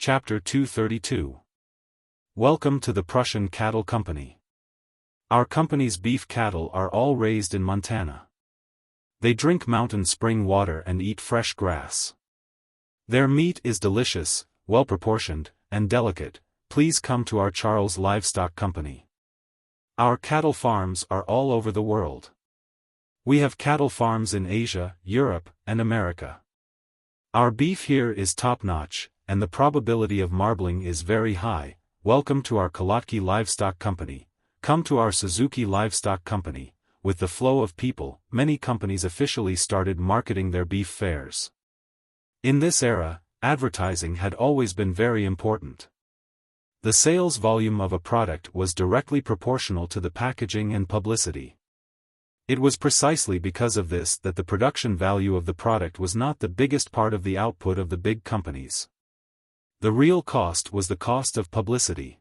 Chapter 232. Welcome to the Prussian Cattle Company. Our company's beef cattle are all raised in Montana. They drink mountain spring water and eat fresh grass. Their meat is delicious, well-proportioned, and delicate. Please come to our Charles Livestock Company. Our cattle farms are all over the world. We have cattle farms in Asia, Europe, and America. Our beef here is top-notch, and the probability of marbling is very high. Welcome to our Kolotki Livestock Company. Come to our Suzuki Livestock Company. With the flow of people, many companies officially started marketing their beef fairs. In this era, advertising had always been very important. The sales volume of a product was directly proportional to the packaging and publicity. It was precisely because of this that the production value of the product was not the biggest part of the output of the big companies. The real cost was the cost of publicity.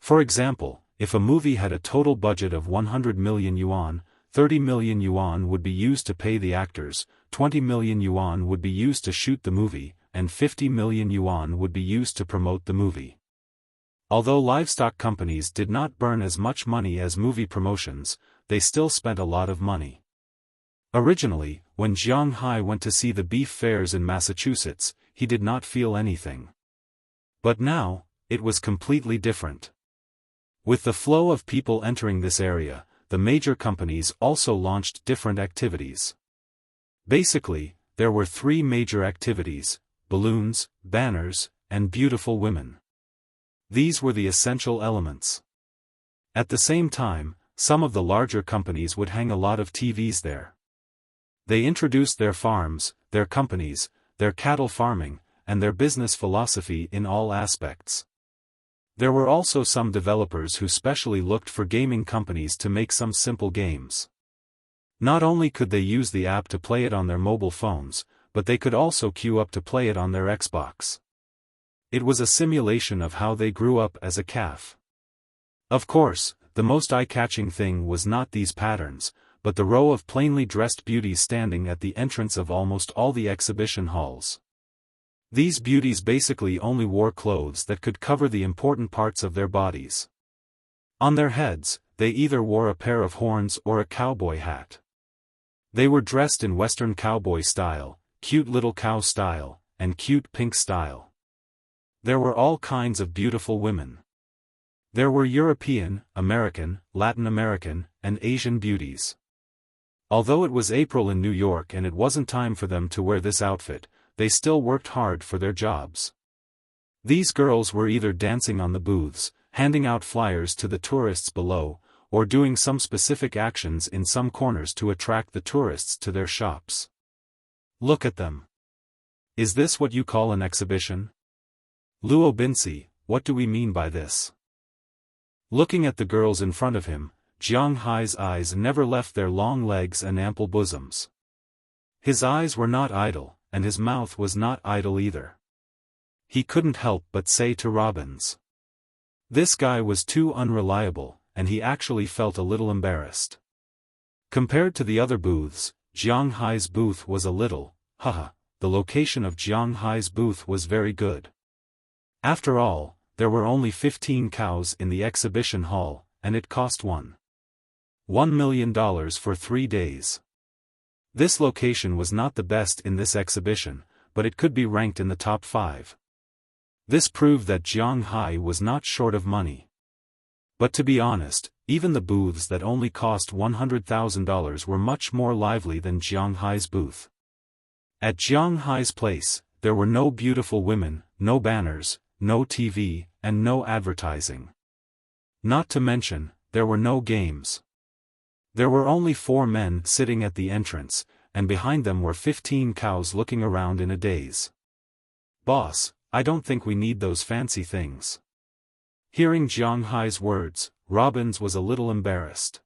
For example, if a movie had a total budget of 100 million yuan, 30 million yuan would be used to pay the actors, 20 million yuan would be used to shoot the movie, and 50 million yuan would be used to promote the movie. Although livestock companies did not burn as much money as movie promotions, they still spent a lot of money. Originally, when Jiang Hai went to see the beef fairs in Massachusetts, he did not feel anything. But now, it was completely different. With the flow of people entering this area, the major companies also launched different activities. Basically, there were three major activities: balloons, banners, and beautiful women. These were the essential elements. At the same time, some of the larger companies would hang a lot of TVs there. They introduced their farms, their companies, their cattle farming, and their business philosophy in all aspects. There were also some developers who specially looked for gaming companies to make some simple games. Not only could they use the app to play it on their mobile phones, but they could also queue up to play it on their Xbox. It was a simulation of how they grew up as a calf. Of course, the most eye-catching thing was not these patterns, but the row of plainly dressed beauties standing at the entrance of almost all the exhibition halls. These beauties basically only wore clothes that could cover the important parts of their bodies. On their heads, they either wore a pair of horns or a cowboy hat. They were dressed in Western cowboy style, cute little cow style, and cute pink style. There were all kinds of beautiful women. There were European, American, Latin American, and Asian beauties. Although it was April in New York and it wasn't time for them to wear this outfit, they still worked hard for their jobs. These girls were either dancing on the booths, handing out flyers to the tourists below, or doing some specific actions in some corners to attract the tourists to their shops. Look at them. Is this what you call an exhibition? Luo Binci, what do we mean by this? Looking at the girls in front of him, Jiang Hai's eyes never left their long legs and ample bosoms. His eyes were not idle, and his mouth was not idle either. He couldn't help but say to Robbins. This guy was too unreliable, and he actually felt a little embarrassed. Compared to the other booths, Jiang Hai's booth was a little, the location of Jiang Hai's booth was very good. After all, there were only 15 cows in the exhibition hall, and it cost $1 million for 3 days. This location was not the best in this exhibition, but it could be ranked in the top 5. This proved that Jiang Hai was not short of money. But to be honest, even the booths that only cost $100,000 were much more lively than Jiang Hai's booth. At Jiang Hai's place, there were no beautiful women, no banners, no TV, and no advertising. Not to mention, there were no games. There were only 4 men sitting at the entrance, and behind them were 15 cows looking around in a daze. Boss, I don't think we need those fancy things. Hearing Jiang Hai's words, Robbins was a little embarrassed.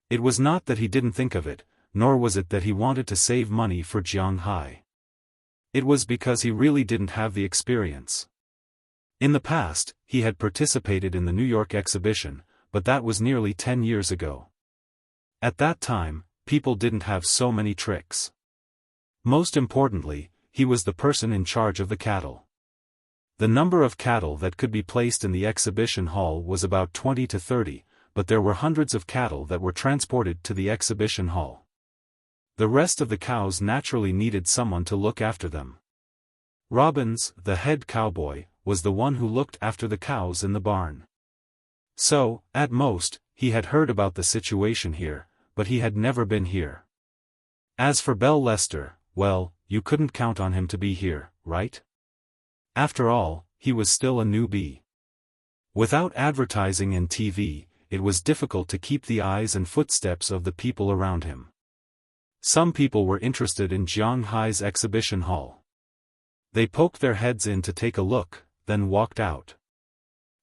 It was not that he didn't think of it, nor was it that he wanted to save money for Jiang Hai. It was because he really didn't have the experience. In the past, he had participated in the New York exhibition, but that was nearly 10 years ago. At that time, people didn't have so many tricks. Most importantly, he was the person in charge of the cattle. The number of cattle that could be placed in the exhibition hall was about 20 to 30, but there were hundreds of cattle that were transported to the exhibition hall. The rest of the cows naturally needed someone to look after them. Robbins, the head cowboy, was the one who looked after the cows in the barn. So, at most, he had heard about the situation here, but he had never been here. As for Bell Lester, well, you couldn't count on him to be here, right? After all, he was still a newbie. Without advertising and TV, it was difficult to keep the eyes and footsteps of the people around him. Some people were interested in Jiang Hai's exhibition hall. They poked their heads in to take a look, then walked out.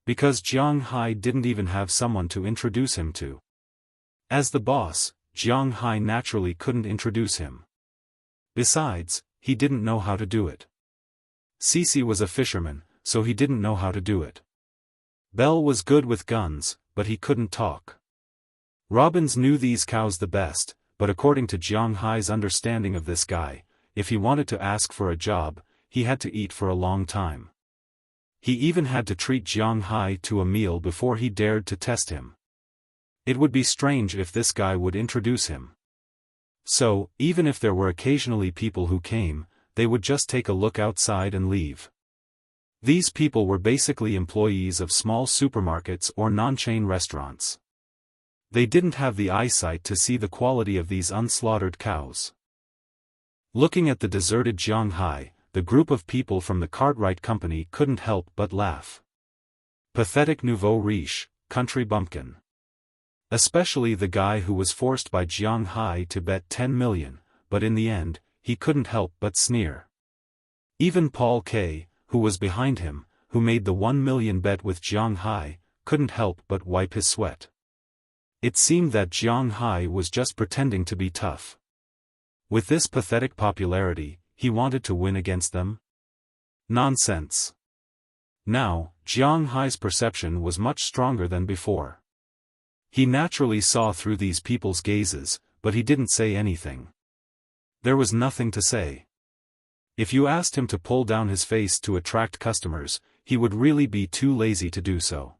Because Jiang Hai didn't even have someone to introduce him to. As the boss, Jiang Hai naturally couldn't introduce him. Besides, he didn't know how to do it. Cece was a fisherman, so he didn't know how to do it. Bell was good with guns, but he couldn't talk. Robbins knew these cows the best, but according to Jiang Hai's understanding of this guy, if he wanted to ask for a job, he had to eat for a long time. He even had to treat Jiang Hai to a meal before he dared to test him. It would be strange if this guy would introduce him. So, even if there were occasionally people who came, they would just take a look outside and leave. These people were basically employees of small supermarkets or non-chain restaurants. They didn't have the eyesight to see the quality of these unslaughtered cows. Looking at the deserted Jiang Hai, the group of people from the Cartwright Company couldn't help but laugh. Pathetic nouveau riche, country bumpkin. Especially the guy who was forced by Jiang Hai to bet 10 million, but in the end, he couldn't help but sneer. Even Paul K., who was behind him, who made the 1 million bet with Jiang Hai, couldn't help but wipe his sweat. It seemed that Jiang Hai was just pretending to be tough. With this pathetic popularity, he wanted to win against them? Nonsense. Now, Jiang Hai's perception was much stronger than before. He naturally saw through these people's gazes, but he didn't say anything. There was nothing to say. If you asked him to pull down his face to attract customers, he would really be too lazy to do so.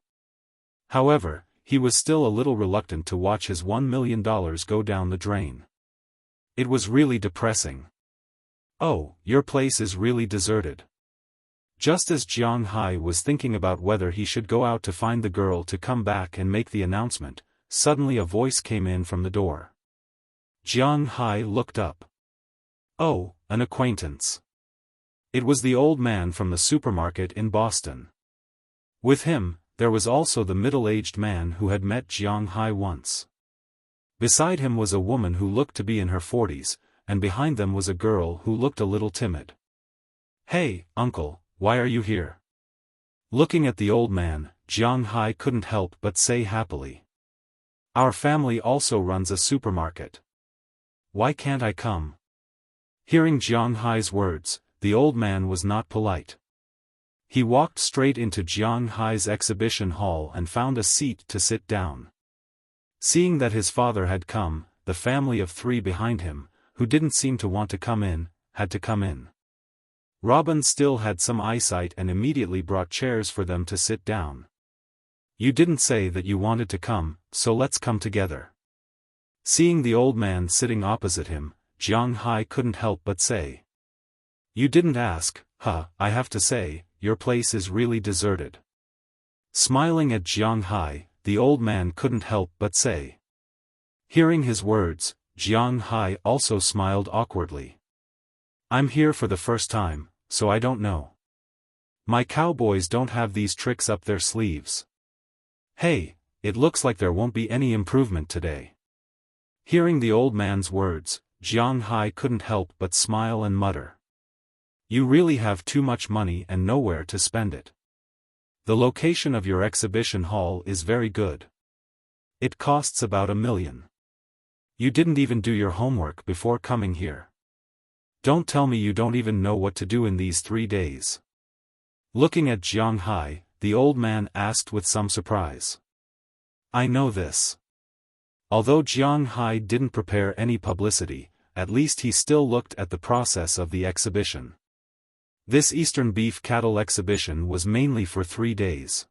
However, he was still a little reluctant to watch his $1 million go down the drain. It was really depressing. Oh, your place is really deserted. Just as Jiang Hai was thinking about whether he should go out to find the girl to come back and make the announcement, suddenly a voice came in from the door. Jiang Hai looked up. Oh, an acquaintance. It was the old man from the supermarket in Boston. With him, there was also the middle-aged man who had met Jiang Hai once. Beside him was a woman who looked to be in her 40s, and behind them was a girl who looked a little timid. Hey, uncle, why are you here? Looking at the old man, Jiang Hai couldn't help but say happily. Our family also runs a supermarket. Why can't I come? Hearing Jiang Hai's words, the old man was not polite. He walked straight into Jiang Hai's exhibition hall and found a seat to sit down. Seeing that his father had come, the family of 3 behind him, who didn't seem to want to come in, had to come in. Robin still had some eyesight and immediately brought chairs for them to sit down. You didn't say that you wanted to come, so let's come together. Seeing the old man sitting opposite him, Jiang Hai couldn't help but say. You didn't ask, huh, I have to say, your place is really deserted. Smiling at Jiang Hai, the old man couldn't help but say. Hearing his words, Jiang Hai also smiled awkwardly. I'm here for the first time, so I don't know. My cowboys don't have these tricks up their sleeves. Hey, it looks like there won't be any improvement today. Hearing the old man's words, Jiang Hai couldn't help but smile and mutter. You really have too much money and nowhere to spend it. The location of your exhibition hall is very good. It costs about $1 million. You didn't even do your homework before coming here. Don't tell me you don't even know what to do in these 3 days. Looking at Jiang Hai, the old man asked with some surprise. I know this. Although Jiang Hai didn't prepare any publicity, at least he still looked at the process of the exhibition. This Eastern beef cattle exhibition was mainly for 3 days.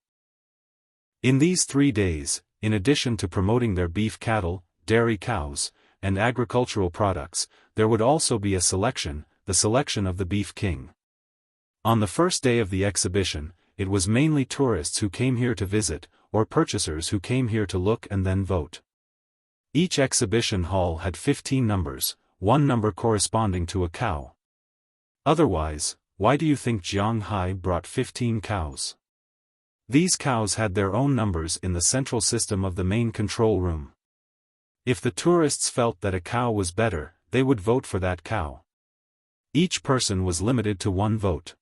In these 3 days, in addition to promoting their beef cattle, dairy cows, and agricultural products, there would also be a selection, the selection of the Beef King. On the first day of the exhibition, it was mainly tourists who came here to visit, or purchasers who came here to look and then vote. Each exhibition hall had 15 numbers, one number corresponding to a cow. Otherwise, why do you think Jiang Hai brought 15 cows? These cows had their own numbers in the central system of the main control room. If the tourists felt that a cow was better, they would vote for that cow. Each person was limited to one vote.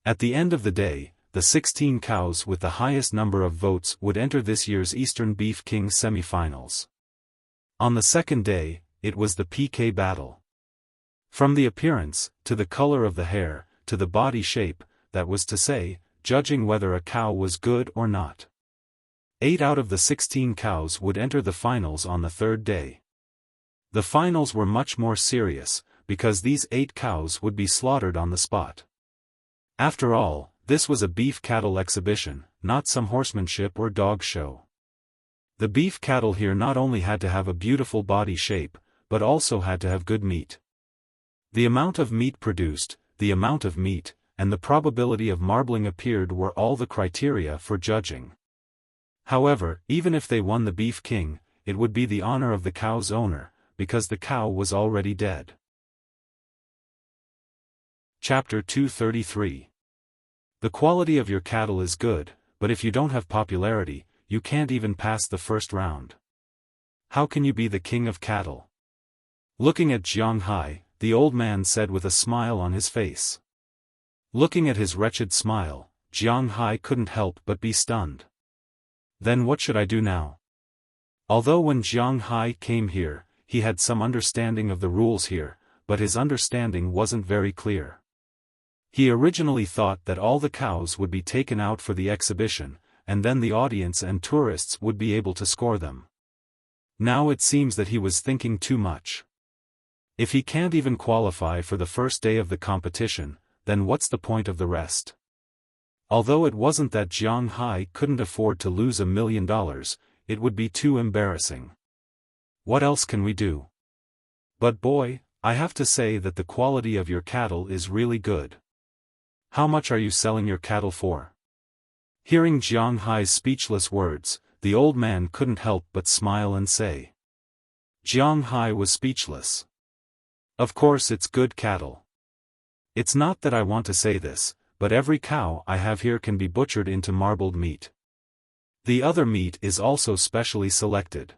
At the end of the day, the 16 cows with the highest number of votes would enter this year's Eastern Beef King semi-finals. On the second day, it was the PK battle. From the appearance, to the color of the hair, to the body shape, that was to say, judging whether a cow was good or not. 8 out of the 16 cows would enter the finals on the third day. The finals were much more serious, because these 8 cows would be slaughtered on the spot. After all, this was a beef cattle exhibition, not some horsemanship or dog show. The beef cattle here not only had to have a beautiful body shape, but also had to have good meat. The amount of meat produced, the amount of meat, and the probability of marbling appeared were all the criteria for judging. However, even if they won the Beef King, it would be the honor of the cow's owner, because the cow was already dead. Chapter 233. The quality of your cattle is good, but if you don't have popularity, you can't even pass the first round. How can you be the king of cattle? Looking at Jiang Hai, the old man said with a smile on his face. Looking at his wretched smile, Jiang Hai couldn't help but be stunned. Then what should I do now? Although when Jiang Hai came here, he had some understanding of the rules here, but his understanding wasn't very clear. He originally thought that all the cows would be taken out for the exhibition, and then the audience and tourists would be able to score them. Now it seems that he was thinking too much. If he can't even qualify for the first day of the competition, then what's the point of the rest? Although it wasn't that Jiang Hai couldn't afford to lose $1 million, it would be too embarrassing. What else can we do? But boy, I have to say that the quality of your cattle is really good. How much are you selling your cattle for? Hearing Jiang Hai's speechless words, the old man couldn't help but smile and say. Jiang Hai was speechless. Of course it's good cattle. It's not that I want to say this, but every cow I have here can be butchered into marbled meat. The other meat is also specially selected.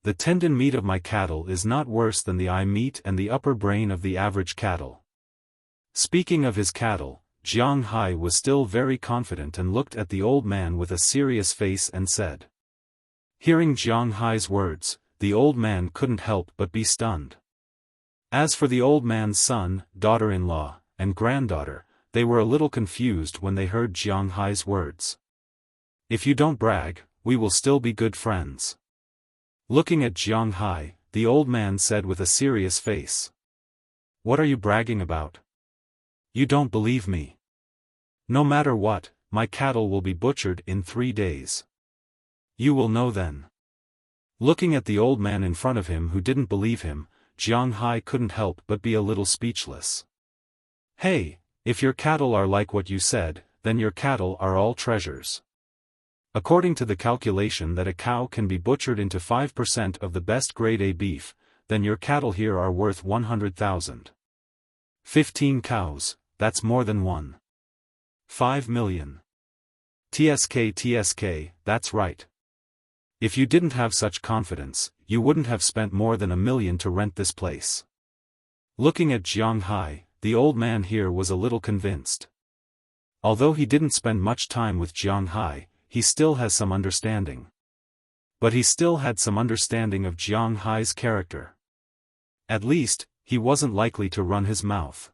The tendon meat of my cattle is not worse than the eye meat and the upper brain of the average cattle. Speaking of his cattle, Jiang Hai was still very confident and looked at the old man with a serious face and said. Hearing Jiang Hai's words, the old man couldn't help but be stunned. As for the old man's son, daughter-in-law, and granddaughter, they were a little confused when they heard Jiang Hai's words. If you don't brag, we will still be good friends. Looking at Jiang Hai, the old man said with a serious face. What are you bragging about? You don't believe me. No matter what, my cattle will be butchered in 3 days. You will know then. Looking at the old man in front of him who didn't believe him, Jiang Hai couldn't help but be a little speechless. Hey, if your cattle are like what you said, then your cattle are all treasures. According to the calculation that a cow can be butchered into 5% of the best grade A beef, then your cattle here are worth 100,000. 15 cows, that's more than 1.5 million. TSK, that's right. If you didn't have such confidence, you wouldn't have spent more than $1 million to rent this place. Looking at Jiang Hai, the old man here was a little convinced. Although he didn't spend much time with Jiang Hai, he still has some understanding. But he still had some understanding of Jiang Hai's character. At least, he wasn't likely to run his mouth.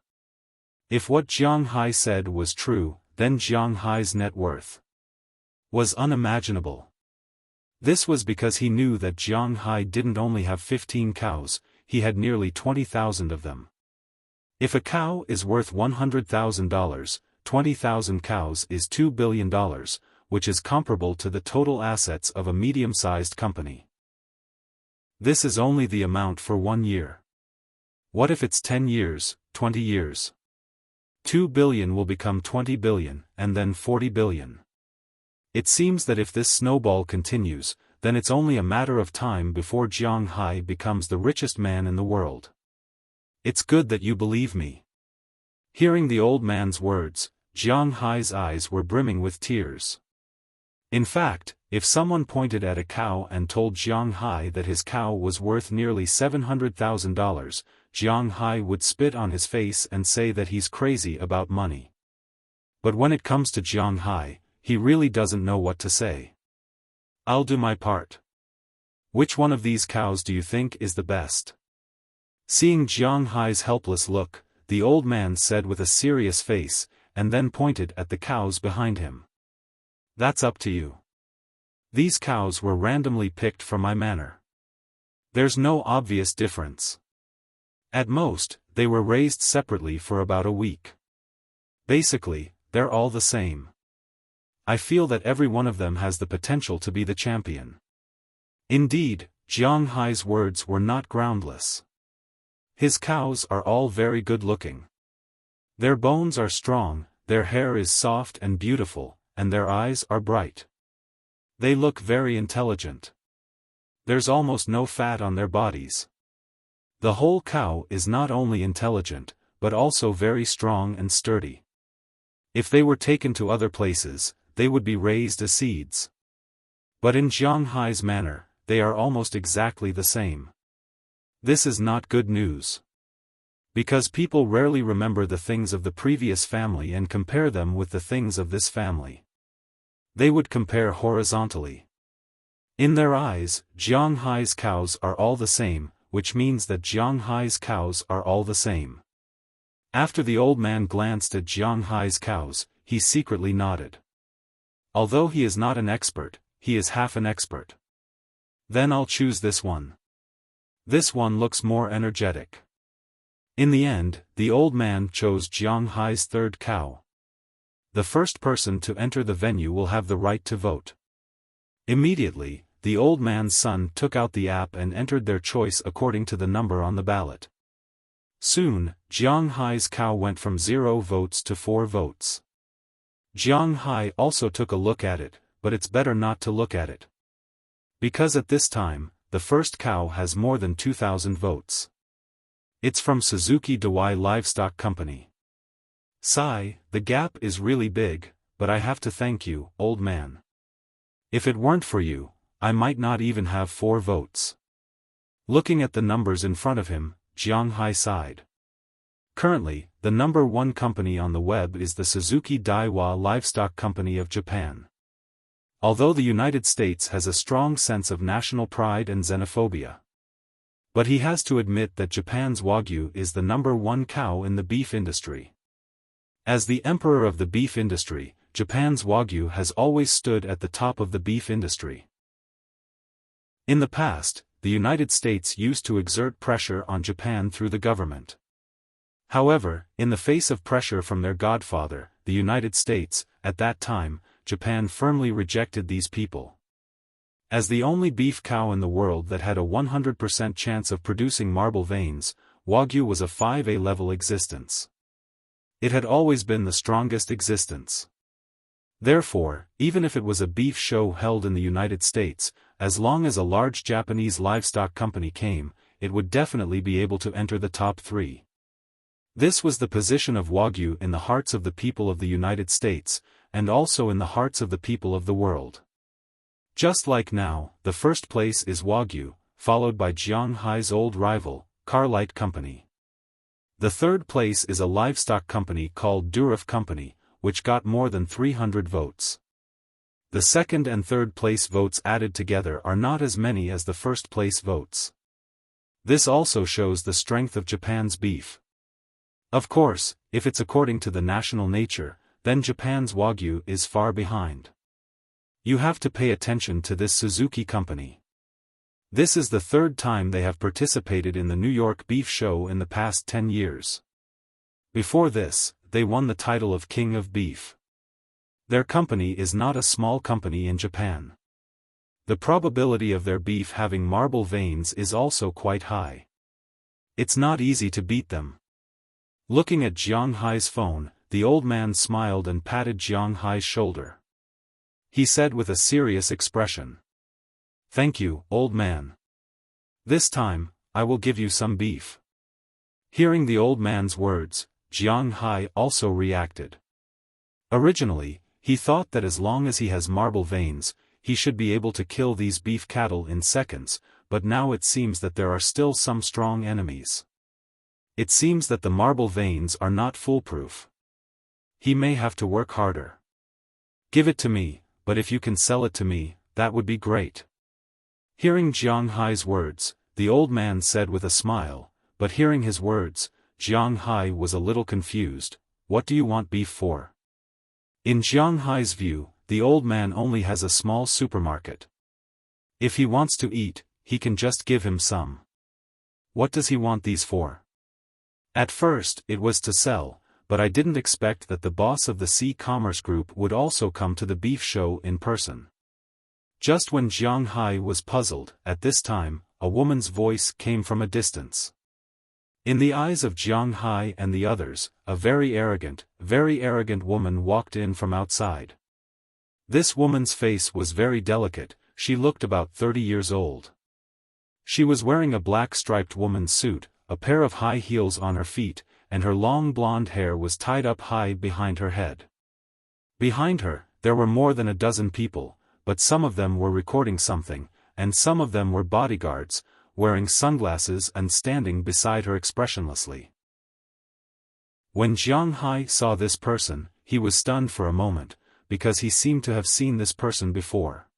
If what Jiang Hai said was true, then Jiang Hai's net worth was unimaginable. This was because he knew that Jiang Hai didn't only have 15 cows, he had nearly 20,000 of them. If a cow is worth $100,000, 20,000 cows is $2 billion, which is comparable to the total assets of a medium-sized company. This is only the amount for 1 year. What if it's 10 years, 20 years? 2 billion will become 20 billion, and then 40 billion. It seems that if this snowball continues, then it's only a matter of time before Jiang Hai becomes the richest man in the world. It's good that you believe me. Hearing the old man's words, Jiang Hai's eyes were brimming with tears. In fact, if someone pointed at a cow and told Jiang Hai that his cow was worth nearly $700,000, Jiang Hai would spit on his face and say that he's crazy about money. But when it comes to Jiang Hai, he really doesn't know what to say. I'll do my part. Which one of these cows do you think is the best? Seeing Jiang Hai's helpless look, the old man said with a serious face, and then pointed at the cows behind him. That's up to you. These cows were randomly picked for my manor. There's no obvious difference. At most, they were raised separately for about a week. Basically, they're all the same. I feel that every one of them has the potential to be the champion. Indeed, Jiang Hai's words were not groundless. His cows are all very good-looking. Their bones are strong, their hair is soft and beautiful, and their eyes are bright. They look very intelligent. There's almost no fat on their bodies. The whole cow is not only intelligent, but also very strong and sturdy. If they were taken to other places, they would be raised as seeds. But in Jiang Hai's manor, they are almost exactly the same. This is not good news. Because people rarely remember the things of the previous family and compare them with the things of this family. They would compare horizontally. In their eyes, Jiang Hai's cows are all the same, which means that Jiang Hai's cows are all the same. After the old man glanced at Jiang Hai's cows, he secretly nodded. Although he is not an expert, he is half an expert. Then I'll choose this one. This one looks more energetic. In the end, the old man chose Jiang Hai's third cow. The first person to enter the venue will have the right to vote. Immediately, the old man's son took out the app and entered their choice according to the number on the ballot. Soon, Jiang Hai's cow went from 0 votes to 4 votes. Jiang Hai also took a look at it, but it's better not to look at it. Because at this time, the first cow has more than 2,000 votes. It's from Suzuki Dawai Livestock Company. Sigh, the gap is really big, but I have to thank you, old man. If it weren't for you, I might not even have 4 votes. Looking at the numbers in front of him, Jiang Hai sighed. Currently, the number 1 company on the web is the Suzuki Daiwa Livestock Company of Japan. Although the United States has a strong sense of national pride and xenophobia. But he has to admit that Japan's Wagyu is the number 1 cow in the beef industry. As the emperor of the beef industry, Japan's Wagyu has always stood at the top of the beef industry. In the past, the United States used to exert pressure on Japan through the government. However, in the face of pressure from their godfather, the United States, at that time, Japan firmly rejected these people. As the only beef cow in the world that had a 100% chance of producing marble veins, Wagyu was a 5A level existence. It had always been the strongest existence. Therefore, even if it was a beef show held in the United States, as long as a large Japanese livestock company came, it would definitely be able to enter the top 3. This was the position of Wagyu in the hearts of the people of the United States, and also in the hearts of the people of the world. Just like now, the first place is Wagyu, followed by Jiang Hai's old rival, Carlite Company. The third place is a livestock company called Durif Company, which got more than 300 votes. The second and third place votes added together are not as many as the first place votes. This also shows the strength of Japan's beef. Of course, if it's according to the national nature, then Japan's Wagyu is far behind. You have to pay attention to this Suzuki company. This is the 3rd time they have participated in the New York Beef Show in the past 10 years. Before this, they won the title of King of Beef. Their company is not a small company in Japan. The probability of their beef having marble veins is also quite high. It's not easy to beat them. Looking at Jiang Hai's phone, the old man smiled and patted Jiang Hai's shoulder. He said with a serious expression, "Thank you, old man. This time, I will give you some beef." Hearing the old man's words, Jiang Hai also reacted. Originally, he thought that as long as he has marble veins, he should be able to kill these beef cattle in seconds, but now it seems that there are still some strong enemies. It seems that the marble veins are not foolproof. He may have to work harder. "Give it to me, but if you can sell it to me, that would be great." Hearing Jiang Hai's words, the old man said with a smile, but hearing his words, Jiang Hai was a little confused. "What do you want beef for?" In Jiang Hai's view, the old man only has a small supermarket. If he wants to eat, he can just give him some. What does he want these for? At first, it was to sell, but I didn't expect that the boss of the Sea Commerce Group would also come to the beef show in person. Just when Jiang Hai was puzzled, at this time, a woman's voice came from a distance. In the eyes of Jiang Hai and the others, a very arrogant woman walked in from outside. This woman's face was very delicate, she looked about 30 years old. She was wearing a black striped woman's suit, a pair of high heels on her feet, and her long blonde hair was tied up high behind her head. Behind her, there were more than a dozen people, but some of them were recording something, and some of them were bodyguards, wearing sunglasses and standing beside her expressionlessly. When Jiang Hai saw this person, he was stunned for a moment, because he seemed to have seen this person before.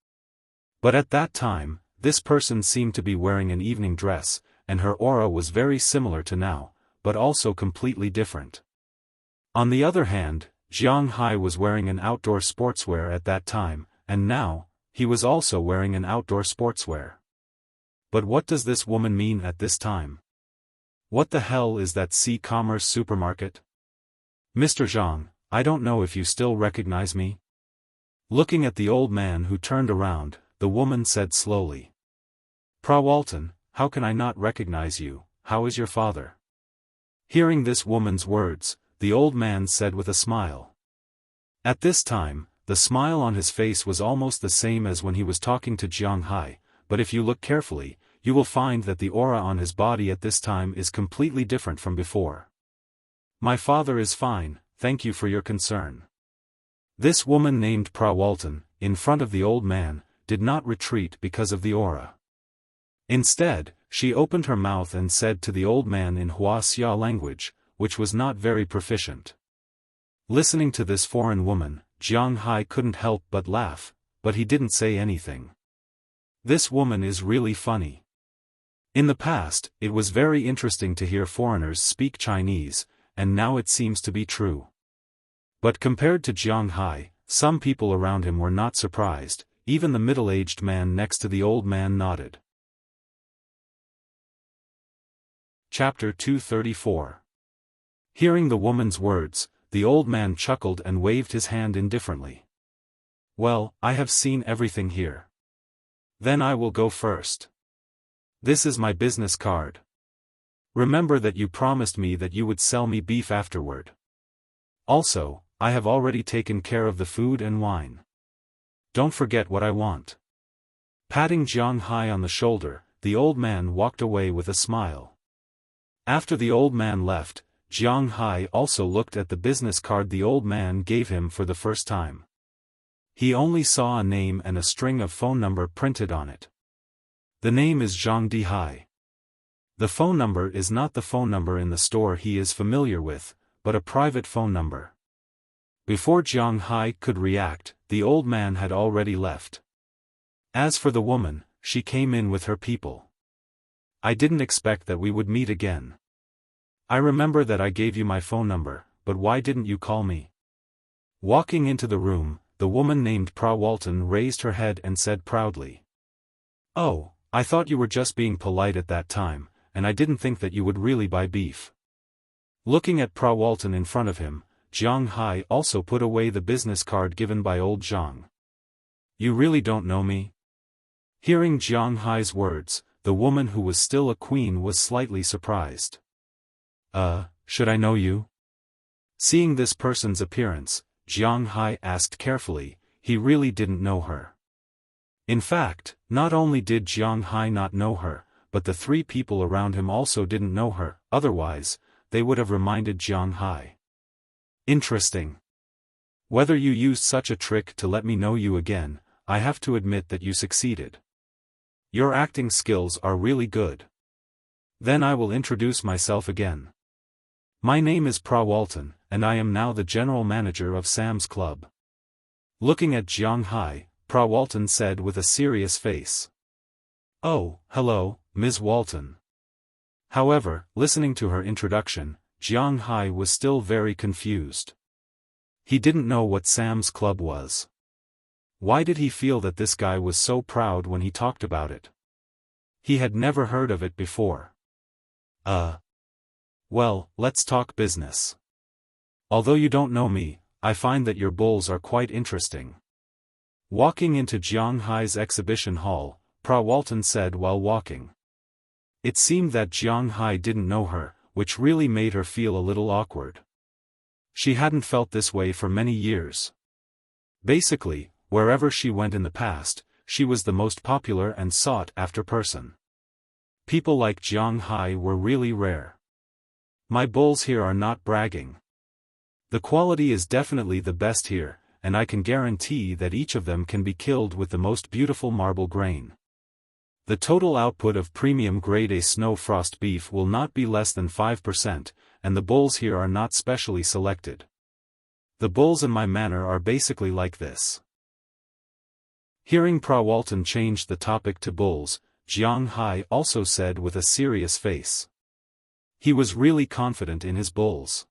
But at that time, this person seemed to be wearing an evening dress, and her aura was very similar to now, but also completely different. On the other hand, Jiang Hai was wearing an outdoor sportswear at that time, and now, he was also wearing an outdoor sportswear. But what does this woman mean at this time? What the hell is that Sea Commerce supermarket? "Mr. Zhang, I don't know if you still recognize me?" Looking at the old man who turned around, the woman said slowly. "Prawalton, how can I not recognize you? How is your father?" Hearing this woman's words, the old man said with a smile. At this time, the smile on his face was almost the same as when he was talking to Jiang Hai, but if you look carefully, you will find that the aura on his body at this time is completely different from before. "My father is fine, thank you for your concern." This woman named Prawalton, in front of the old man, did not retreat because of the aura. Instead, she opened her mouth and said to the old man in Wuxia language, which was not very proficient. Listening to this foreign woman, Jiang Hai couldn't help but laugh, but he didn't say anything. This woman is really funny. In the past, it was very interesting to hear foreigners speak Chinese, and now it seems to be true. But compared to Jiang Hai, some people around him were not surprised, even the middle-aged man next to the old man nodded. Chapter 234. Hearing the woman's words, the old man chuckled and waved his hand indifferently. "Well, I have seen everything here. Then I will go first. This is my business card. Remember that you promised me that you would sell me beef afterward. Also, I have already taken care of the food and wine. Don't forget what I want." Patting Jiang Hai on the shoulder, the old man walked away with a smile. After the old man left, Jiang Hai also looked at the business card the old man gave him for the first time. He only saw a name and a string of phone number printed on it. The name is Zhang Dihai. The phone number is not the phone number in the store he is familiar with, but a private phone number. Before Jiang Hai could react, the old man had already left. As for the woman, she came in with her people. "I didn't expect that we would meet again. I remember that I gave you my phone number, but why didn't you call me?" Walking into the room, the woman named Prawalton raised her head and said proudly. "Oh, I thought you were just being polite at that time, and I didn't think that you would really buy beef." Looking at Pra Walton in front of him, Jiang Hai also put away the business card given by old Zhang. You really don't know me? Hearing Jiang Hai's words, the woman who was still a queen was slightly surprised. Should I know you? Seeing this person's appearance, Jiang Hai asked carefully. He really didn't know her. In fact, not only did Jiang Hai not know her, but the three people around him also didn't know her, otherwise, they would have reminded Jiang Hai. Interesting. Whether you used such a trick to let me know you again, I have to admit that you succeeded. Your acting skills are really good. Then I will introduce myself again. My name is Pra Walton, and I am now the general manager of Sam's Club. Looking at Jiang Hai, Pra Walton said with a serious face. Oh, hello, Ms. Walton. However, listening to her introduction, Jiang Hai was still very confused. He didn't know what Sam's Club was. Why did he feel that this guy was so proud when he talked about it? He had never heard of it before. Well, let's talk business. Although you don't know me, I find that your bulls are quite interesting. Walking into Jiang Hai's exhibition hall, Pra Walton said while walking. It seemed that Jiang Hai didn't know her, which really made her feel a little awkward. She hadn't felt this way for many years. Basically, wherever she went in the past, she was the most popular and sought-after person. People like Jiang Hai were really rare. My bulls here are not bragging. The quality is definitely the best here, and I can guarantee that each of them can be killed with the most beautiful marble grain. The total output of premium grade A snow frost beef will not be less than 5%, and the bulls here are not specially selected. The bulls in my manor are basically like this. Hearing Pra Walton change the topic to bulls, Jiang Hai also said with a serious face. He was really confident in his bulls.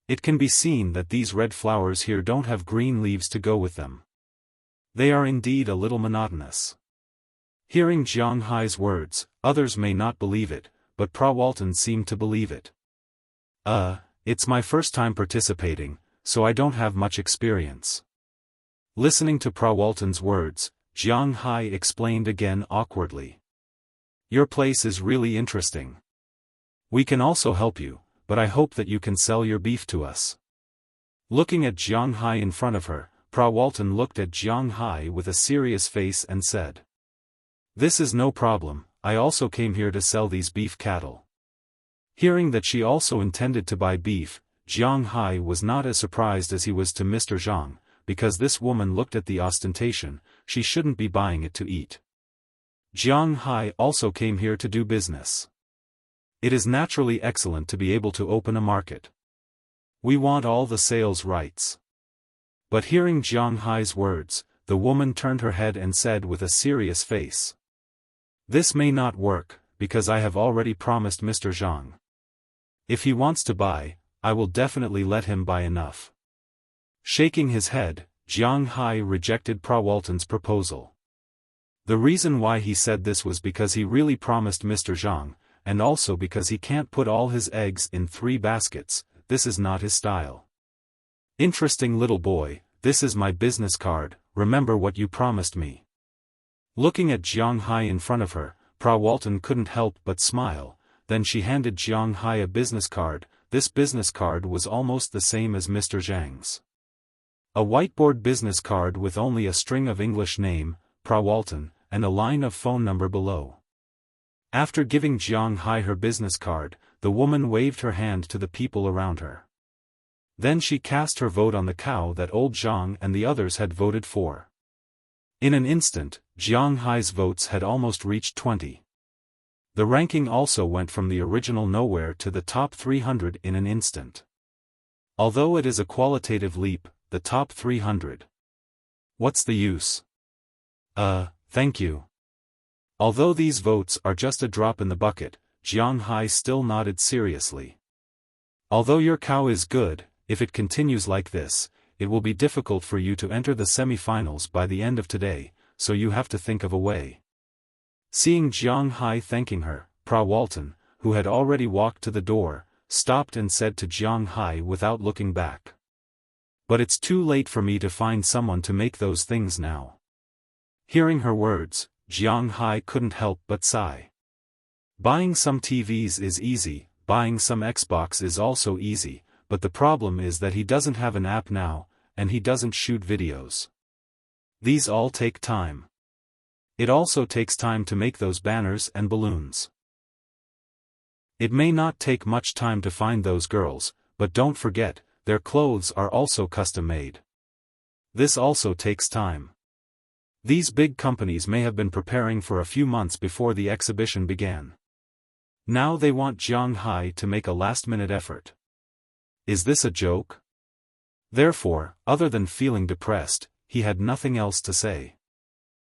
It can be seen that these red flowers here don't have green leaves to go with them. They are indeed a little monotonous. Hearing Jiang Hai's words, others may not believe it, but Pra Walton seemed to believe it. It's my first time participating, so I don't have much experience. Listening to Pra Walton's words, Jiang Hai explained again awkwardly. Your place is really interesting. We can also help you, but I hope that you can sell your beef to us. Looking at Jiang Hai in front of her, Pra Walton looked at Jiang Hai with a serious face and said. This is no problem, I also came here to sell these beef cattle. Hearing that she also intended to buy beef, Jiang Hai was not as surprised as he was to Mr. Zhang, because this woman looked at the ostentation, she shouldn't be buying it to eat. Jiang Hai also came here to do business. It is naturally excellent to be able to open a market. We want all the sales rights. But hearing Jiang Hai's words, the woman turned her head and said with a serious face. This may not work, because I have already promised Mr. Zhang. If he wants to buy, I will definitely let him buy enough. Shaking his head, Jiang Hai rejected Pra Walton's proposal. The reason why he said this was because he really promised Mr. Zhang, and also because he can't put all his eggs in 3 baskets, this is not his style. Interesting little boy, this is my business card, remember what you promised me. Looking at Jiang Hai in front of her, Pra Walton couldn't help but smile, then she handed Jiang Hai a business card. This business card was almost the same as Mr. Zhang's. A whiteboard business card with only a string of English name, Pra Walton, and a line of phone number below. After giving Jiang Hai her business card, the woman waved her hand to the people around her. Then she cast her vote on the cow that old Zhang and the others had voted for. In an instant, Jiang Hai's votes had almost reached 20. The ranking also went from the original nowhere to the top 300 in an instant. Although it is a qualitative leap, the top 300. What's the use? Thank you. Although these votes are just a drop in the bucket, Jiang Hai still nodded seriously. Although your cow is good, if it continues like this, it will be difficult for you to enter the semi-finals by the end of today, so you have to think of a way. Seeing Jiang Hai thanking her, Pra Walton, who had already walked to the door, stopped and said to Jiang Hai without looking back. But it's too late for me to find someone to make those things now. Hearing her words, Jiang Hai couldn't help but sigh. Buying some TVs is easy, buying some Xbox is also easy, but the problem is that he doesn't have an app now, and he doesn't shoot videos. These all take time. It also takes time to make those banners and balloons. It may not take much time to find those girls, but don't forget, their clothes are also custom-made. This also takes time. These big companies may have been preparing for a few months before the exhibition began. Now they want Jiang Hai to make a last-minute effort. Is this a joke? Therefore, other than feeling depressed, he had nothing else to say.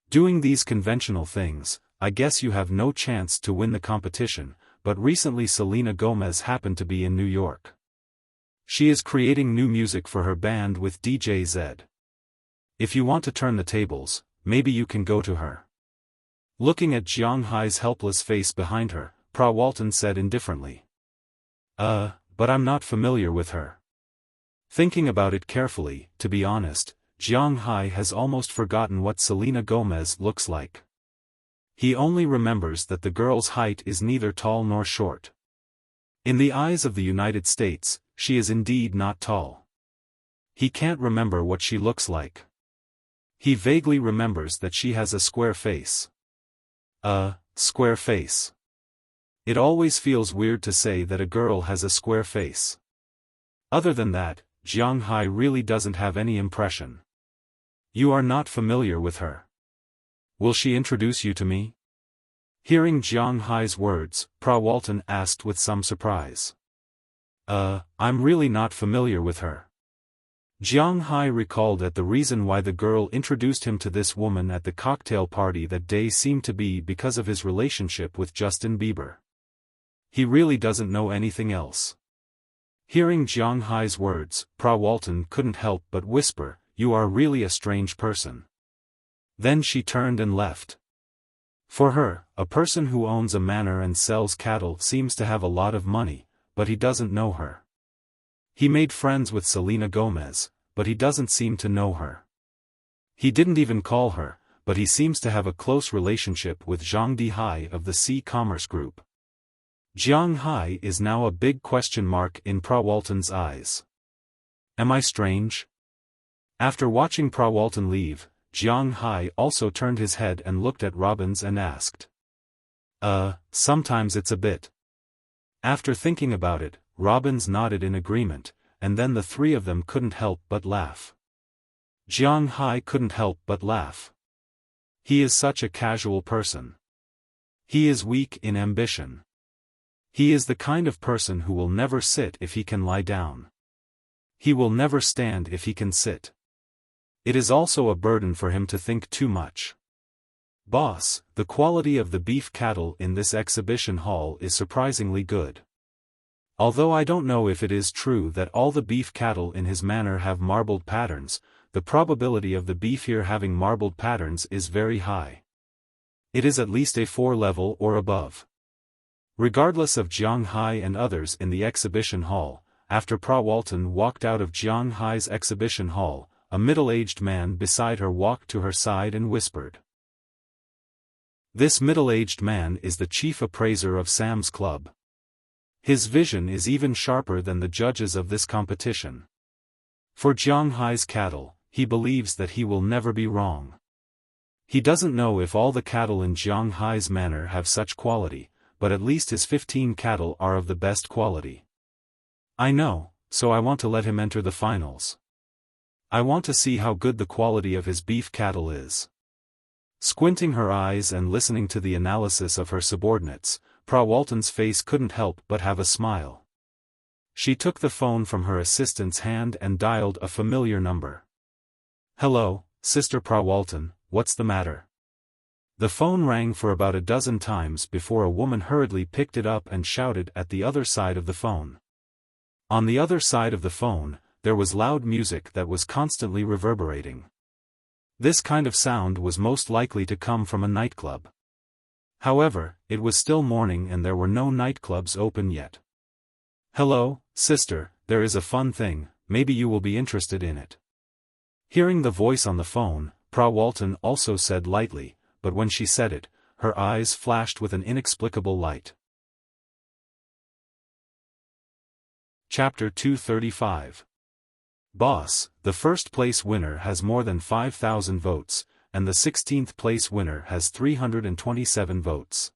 Doing these conventional things, I guess you have no chance to win the competition, but recently Selena Gomez happened to be in New York. She is creating new music for her band with DJ Zed. If you want to turn the tables, maybe you can go to her. Looking at Jiang Hai's helpless face behind her, Walton said indifferently. But I'm not familiar with her. Thinking about it carefully, to be honest, Jiang Hai has almost forgotten what Selena Gomez looks like. He only remembers that the girl's height is neither tall nor short. In the eyes of the United States, she is indeed not tall. He can't remember what she looks like. He vaguely remembers that she has a square face. A square face. It always feels weird to say that a girl has a square face. Other than that, Jiang Hai really doesn't have any impression. You are not familiar with her. Will she introduce you to me? Hearing Jiang Hai's words, Walton asked with some surprise. I'm really not familiar with her. Jiang Hai recalled that the reason why the girl introduced him to this woman at the cocktail party that day seemed to be because of his relationship with Justin Bieber. He really doesn't know anything else. Hearing Jiang Hai's words, Walton couldn't help but whisper, "You are really a strange person." Then she turned and left. For her, a person who owns a manor and sells cattle seems to have a lot of money, but he doesn't know her. He made friends with Selena Gomez, but he doesn't seem to know her. He didn't even call her, but he seems to have a close relationship with Zhang Dihai of the Sea Commerce Group. Jiang Hai is now a big question mark in Walton's eyes. Am I strange? After watching Walton leave, Jiang Hai also turned his head and looked at Robbins and asked. Sometimes it's a bit. After thinking about it, Robbins nodded in agreement, and then the three of them couldn't help but laugh. Jiang Hai couldn't help but laugh. He is such a casual person. He is weak in ambition. He is the kind of person who will never sit if he can lie down. He will never stand if he can sit. It is also a burden for him to think too much. Boss, the quality of the beef cattle in this exhibition hall is surprisingly good. Although I don't know if it is true that all the beef cattle in his manor have marbled patterns, the probability of the beef here having marbled patterns is very high. It is at least a 4 level or above. Regardless of Jiang Hai and others in the exhibition hall, after Walton walked out of Jiang Hai's exhibition hall, a middle-aged man beside her walked to her side and whispered. This middle-aged man is the chief appraiser of Sam's Club. His vision is even sharper than the judges of this competition. For Jiang Hai's cattle, he believes that he will never be wrong. He doesn't know if all the cattle in Jiang Hai's manor have such quality, but at least his 15 cattle are of the best quality. I know, so I want to let him enter the finals. I want to see how good the quality of his beef cattle is. Squinting her eyes and listening to the analysis of her subordinates, Walton's face couldn't help but have a smile. She took the phone from her assistant's hand and dialed a familiar number. "Hello, Sister Walton, what's the matter?" The phone rang for about a dozen times before a woman hurriedly picked it up and shouted at the other side of the phone. On the other side of the phone, there was loud music that was constantly reverberating. This kind of sound was most likely to come from a nightclub. However, it was still morning and there were no nightclubs open yet. "Hello, sister, there is a fun thing, maybe you will be interested in it." Hearing the voice on the phone, Walton also said lightly, but when she said it, her eyes flashed with an inexplicable light. Chapter 235. Boss, the first place winner has more than 5,000 votes, and the 16th place winner has 327 votes.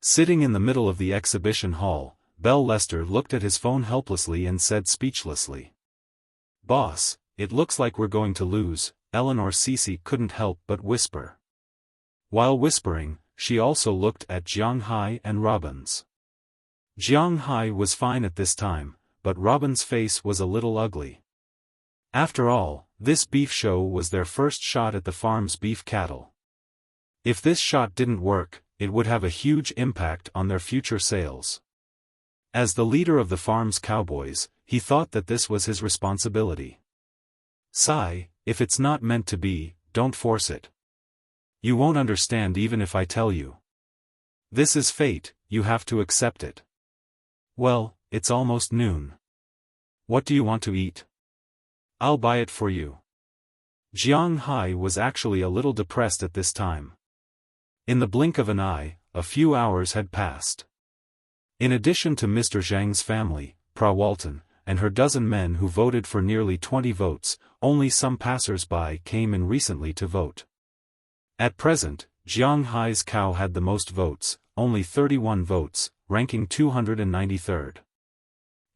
Sitting in the middle of the exhibition hall, Bell Lester looked at his phone helplessly and said speechlessly, "Boss, it looks like we're going to lose," Eleanor Cece couldn't help but whisper. While whispering, she also looked at Jiang Hai and Robbins. Jiang Hai was fine at this time, but Robin's face was a little ugly. After all, this beef show was their first shot at the farm's beef cattle. If this shot didn't work, it would have a huge impact on their future sales. As the leader of the farm's cowboys, he thought that this was his responsibility. "Sigh, if it's not meant to be, don't force it. You won't understand even if I tell you. This is fate, you have to accept it. Well, it's almost noon. What do you want to eat? I'll buy it for you." Jiang Hai was actually a little depressed at this time. In the blink of an eye, a few hours had passed. In addition to Mr. Zhang's family, Walton, and her dozen men who voted for nearly 20 votes, only some passers-by came in recently to vote. At present, Jiang Hai's cow had the most votes, only 31 votes, ranking 293rd.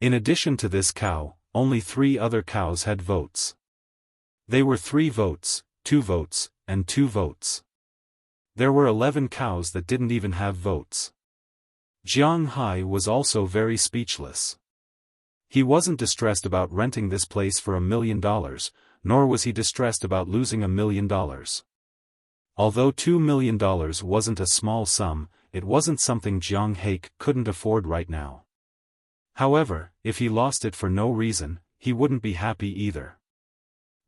In addition to this cow, only 3 other cows had votes. They were 3 votes, 2 votes, and 2 votes. There were 11 cows that didn't even have votes. Jiang Hai was also very speechless. He wasn't distressed about renting this place for $1 million, nor was he distressed about losing $1 million. Although $2 million wasn't a small sum, it wasn't something Jiang Hai couldn't afford right now. However, if he lost it for no reason, he wouldn't be happy either.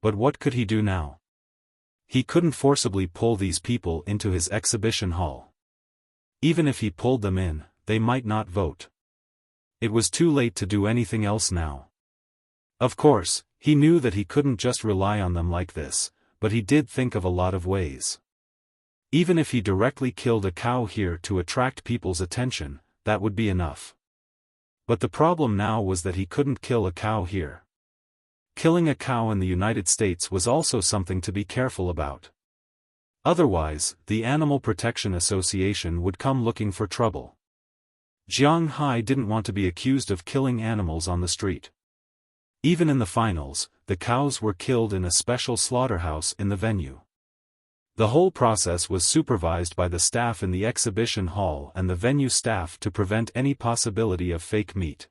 But what could he do now? He couldn't forcibly pull these people into his exhibition hall. Even if he pulled them in, they might not vote. It was too late to do anything else now. Of course, he knew that he couldn't just rely on them like this, but he did think of a lot of ways. Even if he directly killed a cow here to attract people's attention, that would be enough. But the problem now was that he couldn't kill a cow here. Killing a cow in the United States was also something to be careful about. Otherwise, the Animal Protection Association would come looking for trouble. Jiang Hai didn't want to be accused of killing animals on the street. Even in the finals, the cows were killed in a special slaughterhouse in the venue. The whole process was supervised by the staff in the exhibition hall and the venue staff to prevent any possibility of fake meat.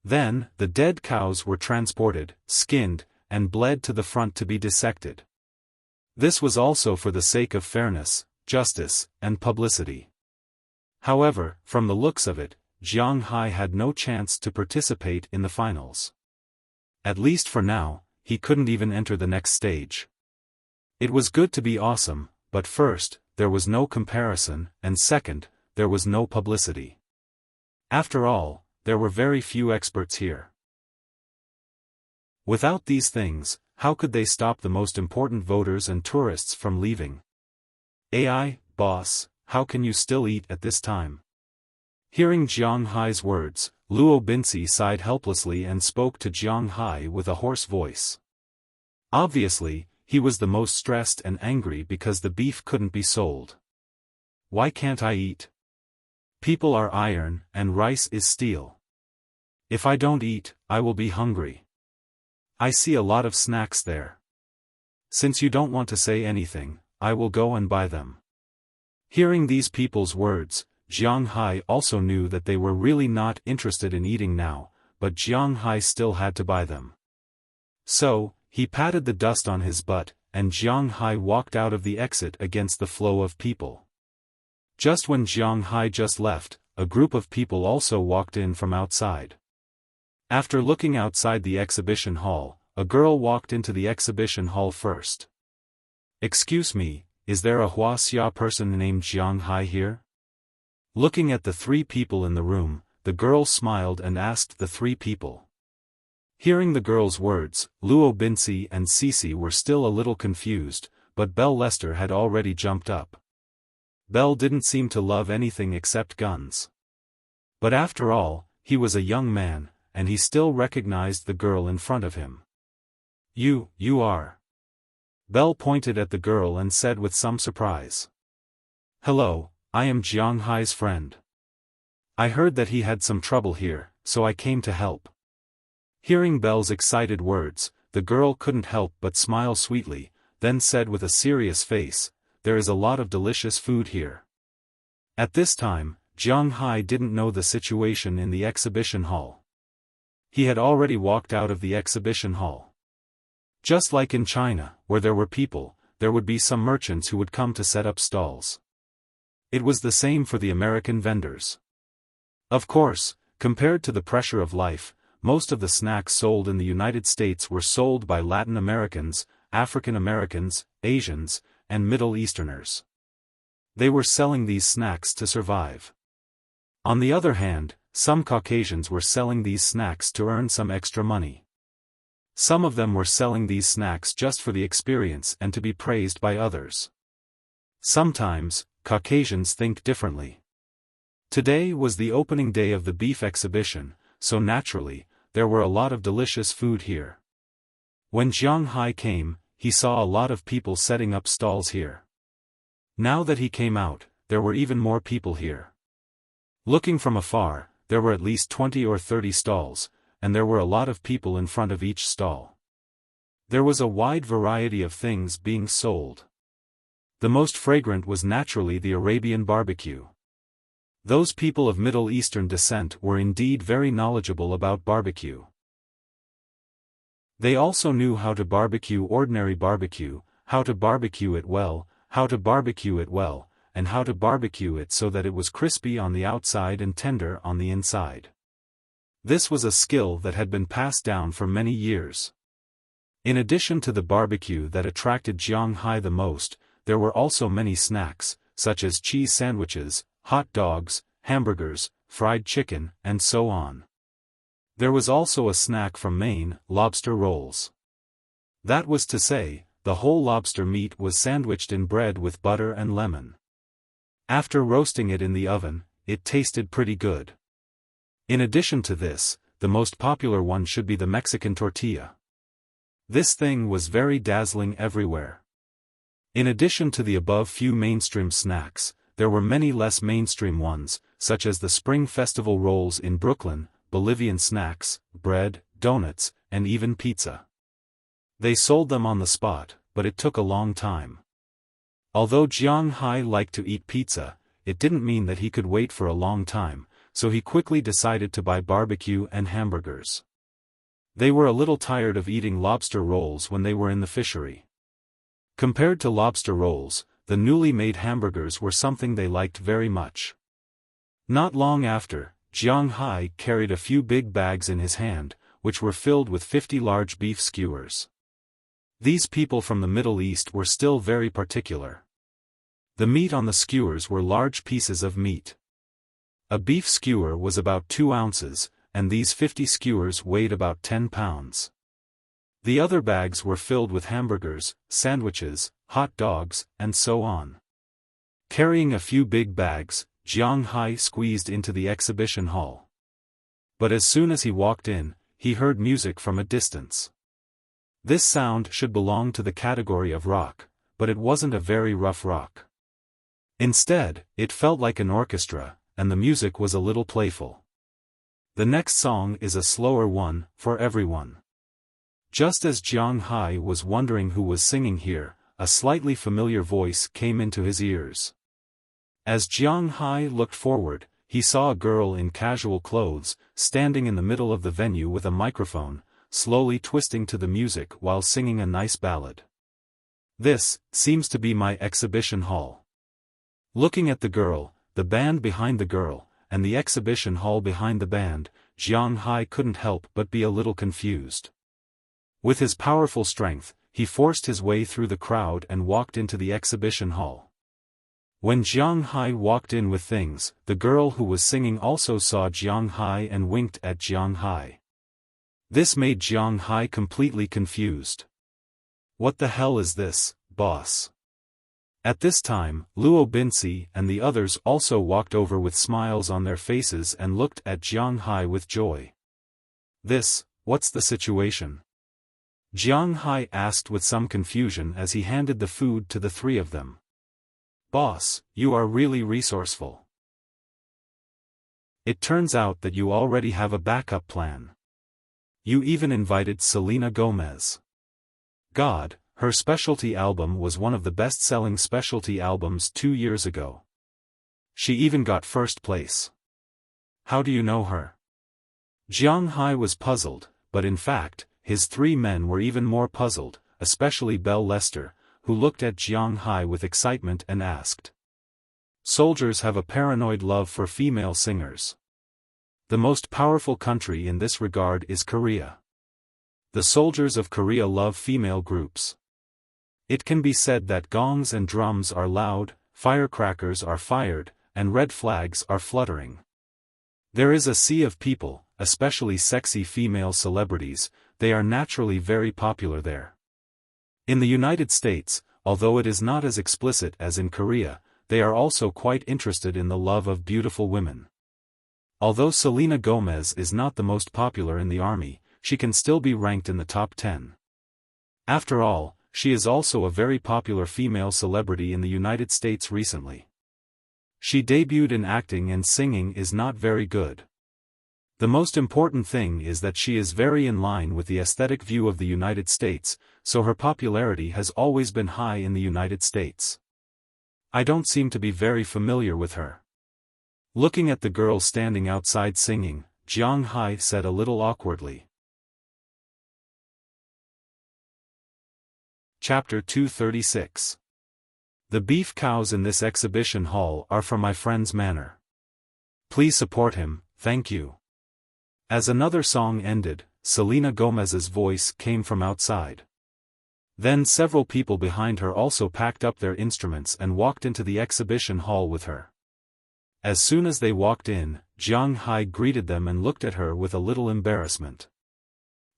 Then, the dead cows were transported, skinned, and bled to the front to be dissected. This was also for the sake of fairness, justice, and publicity. However, from the looks of it, Jiang Hai had no chance to participate in the finals. At least for now, he couldn't even enter the next stage. It was good to be awesome, but first, there was no comparison, and second, there was no publicity. After all, there were very few experts here. Without these things, how could they stop the most important voters and tourists from leaving? "AI, boss, how can you still eat at this time?" Hearing Jiang Hai's words, Luo Binci sighed helplessly and spoke to Jiang Hai with a hoarse voice. Obviously, he was the most stressed and angry because the beef couldn't be sold. "Why can't I eat? People are iron, and rice is steel. If I don't eat, I will be hungry. I see a lot of snacks there. Since you don't want to say anything, I will go and buy them." Hearing these people's words, Jiang Hai also knew that they were really not interested in eating now, but Jiang Hai still had to buy them. So, he patted the dust on his butt, and Jiang Hai walked out of the exit against the flow of people. Just when Jiang Hai just left, a group of people also walked in from outside. After looking outside the exhibition hall, a girl walked into the exhibition hall first. "Excuse me, is there a Wuxia person named Jiang Hai here?" Looking at the 3 people in the room, the girl smiled and asked the three people. Hearing the girl's words, Luo Binci and Cece were still a little confused, but Belle Lester had already jumped up. Belle didn't seem to love anything except guns. But after all, he was a young man, and he still recognized the girl in front of him. You are. Belle pointed at the girl and said with some surprise. Hello, I am Jiang Hai's friend. I heard that he had some trouble here, so I came to help. Hearing Belle's excited words, the girl couldn't help but smile sweetly, then said with a serious face, there is a lot of delicious food here. At this time, Jiang Hai didn't know the situation in the exhibition hall. He had already walked out of the exhibition hall. Just like in China, where there were people, there would be some merchants who would come to set up stalls. It was the same for the American vendors. Of course, compared to the pressure of life, most of the snacks sold in the United States were sold by Latin Americans, African Americans, Asians, and Middle Easterners. They were selling these snacks to survive. On the other hand, some Caucasians were selling these snacks to earn some extra money. Some of them were selling these snacks just for the experience and to be praised by others. Sometimes, Caucasians think differently. Today was the opening day of the beef exhibition, so naturally, there were a lot of delicious food here. When Jiang Hai came, he saw a lot of people setting up stalls here. Now that he came out, there were even more people here. Looking from afar, there were at least 20 or 30 stalls, and there were a lot of people in front of each stall. There was a wide variety of things being sold. The most fragrant was naturally the Arabian barbecue. Those people of Middle Eastern descent were indeed very knowledgeable about barbecue. They also knew how to barbecue ordinary barbecue, how to barbecue it well, and how to barbecue it so that it was crispy on the outside and tender on the inside. This was a skill that had been passed down for many years. In addition to the barbecue that attracted Jiang Hai the most, there were also many snacks, such as cheese sandwiches, hot dogs, hamburgers, fried chicken, and so on. There was also a snack from Maine, lobster rolls. That was to say, the whole lobster meat was sandwiched in bread with butter and lemon. After roasting it in the oven, it tasted pretty good. In addition to this, the most popular one should be the Mexican tortilla. This thing was very dazzling everywhere. In addition to the above few mainstream snacks, there were many less mainstream ones, such as the Spring Festival rolls in Brooklyn, Bolivian snacks, bread, donuts, and even pizza. They sold them on the spot, but it took a long time. Although Jiang Hai liked to eat pizza, it didn't mean that he could wait for a long time, so he quickly decided to buy barbecue and hamburgers. They were a little tired of eating lobster rolls when they were in the fishery. Compared to lobster rolls, the newly made hamburgers were something they liked very much. Not long after, Jiang Hai carried a few big bags in his hand, which were filled with 50 large beef skewers. These people from the Middle East were still very particular. The meat on the skewers were large pieces of meat. A beef skewer was about 2 ounces, and these 50 skewers weighed about 10 pounds. The other bags were filled with hamburgers, sandwiches, hot dogs, and so on. Carrying a few big bags, Jiang Hai squeezed into the exhibition hall. But as soon as he walked in, he heard music from a distance. This sound should belong to the category of rock, but it wasn't a very rough rock. Instead, it felt like an orchestra, and the music was a little playful. The next song is a slower one, for everyone. Just as Jiang Hai was wondering who was singing here, a slightly familiar voice came into his ears. As Jiang Hai looked forward, he saw a girl in casual clothes, standing in the middle of the venue with a microphone, slowly twisting to the music while singing a nice ballad. This seems to be my exhibition hall. Looking at the girl, the band behind the girl, and the exhibition hall behind the band, Jiang Hai couldn't help but be a little confused. With his powerful strength, he forced his way through the crowd and walked into the exhibition hall. When Jiang Hai walked in with things, the girl who was singing also saw Jiang Hai and winked at Jiang Hai. This made Jiang Hai completely confused. What the hell is this, boss? At this time, Luo Binci and the others also walked over with smiles on their faces and looked at Jiang Hai with joy. What's the situation? Jiang Hai asked with some confusion as he handed the food to the three of them. Boss, you are really resourceful. It turns out that you already have a backup plan. You even invited Selena Gomez. God, her specialty album was one of the best-selling specialty albums 2 years ago. She even got first place. How do you know her? Jiang Hai was puzzled, but in fact, his three men were even more puzzled, especially Belle Lester, who looked at Jiang Hai with excitement and asked. Soldiers have a paranoid love for female singers. The most powerful country in this regard is Korea. The soldiers of Korea love female groups. It can be said that gongs and drums are loud, firecrackers are fired, and red flags are fluttering. There is a sea of people, especially sexy female celebrities, they are naturally very popular there. In the United States, although it is not as explicit as in Korea, they are also quite interested in the love of beautiful women. Although Selena Gomez is not the most popular in the army, she can still be ranked in the top 10. After all, she is also a very popular female celebrity in the United States recently. She debuted in acting and singing is not very good. The most important thing is that she is very in line with the aesthetic view of the United States, so her popularity has always been high in the United States. I don't seem to be very familiar with her. Looking at the girl standing outside singing, Jiang Hai said a little awkwardly. Chapter 236. The beef cows in this exhibition hall are from my friend's manor. Please support him, thank you. As another song ended, Selena Gomez's voice came from outside. Then several people behind her also packed up their instruments and walked into the exhibition hall with her. As soon as they walked in, Jiang Hai greeted them and looked at her with a little embarrassment.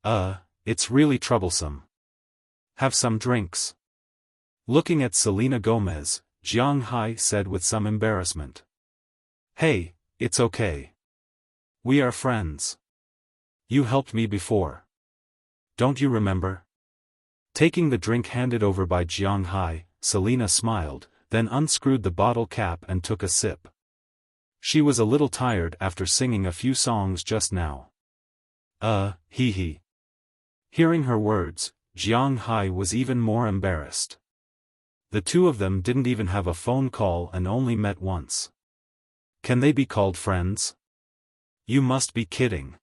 It's really troublesome. Have some drinks. Looking at Selena Gomez, Jiang Hai said with some embarrassment. Hey, it's okay. We are friends. You helped me before. Don't you remember? Taking the drink handed over by Jiang Hai, Selena smiled, then unscrewed the bottle cap and took a sip. She was a little tired after singing a few songs just now. Hee hee. Hearing her words, Jiang Hai was even more embarrassed. The two of them didn't even have a phone call and only met once. Can they be called friends? You must be kidding.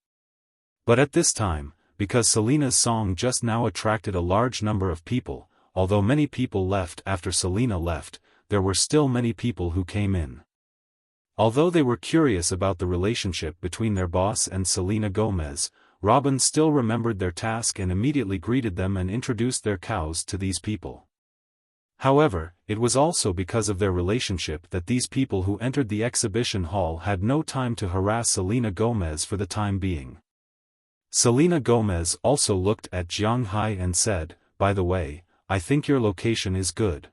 But at this time, because Selena's song just now attracted a large number of people, although many people left after Selena left, there were still many people who came in. Although they were curious about the relationship between their boss and Selena Gomez, Robin still remembered their task and immediately greeted them and introduced their cows to these people. However, it was also because of their relationship that these people who entered the exhibition hall had no time to harass Selena Gomez for the time being. Selena Gomez also looked at Jiang Hai and said, by the way, I think your location is good.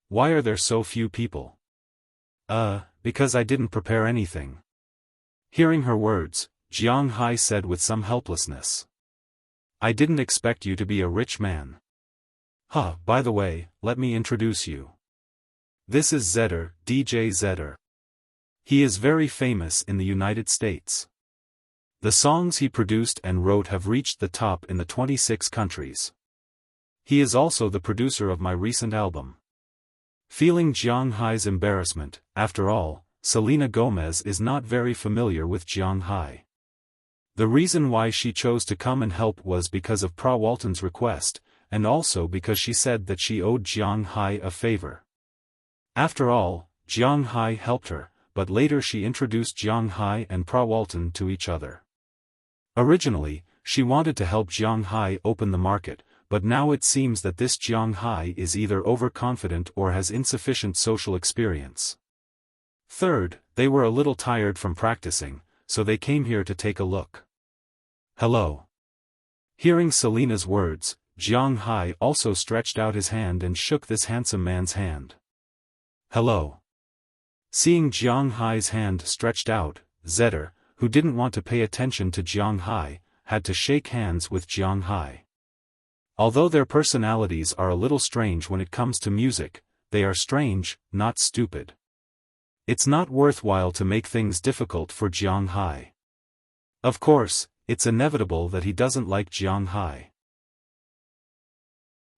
Why are there so few people? Because I didn't prepare anything. Hearing her words, Jiang Hai said with some helplessness. I didn't expect you to be a rich man. By the way, let me introduce you. This is Zedder, DJ Zedder. He is very famous in the United States. The songs he produced and wrote have reached the top in the 26 countries. He is also the producer of my recent album. Feeling Jiang Hai's embarrassment, after all, Selena Gomez is not very familiar with Jiang Hai. The reason why she chose to come and help was because of Pra Walton's request, and also because she said that she owed Jiang Hai a favor. After all, Jiang Hai helped her, but later she introduced Jiang Hai and Pra Walton to each other. Originally, she wanted to help Jiang Hai open the market, but now it seems that this Jiang Hai is either overconfident or has insufficient social experience. Third, they were a little tired from practicing, so they came here to take a look. Hello. Hearing Selina's words, Jiang Hai also stretched out his hand and shook this handsome man's hand. Hello. Seeing Jiang Hai's hand stretched out, Zedder, who didn't want to pay attention to Jiang Hai, had to shake hands with Jiang Hai. Although their personalities are a little strange when it comes to music, they are strange, not stupid. It's not worthwhile to make things difficult for Jiang Hai. Of course, it's inevitable that he doesn't like Jiang Hai.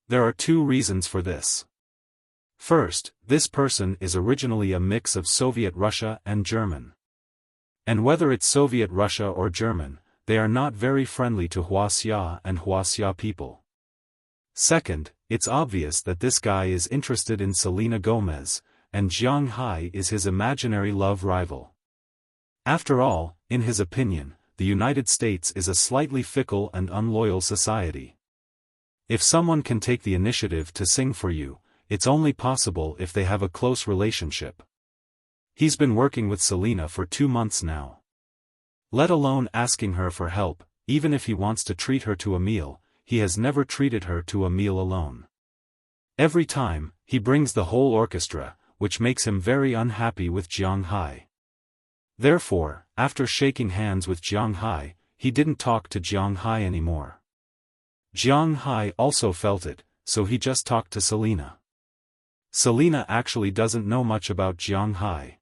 There are two reasons for this. First, this person is originally a mix of Soviet Russia and German. And whether it's Soviet Russia or German, they are not very friendly to Wuxia and Wuxia people. Second, it's obvious that this guy is interested in Selena Gomez, and Jiang Hai is his imaginary love rival. After all, in his opinion, the United States is a slightly fickle and unloyal society. If someone can take the initiative to sing for you, it's only possible if they have a close relationship. He's been working with Selena for 2 months now. Let alone asking her for help, even if he wants to treat her to a meal, he has never treated her to a meal alone. Every time, he brings the whole orchestra, which makes him very unhappy with Jiang Hai. Therefore, after shaking hands with Jiang Hai, he didn't talk to Jiang Hai anymore. Jiang Hai also felt it, so he just talked to Selena. Selena actually doesn't know much about Jiang Hai.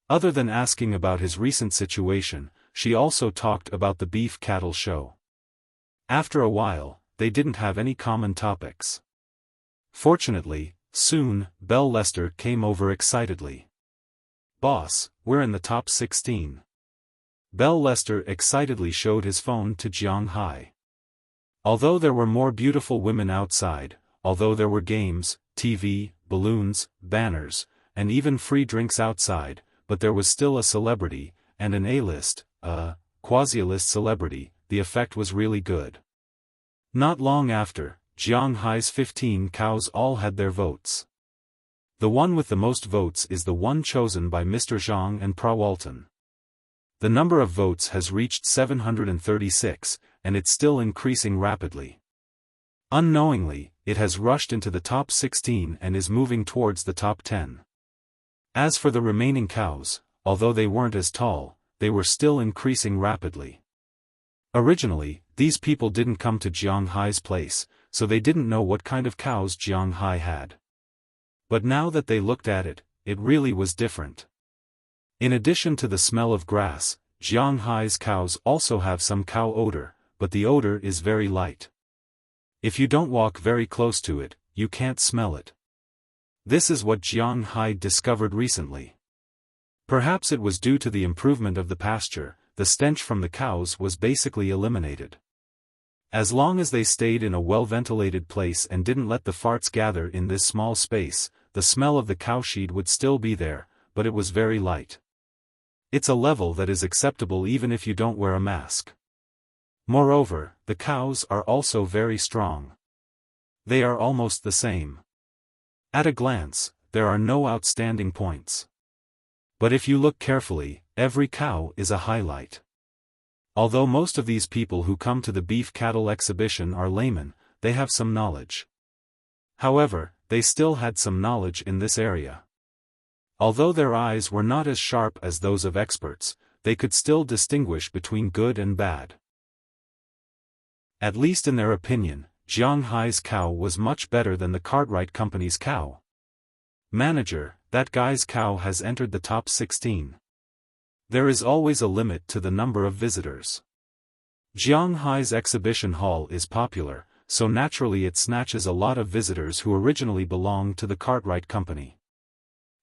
Other than asking about his recent situation, she also talked about the beef cattle show. After a while, they didn't have any common topics. Fortunately, soon, Belle Lester came over excitedly. "Boss, we're in the top 16. Belle Lester excitedly showed his phone to Jiang Hai. Although there were more beautiful women outside, although there were games, TV, balloons, banners, and even free drinks outside, but there was still a celebrity, and an A-list, quasi-A-list celebrity. The effect was really good. Not long after, Jiang Hai's 15 cows all had their votes. The one with the most votes is the one chosen by Mr. Zhang and Prawalton. The number of votes has reached 736, and it's still increasing rapidly. Unknowingly, it has rushed into the top 16 and is moving towards the top 10. As for the remaining cows, although they weren't as tall, they were still increasing rapidly. Originally, these people didn't come to Jiang Hai's place, so they didn't know what kind of cows Jiang Hai had. But now that they looked at it, it really was different. In addition to the smell of grass, Jiang Hai's cows also have some cow odor, but the odor is very light. If you don't walk very close to it, you can't smell it. This is what Jiang Hai discovered recently. Perhaps it was due to the improvement of the pasture. The stench from the cows was basically eliminated. As long as they stayed in a well-ventilated place and didn't let the farts gather in this small space, the smell of the cowshed would still be there, but it was very light. It's a level that is acceptable even if you don't wear a mask. Moreover, the cows are also very strong. They are almost the same. At a glance, there are no outstanding points. But if you look carefully, every cow is a highlight. Although most of these people who come to the beef cattle exhibition are laymen, they have some knowledge. However, they still had some knowledge in this area. Although their eyes were not as sharp as those of experts, they could still distinguish between good and bad. At least in their opinion, Jiang Hai's cow was much better than the Cartwright Company's cow. "Manager, that guy's cow has entered the top 16. There is always a limit to the number of visitors. Jiang Hai's exhibition hall is popular, so naturally it snatches a lot of visitors who originally belonged to the Cartwright Company."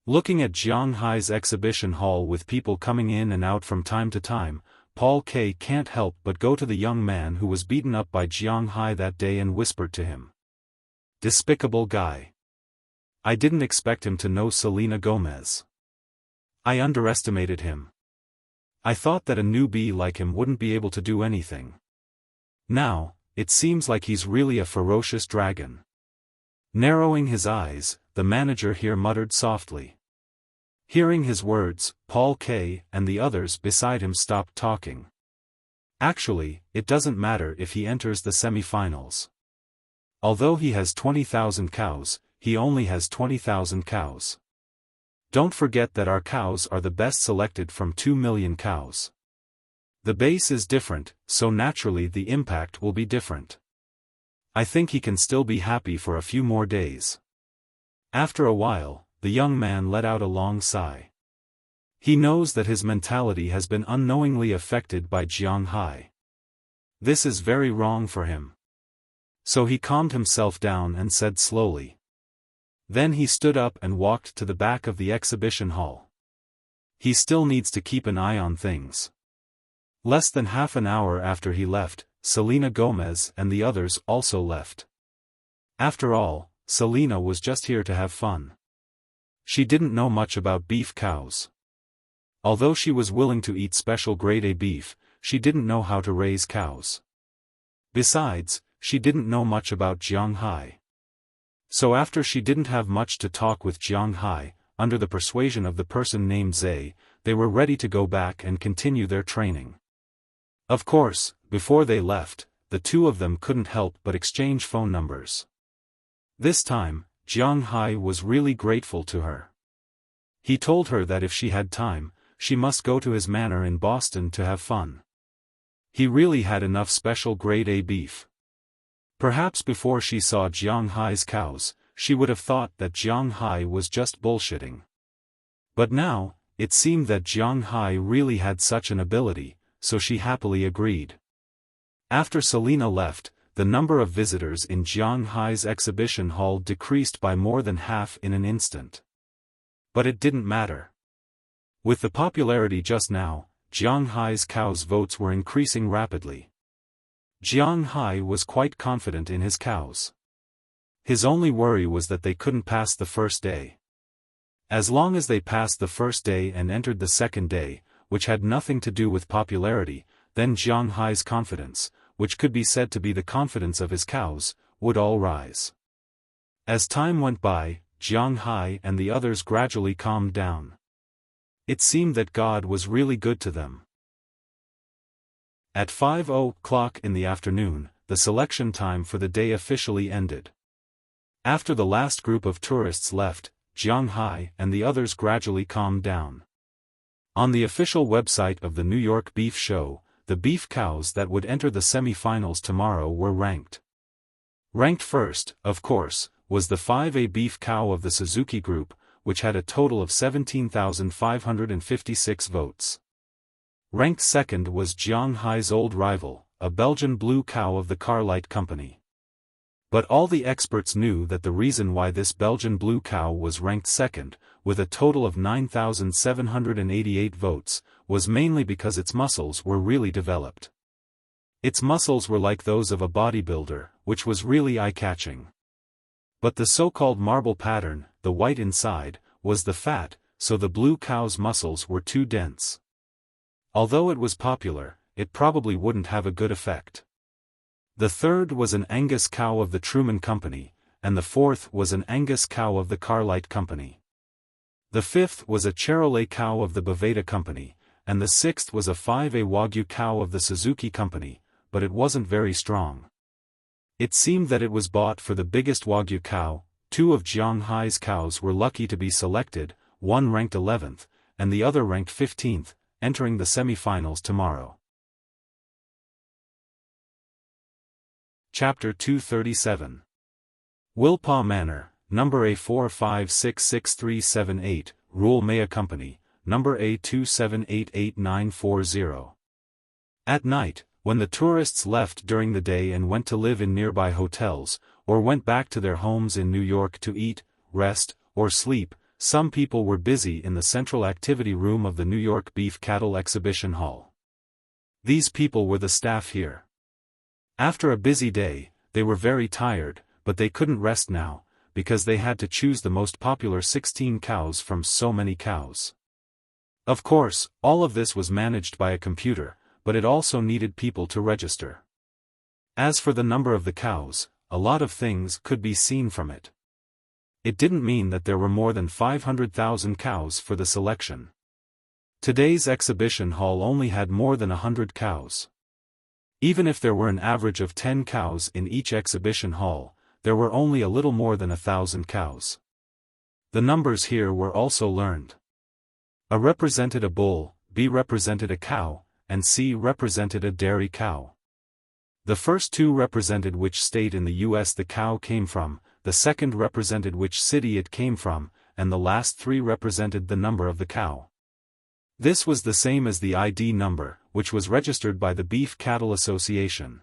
Looking at Jiang Hai's exhibition hall with people coming in and out from time to time, Paul K. can't help but go to the young man who was beaten up by Jiang Hai that day and whispered to him. "Despicable guy. I didn't expect him to know Selena Gomez. I underestimated him. I thought that a newbie like him wouldn't be able to do anything. Now, it seems like he's really a ferocious dragon. Narrowing his eyes, the manager here muttered softly. Hearing his words, Paul K. and the others beside him stopped talking. Actually, it doesn't matter if he enters the semi-finals. Although he has 20,000 cows, he only has 20,000 cows. Don't forget that our cows are the best selected from 2 million cows. The base is different, so naturally the impact will be different. I think he can still be happy for a few more days. After a while, the young man let out a long sigh. He knows that his mentality has been unknowingly affected by Jiang Hai. This is very wrong for him. So he calmed himself down and said slowly. Then he stood up and walked to the back of the exhibition hall. He still needs to keep an eye on things. Less than half an hour after he left, Selena Gomez and the others also left. After all, Selena was just here to have fun. She didn't know much about beef cows. Although she was willing to eat special grade A beef, she didn't know how to raise cows. Besides, she didn't know much about Jiang Hai. So after she didn't have much to talk with Jiang Hai, under the persuasion of the person named Zhe, they were ready to go back and continue their training. Of course, before they left, the two of them couldn't help but exchange phone numbers. This time, Jiang Hai was really grateful to her. He told her that if she had time, she must go to his manor in Boston to have fun. He really had enough special grade A beef. Perhaps before she saw Jiang Hai's cows, she would have thought that Jiang Hai was just bullshitting. But now, it seemed that Jiang Hai really had such an ability, so she happily agreed. After Selena left, the number of visitors in Jiang Hai's exhibition hall decreased by more than half in an instant. But it didn't matter. With the popularity just now, Jiang Hai's cows' votes were increasing rapidly. Jiang Hai was quite confident in his cows. His only worry was that they couldn't pass the first day. As long as they passed the first day and entered the second day, which had nothing to do with popularity, then Jiang Hai's confidence, which could be said to be the confidence of his cows, would all rise. As time went by, Jiang Hai and the others gradually calmed down. It seemed that God was really good to them. At 5:00 in the afternoon, the selection time for the day officially ended. After the last group of tourists left, Jiang Hai and the others gradually calmed down. On the official website of the New York Beef Show, the beef cows that would enter the semi-finals tomorrow were ranked. Ranked first, of course, was the 5A beef cow of the Suzuki Group, which had a total of 17,556 votes. Ranked second was Jiang Hai's old rival, a Belgian blue cow of the Carlite Company. But all the experts knew that the reason why this Belgian blue cow was ranked second, with a total of 9,788 votes, was mainly because its muscles were really developed. Its muscles were like those of a bodybuilder, which was really eye-catching. But the so-called marble pattern, the white inside, was the fat, so the blue cow's muscles were too dense. Although it was popular, it probably wouldn't have a good effect. The third was an Angus cow of the Truman Company, and the fourth was an Angus cow of the Carlite Company. The fifth was a Charolais cow of the Boveda Company, and the sixth was a 5A Wagyu cow of the Suzuki Company, but it wasn't very strong. It seemed that it was bought for the biggest Wagyu cow. Two of Jiang Hai's cows were lucky to be selected, one ranked 11th, and the other ranked 15th, entering the semi-finals tomorrow. Chapter 237. Wilpaw Manor, number A4566378, Rural Maya Company, number A2788940. At night, when the tourists left during the day and went to live in nearby hotels, or went back to their homes in New York to eat, rest, or sleep, some people were busy in the central activity room of the New York Beef Cattle Exhibition Hall. These people were the staff here. After a busy day, they were very tired, but they couldn't rest now, because they had to choose the most popular 16 cows from so many cows. Of course, all of this was managed by a computer, but it also needed people to register. As for the number of the cows, a lot of things could be seen from it. It didn't mean that there were more than 500,000 cows for the selection. Today's exhibition hall only had more than 100 cows. Even if there were an average of 10 cows in each exhibition hall, there were only a little more than 1,000 cows. The numbers here were also learned. A represented a bull, B represented a cow, and C represented a dairy cow. The first two represented which state in the US the cow came from, the second represented which city it came from, and the last three represented the number of the cow. This was the same as the ID number, which was registered by the Beef Cattle Association.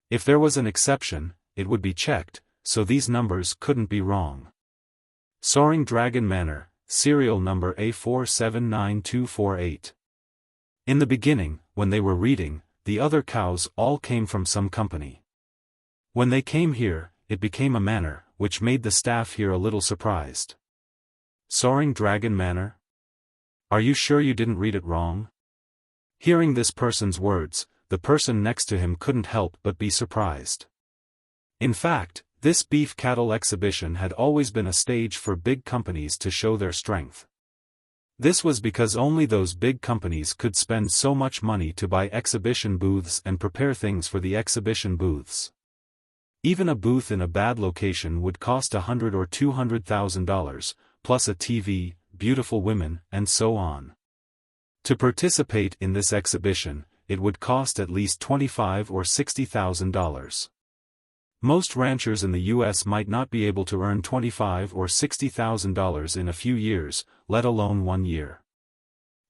If there was an exception, it would be checked, so these numbers couldn't be wrong. Soaring Dragon Manor, serial number A479248. In the beginning, when they were reading, the other cows all came from some company. When they came here, it became a manor, which made the staff here a little surprised. Soaring Dragon Manor? Are you sure you didn't read it wrong? Hearing this person's words, the person next to him couldn't help but be surprised. In fact, this beef cattle exhibition had always been a stage for big companies to show their strength. This was because only those big companies could spend so much money to buy exhibition booths and prepare things for the exhibition booths. Even a booth in a bad location would cost $100,000 or $200,000, plus a TV, beautiful women, and so on. To participate in this exhibition, it would cost at least $25,000 or $60,000. Most ranchers in the US might not be able to earn $25,000 or $60,000 in a few years, let alone 1 year.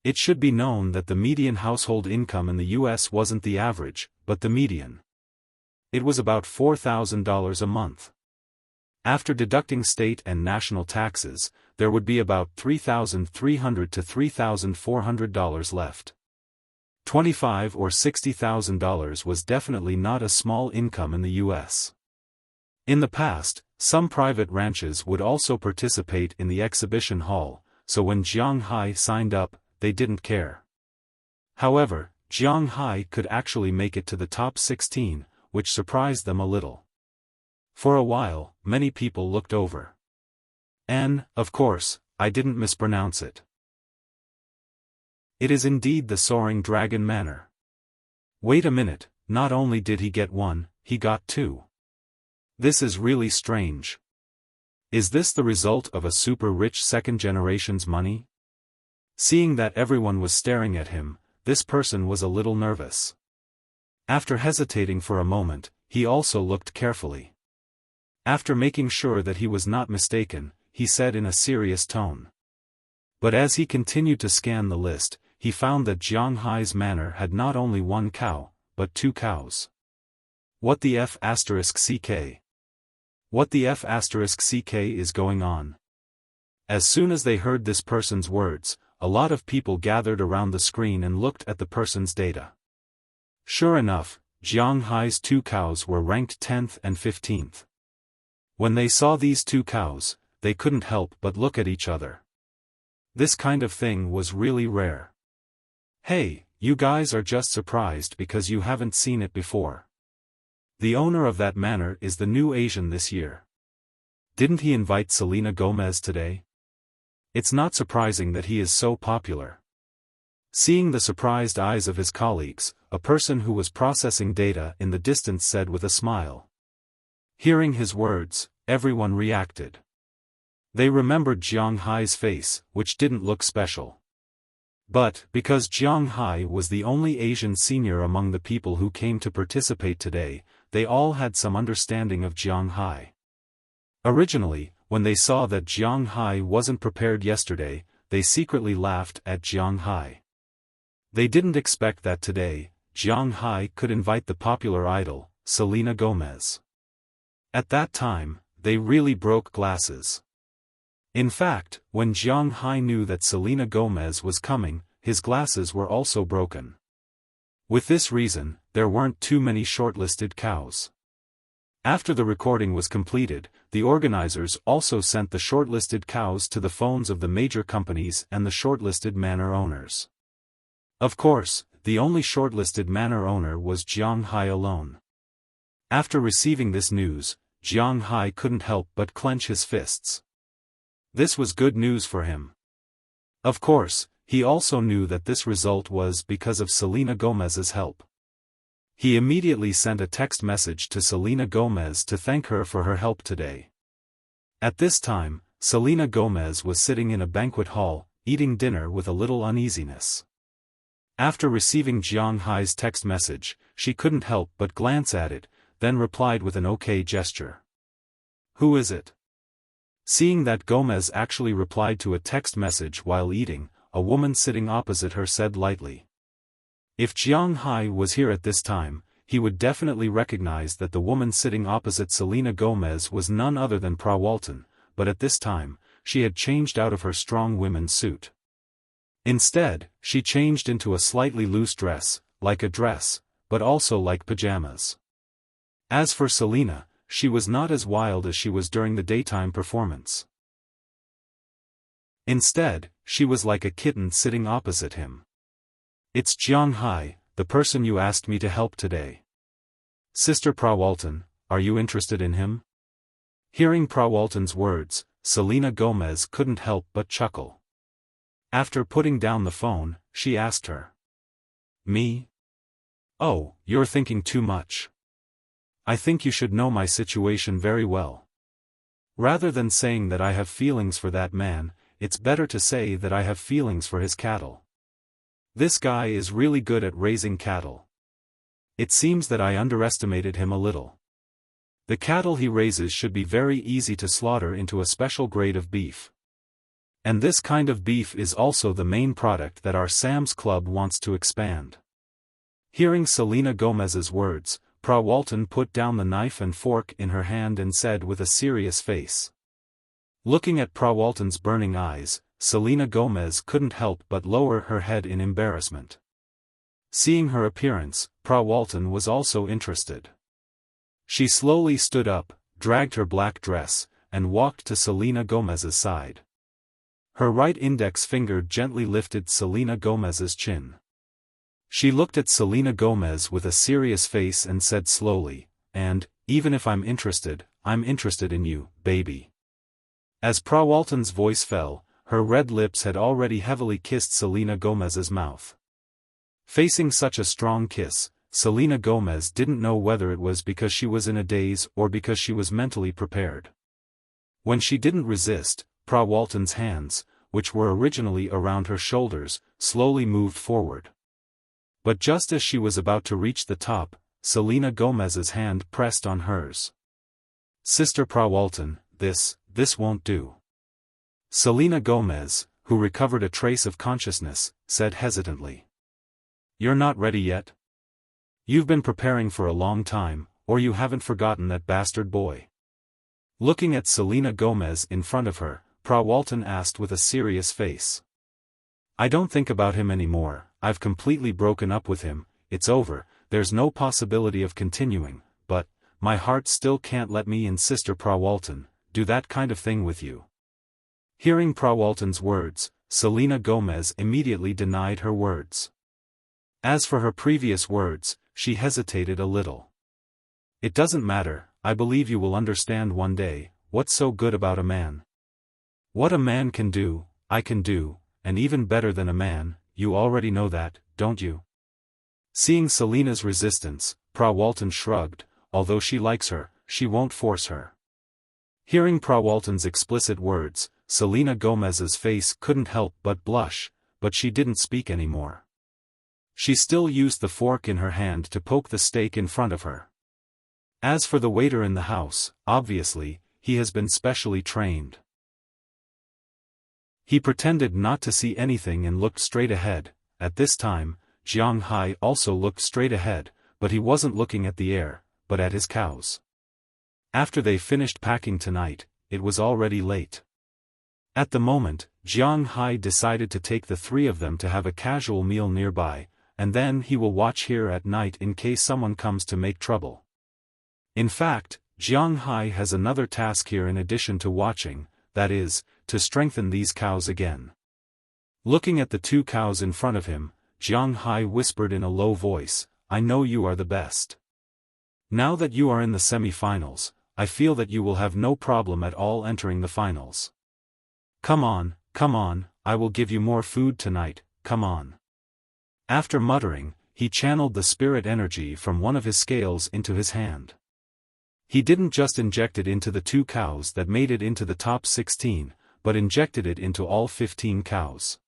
It should be known that the median household income in the US wasn't the average, but the median. It was about $4,000 a month. After deducting state and national taxes, there would be about $3,300 to $3,400 left. $25,000 or $60,000 was definitely not a small income in the US. In the past, some private ranches would also participate in the exhibition hall, so when Jiang Hai signed up, they didn't care. However, Jiang Hai could actually make it to the top 16, which surprised them a little. For a while, many people looked over. And, of course, I didn't mispronounce it. It is indeed the Soaring Dragon Manor. Wait a minute, not only did he get one, he got two. This is really strange. Is this the result of a super rich second generation's money? Seeing that everyone was staring at him, this person was a little nervous. After hesitating for a moment, he also looked carefully. After making sure that he was not mistaken, he said in a serious tone. But as he continued to scan the list, he found that Jiang Hai's manor had not only one cow, but two cows. What the F***CK? What the F***CK is going on? As soon as they heard this person's words, a lot of people gathered around the screen and looked at the person's data. Sure enough, Jiang Hai's two cows were ranked 10th and 15th. When they saw these two cows, they couldn't help but look at each other. This kind of thing was really rare. Hey, you guys are just surprised because you haven't seen it before. The owner of that manor is the new Asian this year. Didn't he invite Selena Gomez today? It's not surprising that he is so popular. Seeing the surprised eyes of his colleagues, a person who was processing data in the distance said with a smile. Hearing his words, everyone reacted. They remembered Jiang Hai's face, which didn't look special. But, because Jiang Hai was the only Asian senior among the people who came to participate today, they all had some understanding of Jiang Hai. Originally, when they saw that Jiang Hai wasn't prepared yesterday, they secretly laughed at Jiang Hai. They didn't expect that today, Jiang Hai could invite the popular idol, Selena Gomez. At that time, they really broke glasses. In fact, when Jiang Hai knew that Selena Gomez was coming, his glasses were also broken. With this reason, there weren't too many shortlisted cows. After the recording was completed, the organizers also sent the shortlisted cows to the phones of the major companies and the shortlisted manor owners. Of course, the only shortlisted manor owner was Jiang Hai alone. After receiving this news, Jiang Hai couldn't help but clench his fists. This was good news for him. Of course, he also knew that this result was because of Selena Gomez's help. He immediately sent a text message to Selena Gomez to thank her for her help today. At this time, Selena Gomez was sitting in a banquet hall, eating dinner with a little uneasiness. After receiving Jiang Hai's text message, she couldn't help but glance at it, then replied with an okay gesture. "Who is it?" Seeing that Gomez actually replied to a text message while eating, a woman sitting opposite her said lightly. If Jiang Hai was here at this time, he would definitely recognize that the woman sitting opposite Selena Gomez was none other than Walton, but at this time, she had changed out of her strong women's suit. Instead, she changed into a slightly loose dress, like a dress, but also like pajamas. As for Selena, she was not as wild as she was during the daytime performance. Instead, she was like a kitten sitting opposite him. "It's Jiang Hai, the person you asked me to help today. Sister Walton, are you interested in him?" Hearing Walton's words, Selena Gomez couldn't help but chuckle. After putting down the phone, she asked her. "Me? Oh, you're thinking too much. I think you should know my situation very well. Rather than saying that I have feelings for that man, it's better to say that I have feelings for his cattle. This guy is really good at raising cattle. It seems that I underestimated him a little. The cattle he raises should be very easy to slaughter into a special grade of beef. And this kind of beef is also the main product that our Sam's Club wants to expand." Hearing Selena Gomez's words, Walton put down the knife and fork in her hand and said with a serious face. Looking at Walton's burning eyes, Selena Gomez couldn't help but lower her head in embarrassment. Seeing her appearance, Walton was also interested. She slowly stood up, dragged her black dress, and walked to Selena Gomez's side. Her right index finger gently lifted Selena Gomez's chin. She looked at Selena Gomez with a serious face and said slowly, "And, even if I'm interested in you, baby." As Walton's voice fell, her red lips had already heavily kissed Selena Gomez's mouth. Facing such a strong kiss, Selena Gomez didn't know whether it was because she was in a daze or because she was mentally prepared. When she didn't resist, Walton's hands, which were originally around her shoulders, slowly moved forward. But just as she was about to reach the top, Selena Gomez's hand pressed on hers. "Sister Walton, this won't do." Selena Gomez, who recovered a trace of consciousness, said hesitantly. "You're not ready yet? You've been preparing for a long time, or you haven't forgotten that bastard boy?" Looking at Selena Gomez in front of her, Walton asked with a serious face. "I don't think about him anymore, I've completely broken up with him, it's over, there's no possibility of continuing, but, my heart still can't let me and Sister Walton do that kind of thing with you." Hearing Walton's words, Selena Gomez immediately denied her words. As for her previous words, she hesitated a little. "It doesn't matter, I believe you will understand one day, what's so good about a man. What a man can do, I can do, and even better than a man, you already know that, don't you?" Seeing Selena's resistance, Walton shrugged, although she likes her, she won't force her. Hearing Walton's explicit words, Selena Gomez's face couldn't help but blush, but she didn't speak anymore. She still used the fork in her hand to poke the steak in front of her. As for the waiter in the house, obviously, he has been specially trained. He pretended not to see anything and looked straight ahead. At this time, Jiang Hai also looked straight ahead, but he wasn't looking at the air, but at his cows. After they finished packing tonight, it was already late. At the moment, Jiang Hai decided to take the three of them to have a casual meal nearby, and then he will watch here at night in case someone comes to make trouble. In fact, Jiang Hai has another task here in addition to watching, that is, to strengthen these cows again. Looking at the two cows in front of him, Jiang Hai whispered in a low voice, "I know you are the best. Now that you are in the semi-finals, I feel that you will have no problem at all entering the finals. Come on, I will give you more food tonight, come on. After muttering, he channeled the spirit energy from one of his scales into his hand. He didn't just inject it into the 2 cows that made it into the top 16, but injected it into all 15 cows.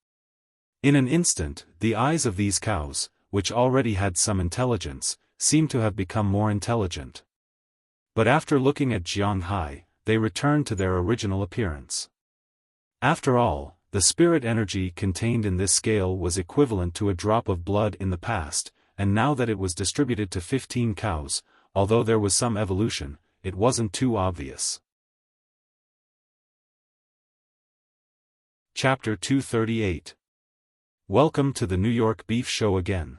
In an instant, the eyes of these cows, which already had some intelligence, seemed to have become more intelligent. But after looking at Jiang Hai, they returned to their original appearance. After all, the spirit energy contained in this scale was equivalent to a drop of blood in the past, and now that it was distributed to 15 cows, although there was some evolution, it wasn't too obvious. Chapter 238. Welcome to the New York Beef Show again.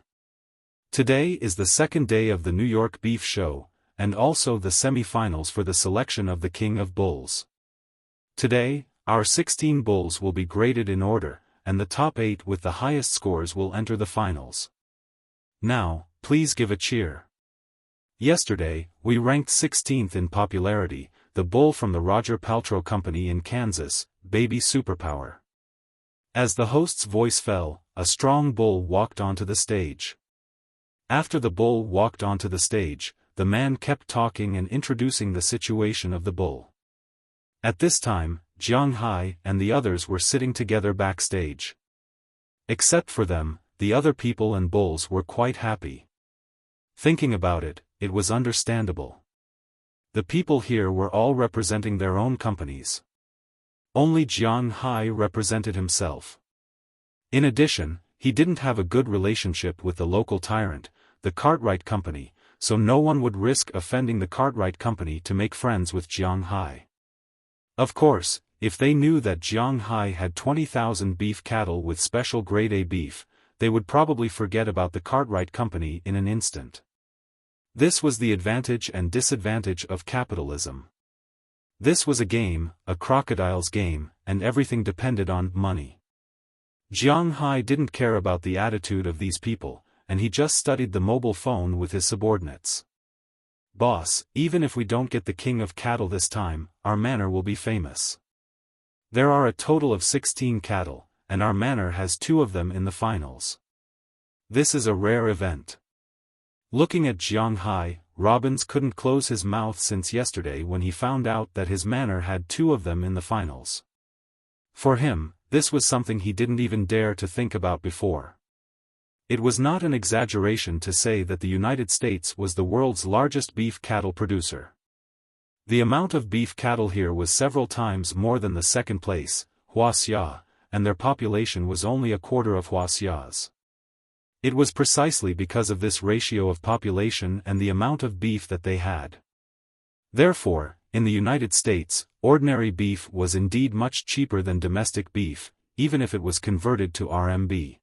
Today is the second day of the New York Beef Show, and also the semi-finals for the selection of the King of Bulls. Today, our 16 bulls will be graded in order, and the top 8 with the highest scores will enter the finals. Now, please give a cheer. Yesterday, we ranked 16th in popularity, the bull from the Roger Paltrow Company in Kansas, Baby Superpower. As the host's voice fell, a strong bull walked onto the stage. After the bull walked onto the stage, the man kept talking and introducing the situation of the bull. At this time, Jiang Hai and the others were sitting together backstage. Except for them, the other people and bulls were quite happy. Thinking about it, it was understandable. The people here were all representing their own companies. Only Jiang Hai represented himself. In addition, he didn't have a good relationship with the local tyrant, the Cartwright Company, so no one would risk offending the Cartwright Company to make friends with Jiang Hai. Of course, if they knew that Jiang Hai had 20,000 beef cattle with special grade A beef, they would probably forget about the Cartwright Company in an instant. This was the advantage and disadvantage of capitalism. This was a game, a crocodile's game, and everything depended on money. Jiang Hai didn't care about the attitude of these people, and he just studied the mobile phone with his subordinates. Boss, even if we don't get the king of cattle this time, our manor will be famous. There are a total of 16 cattle, and our manor has 2 of them in the finals. This is a rare event. Looking at Jiang Hai, Robbins couldn't close his mouth since yesterday when he found out that his manor had 2 of them in the finals. For him, this was something he didn't even dare to think about before. It was not an exaggeration to say that the United States was the world's largest beef cattle producer. The amount of beef cattle here was several times more than the second place, Wuxia, and their population was only a quarter of Wuxia's. It was precisely because of this ratio of population and the amount of beef that they had. Therefore, in the United States, ordinary beef was indeed much cheaper than domestic beef, even if it was converted to RMB.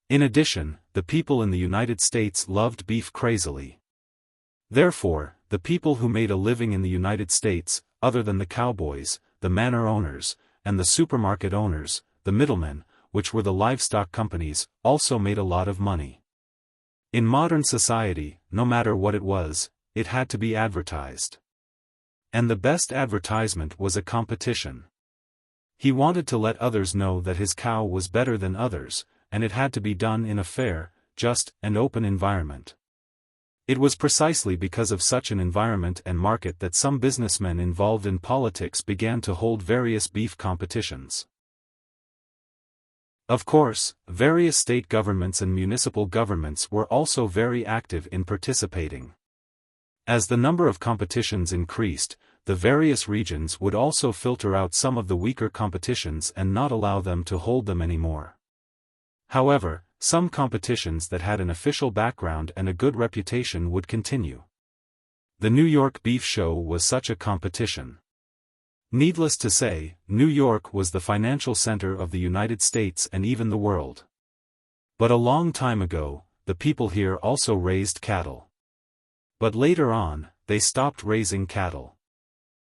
In addition, the people in the United States loved beef crazily. Therefore, the people who made a living in the United States, other than the cowboys, the manor owners, and the supermarket owners, the middlemen, which were the livestock companies, also made a lot of money. In modern society, no matter what it was, it had to be advertised. And the best advertisement was a competition. He wanted to let others know that his cow was better than others, and it had to be done in a fair, just, and open environment. It was precisely because of such an environment and market that some businessmen involved in politics began to hold various beef competitions. Of course, various state governments and municipal governments were also very active in participating. As the number of competitions increased, the various regions would also filter out some of the weaker competitions and not allow them to hold them anymore. However, some competitions that had an official background and a good reputation would continue. The New York Beef Show was such a competition. Needless to say, New York was the financial center of the United States and even the world. But a long time ago, the people here also raised cattle. But later on, they stopped raising cattle.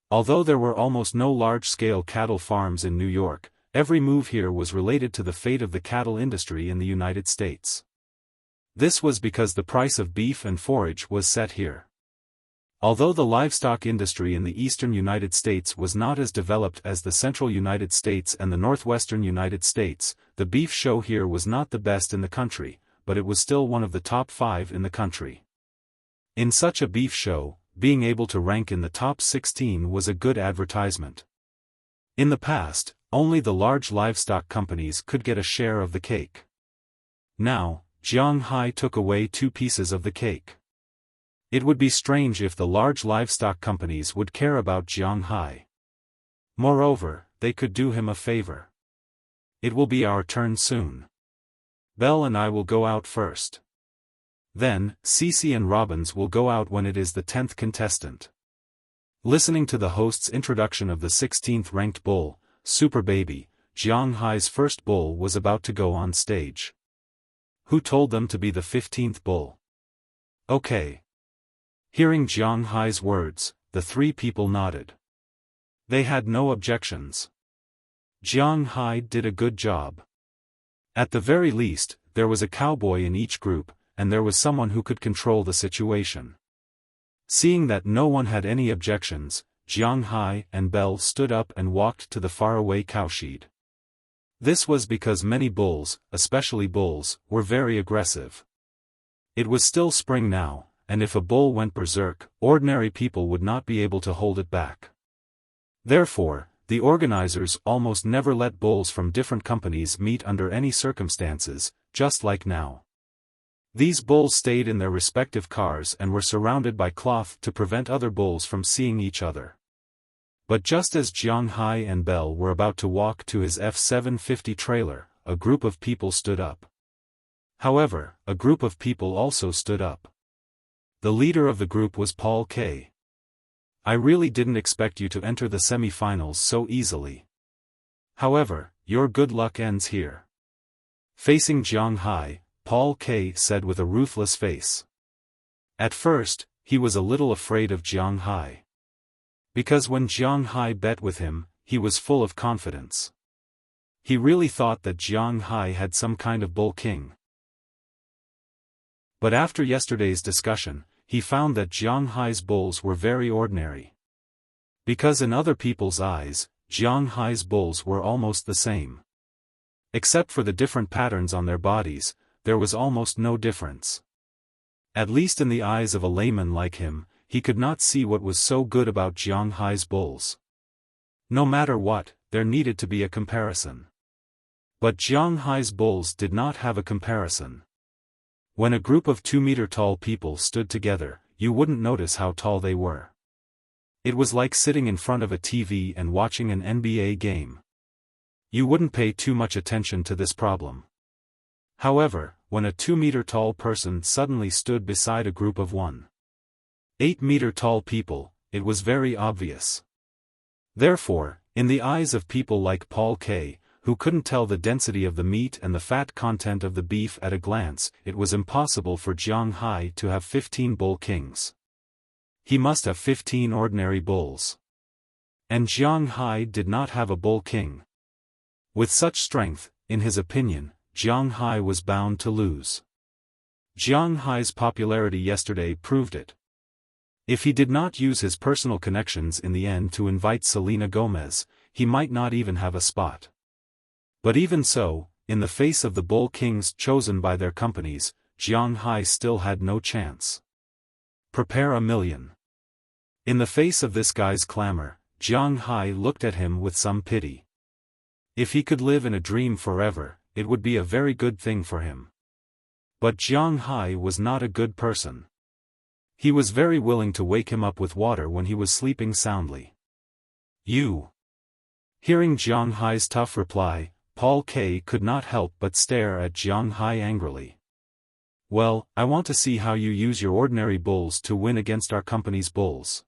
Although there were almost no large-scale cattle farms in New York, every move here was related to the fate of the cattle industry in the United States. This was because the price of beef and forage was set here. Although the livestock industry in the eastern United States was not as developed as the central United States and the northwestern United States, the beef show here was not the best in the country, but it was still one of the top 5 in the country. In such a beef show, being able to rank in the top 16 was a good advertisement. In the past, only the large livestock companies could get a share of the cake. Now, Jianghai took away 2 pieces of the cake. It would be strange if the large livestock companies would care about Jianghai. Moreover, they could do him a favor. It will be our turn soon. Belle and I will go out first. Then, Cece and Robbins will go out when it is the 10th contestant. Listening to the host's introduction of the 16th ranked bull, Super Baby, Jianghai's first bull was about to go on stage. Who told them to be the 15th bull? Okay. Hearing Jianghai's words, the 3 people nodded. They had no objections. Jianghai did a good job. At the very least, there was a cowboy in each group, and there was someone who could control the situation. Seeing that no one had any objections, Jianghai and Belle stood up and walked to the faraway cowshed. This was because many bulls, especially bulls, were very aggressive. It was still spring now, and if a bull went berserk, ordinary people would not be able to hold it back. Therefore, the organizers almost never let bulls from different companies meet under any circumstances, just like now. These bulls stayed in their respective cars and were surrounded by cloth to prevent other bulls from seeing each other. But just as Jianghai and Belle were about to walk to his F-750 trailer, a group of people stood up. However, a group of people also stood up. The leader of the group was Paul K. I really didn't expect you to enter the semi-finals so easily. However, your good luck ends here. Facing Jianghai, Paul K. said with a ruthless face. At first, he was a little afraid of Jianghai. Because when Jianghai bet with him, he was full of confidence. He really thought that Jianghai had some kind of bull king. But after yesterday's discussion, he found that Jianghai's bulls were very ordinary. Because in other people's eyes, Jianghai's bulls were almost the same. Except for the different patterns on their bodies, there was almost no difference. At least in the eyes of a layman like him, he could not see what was so good about Jianghai's bulls. No matter what, there needed to be a comparison. But Jianghai's bulls did not have a comparison. When a group of 2-meter-tall people stood together, you wouldn't notice how tall they were. It was like sitting in front of a TV and watching an NBA game. You wouldn't pay too much attention to this problem. However, when a 2-meter-tall person suddenly stood beside a group of 1.8-meter-tall people, it was very obvious. Therefore, in the eyes of people like Paul K., who couldn't tell the density of the meat and the fat content of the beef at a glance, it was impossible for Jianghai to have 15 bull kings. He must have 15 ordinary bulls. And Jianghai did not have a bull king. With such strength, in his opinion, Jianghai was bound to lose. Jianghai's popularity yesterday proved it. If he did not use his personal connections in the end to invite Selena Gomez, he might not even have a spot. But even so, in the face of the bull kings chosen by their companies, Jianghai still had no chance. Prepare a million. In the face of this guy's clamor, Jianghai looked at him with some pity. If he could live in a dream forever, it would be a very good thing for him. But Jianghai was not a good person. He was very willing to wake him up with water when he was sleeping soundly. You. Hearing Jianghai's tough reply, Paul K. could not help but stare at Jianghai angrily. Well, I want to see how you use your ordinary bulls to win against our company's bulls.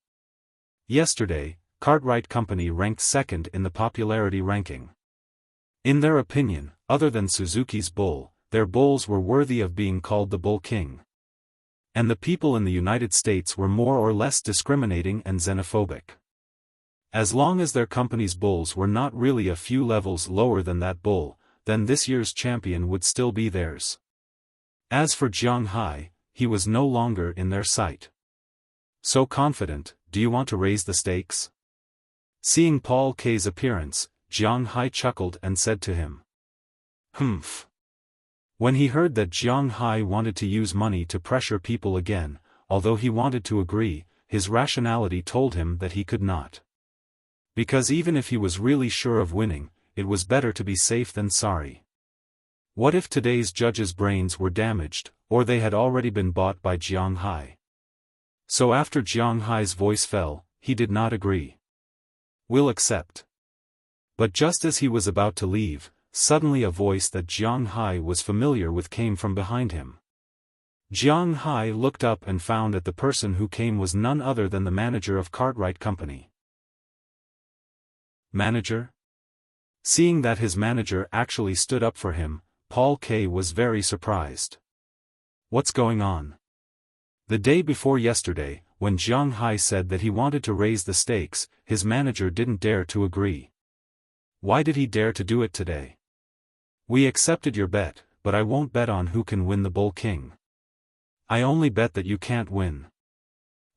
Yesterday, Cartwright Company ranked second in the popularity ranking. In their opinion, other than Suzuki's bull, their bulls were worthy of being called the Bull King. And the people in the United States were more or less discriminating and xenophobic. As long as their company's bulls were not really a few levels lower than that bull, then this year's champion would still be theirs. As for Jianghai, he was no longer in their sight. So confident, do you want to raise the stakes? Seeing Paul K's appearance, Jiang Hai chuckled and said to him. Humph. When he heard that Jiang Hai wanted to use money to pressure people again, although he wanted to agree, his rationality told him that he could not. Because even if he was really sure of winning, it was better to be safe than sorry. What if today's judges' brains were damaged, or they had already been bought by Jiang Hai? So after Jiang Hai's voice fell, he did not agree. We'll accept. But just as he was about to leave, suddenly a voice that Jiang Hai was familiar with came from behind him. Jiang Hai looked up and found that the person who came was none other than the manager of Cartwright Company. Manager? Seeing that his manager actually stood up for him, Paul K was very surprised. What's going on? The day before yesterday, when Jiang Hai said that he wanted to raise the stakes, his manager didn't dare to agree. Why did he dare to do it today? We accepted your bet, but I won't bet on who can win the Bull King. I only bet that you can't win.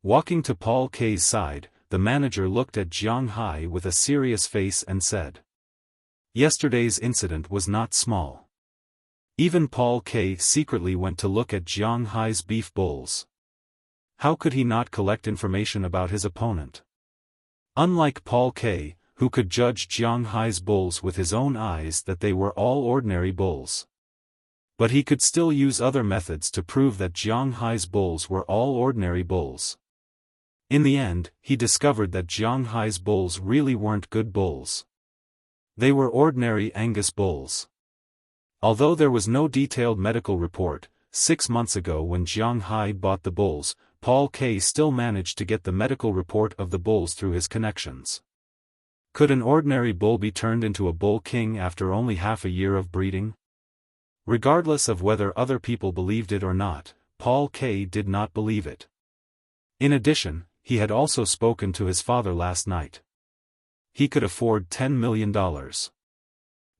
Walking to Paul K's side, the manager looked at Jiang Hai with a serious face and said. Yesterday's incident was not small. Even Paul K secretly went to look at Jiang Hai's beef bulls. How could he not collect information about his opponent? Unlike Paul K, who could judge Jiang Hai's bulls with his own eyes that they were all ordinary bulls. But he could still use other methods to prove that Jiang Hai's bulls were all ordinary bulls. In the end, he discovered that Jiang Hai's bulls really weren't good bulls. They were ordinary Angus bulls. Although there was no detailed medical report, 6 months ago when Jiang Hai bought the bulls, Paul K still managed to get the medical report of the bulls through his connections. Could an ordinary bull be turned into a bull king after only half a year of breeding? Regardless of whether other people believed it or not, Paul K did not believe it. In addition, he had also spoken to his father last night. He could afford $10 million.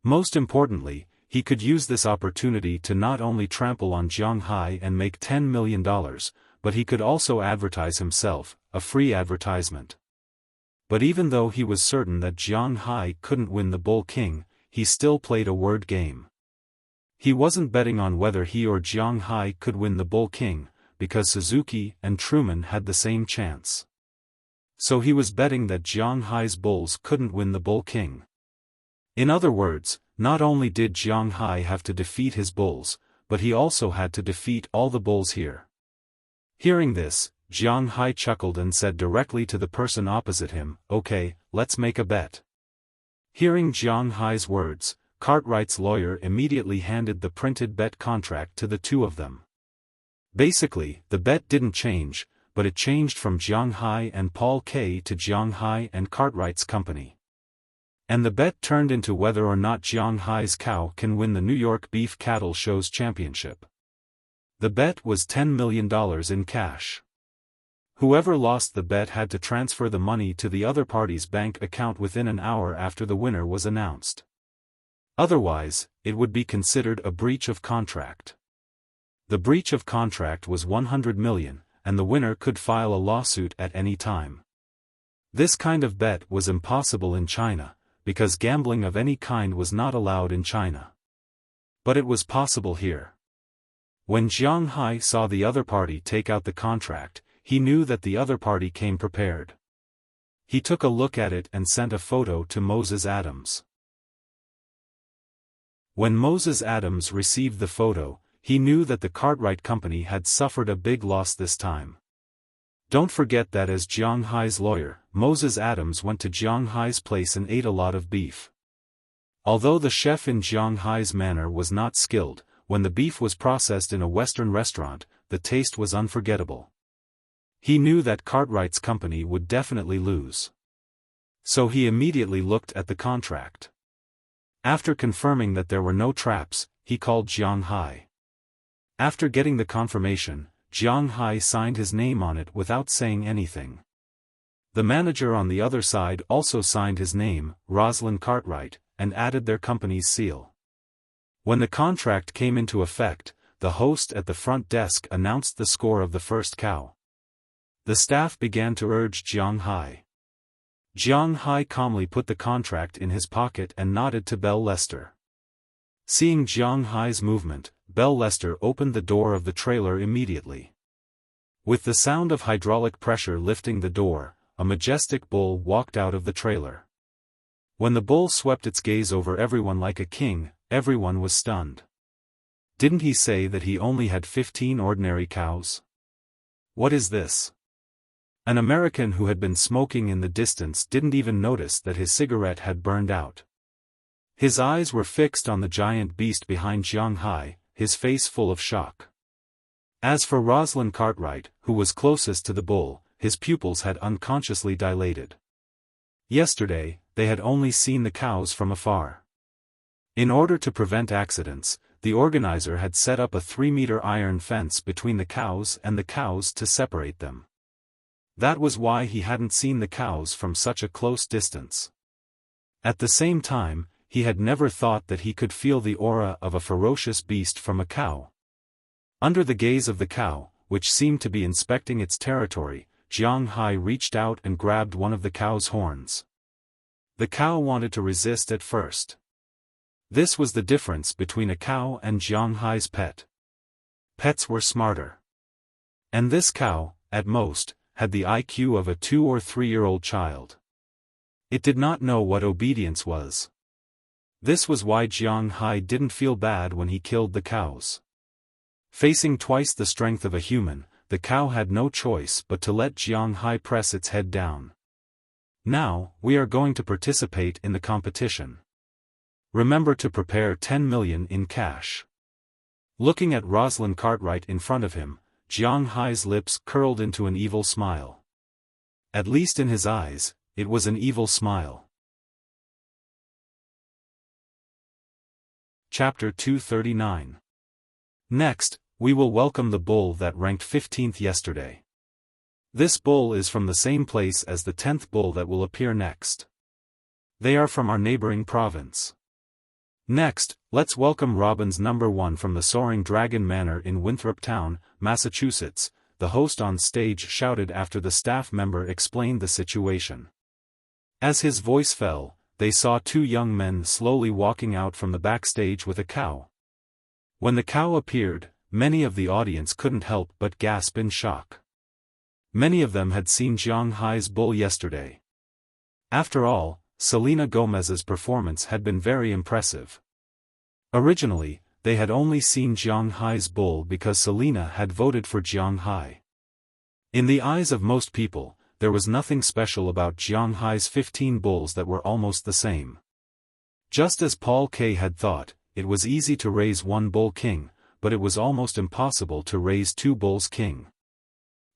Most importantly, he could use this opportunity to not only trample on Jiang Hai and make $10 million, but he could also advertise himself, a free advertisement. But even though he was certain that Jiang Hai couldn't win the Bull King, he still played a word game. He wasn't betting on whether he or Jiang Hai could win the Bull King, because Suzuki and Truman had the same chance. So he was betting that Jiang Hai's bulls couldn't win the Bull King. In other words, not only did Jiang Hai have to defeat his bulls, but he also had to defeat all the bulls here. Hearing this, Jiang Hai chuckled and said directly to the person opposite him, "Okay, let's make a bet." Hearing Jiang Hai's words, Cartwright's lawyer immediately handed the printed bet contract to the two of them. Basically, the bet didn't change, but it changed from Jiang Hai and Paul K to Jiang Hai and Cartwright's company. And the bet turned into whether or not Jiang Hai's cow can win the New York Beef Cattle Show's championship. The bet was $10 million in cash. Whoever lost the bet had to transfer the money to the other party's bank account within an hour after the winner was announced. Otherwise, it would be considered a breach of contract. The breach of contract was $100 million, and the winner could file a lawsuit at any time. This kind of bet was impossible in China, because gambling of any kind was not allowed in China. But it was possible here. When Jiang Hai saw the other party take out the contract, he knew that the other party came prepared. He took a look at it and sent a photo to Moses Adams. When Moses Adams received the photo, he knew that the Cartwright Company had suffered a big loss this time. Don't forget that as Jiang Hai's lawyer, Moses Adams went to Jiang Hai's place and ate a lot of beef. Although the chef in Jiang Hai's manor was not skilled, when the beef was processed in a Western restaurant, the taste was unforgettable. He knew that Cartwright's company would definitely lose. So he immediately looked at the contract. After confirming that there were no traps, he called Jiang Hai. After getting the confirmation, Jiang Hai signed his name on it without saying anything. The manager on the other side also signed his name, Rosalind Cartwright, and added their company's seal. When the contract came into effect, the host at the front desk announced the score of the first cow. The staff began to urge Jiang Hai. Jiang Hai calmly put the contract in his pocket and nodded to Belle Lester. Seeing Jiang Hai's movement, Belle Lester opened the door of the trailer immediately. With the sound of hydraulic pressure lifting the door, a majestic bull walked out of the trailer. When the bull swept its gaze over everyone like a king, everyone was stunned. Didn't he say that he only had 15 ordinary cows? What is this? An American who had been smoking in the distance didn't even notice that his cigarette had burned out. His eyes were fixed on the giant beast behind Jiang Hai, his face full of shock. As for Rosalind Cartwright, who was closest to the bull, his pupils had unconsciously dilated. Yesterday, they had only seen the cows from afar. In order to prevent accidents, the organizer had set up a 3-meter iron fence between the cows and the cows to separate them. That was why he hadn't seen the cows from such a close distance. At the same time, he had never thought that he could feel the aura of a ferocious beast from a cow. Under the gaze of the cow, which seemed to be inspecting its territory, Jiang Hai reached out and grabbed one of the cow's horns. The cow wanted to resist at first. This was the difference between a cow and Jiang Hai's pet. Pets were smarter. And this cow, at most, had the IQ of a 2- or 3-year-old child. It did not know what obedience was. This was why Jiang Hai didn't feel bad when he killed the cows. Facing twice the strength of a human, the cow had no choice but to let Jiang Hai press its head down. Now, we are going to participate in the competition. Remember to prepare 10 million in cash. Looking at Rosalind Cartwright in front of him, Jiang Hai's lips curled into an evil smile. At least in his eyes, it was an evil smile. Chapter 239. Next, we will welcome the bull that ranked 15th yesterday. This bull is from the same place as the 10th bull that will appear next. They are from our neighboring province. Next, let's welcome Robin's number 1 from the Soaring Dragon Manor in Winthrop Town, Massachusetts, the host on stage shouted after the staff member explained the situation. As his voice fell, they saw 2 young men slowly walking out from the backstage with a cow. When the cow appeared, many of the audience couldn't help but gasp in shock. Many of them had seen Jiang Hai's bull yesterday. After all, Selena Gomez's performance had been very impressive. Originally, they had only seen Jiang Hai's bull because Selena had voted for Jiang Hai. In the eyes of most people, there was nothing special about Jiang Hai's 15 bulls that were almost the same. Just as Paul K. had thought, it was easy to raise 1 bull king, but it was almost impossible to raise 2 bulls king.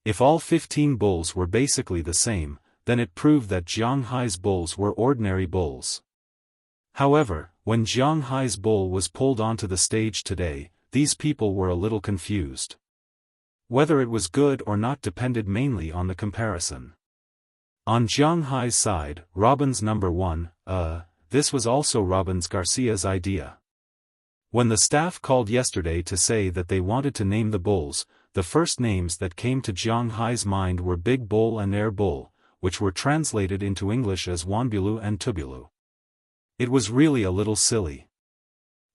If all 15 bulls were basically the same, then it proved that Jiang Hai's bulls were ordinary bulls. However, when Jiang Hai's bull was pulled onto the stage today, these people were a little confused. Whether it was good or not depended mainly on the comparison. On Jiang Hai's side, Robin's number 1, this was also Robin's Garcia's idea. When the staff called yesterday to say that they wanted to name the bulls, the first names that came to Jiang Hai's mind were Big Bull and Air Bull, which were translated into English as Wanbulu and Tubulu. It was really a little silly.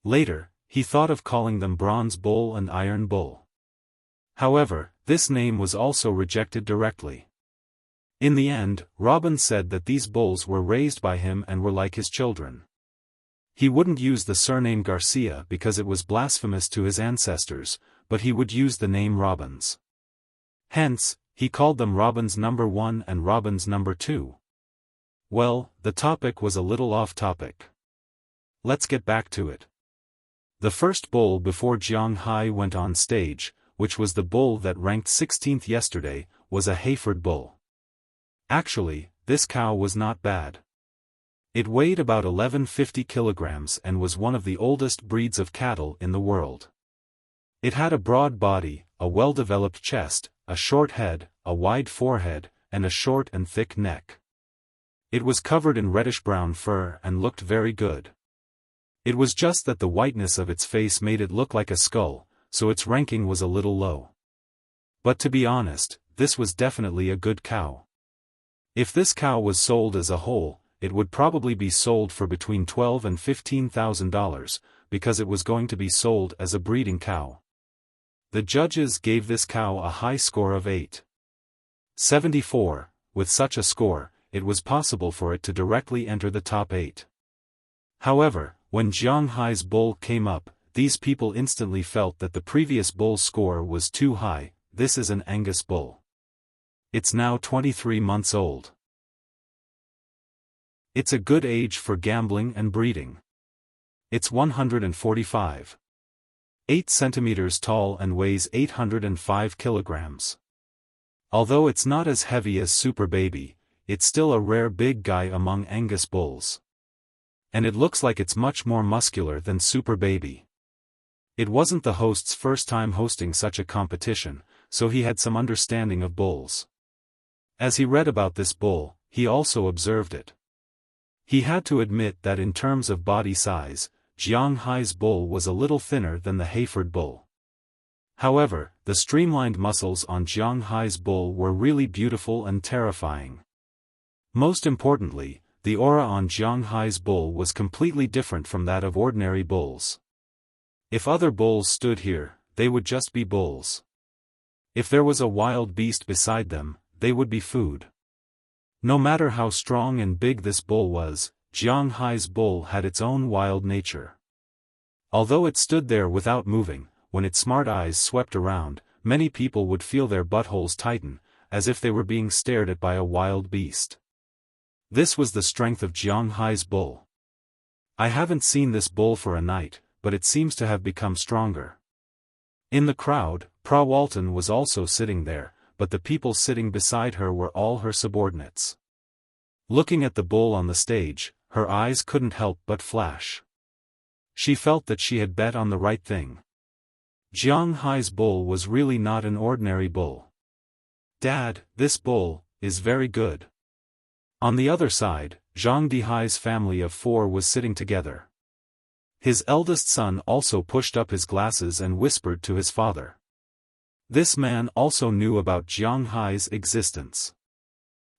Later, he thought of calling them Bronze Bull and Iron Bull. However, this name was also rejected directly. In the end, Robin said that these bulls were raised by him and were like his children. He wouldn't use the surname Garcia because it was blasphemous to his ancestors, but he would use the name Robins. Hence, he called them Robin's number 1 and Robin's number 2. Well, the topic was a little off topic. Let's get back to it. The first bull before Jiang Hai went on stage, which was the bull that ranked 16th yesterday, was a Hayford bull. Actually, this cow was not bad. It weighed about 1150 kilograms and was one of the oldest breeds of cattle in the world. It had a broad body, a well-developed chest, a short head, a wide forehead, and a short and thick neck. It was covered in reddish-brown fur and looked very good. It was just that the whiteness of its face made it look like a skull, so its ranking was a little low. But to be honest, this was definitely a good cow. If this cow was sold as a whole, it would probably be sold for between $12,000 and $15,000, because it was going to be sold as a breeding cow. The judges gave this cow a high score of 8.74. With such a score, it was possible for it to directly enter the top 8. However, when Jiang Hai's bull came up, these people instantly felt that the previous bull's score was too high. This is an Angus bull. It's now 23 months old. It's a good age for gambling and breeding. It's 145.8 centimeters tall and weighs 805 kilograms. Although it's not as heavy as Super Baby, it's still a rare big guy among Angus bulls. And it looks like it's much more muscular than Super Baby. It wasn't the host's first time hosting such a competition, so he had some understanding of bulls. As he read about this bull, he also observed it. He had to admit that in terms of body size, Jiang Hai's bull was a little thinner than the Hayford bull. However, the streamlined muscles on Jiang Hai's bull were really beautiful and terrifying. Most importantly, the aura on Jiang Hai's bull was completely different from that of ordinary bulls. If other bulls stood here, they would just be bulls. If there was a wild beast beside them, they would be food. No matter how strong and big this bull was, Jiang Hai's bull had its own wild nature. Although it stood there without moving, when its smart eyes swept around, many people would feel their buttholes tighten, as if they were being stared at by a wild beast. This was the strength of Jiang Hai's bull. I haven't seen this bull for a night, but it seems to have become stronger. In the crowd, Pra Walton was also sitting there, but the people sitting beside her were all her subordinates. Looking at the bull on the stage, her eyes couldn't help but flash. She felt that she had bet on the right thing. Jiang Hai's bull was really not an ordinary bull. "Dad, this bull is very good." On the other side, Zhang Dihai's family of 4 was sitting together. His eldest son also pushed up his glasses and whispered to his father. This man also knew about Jiang Hai's existence.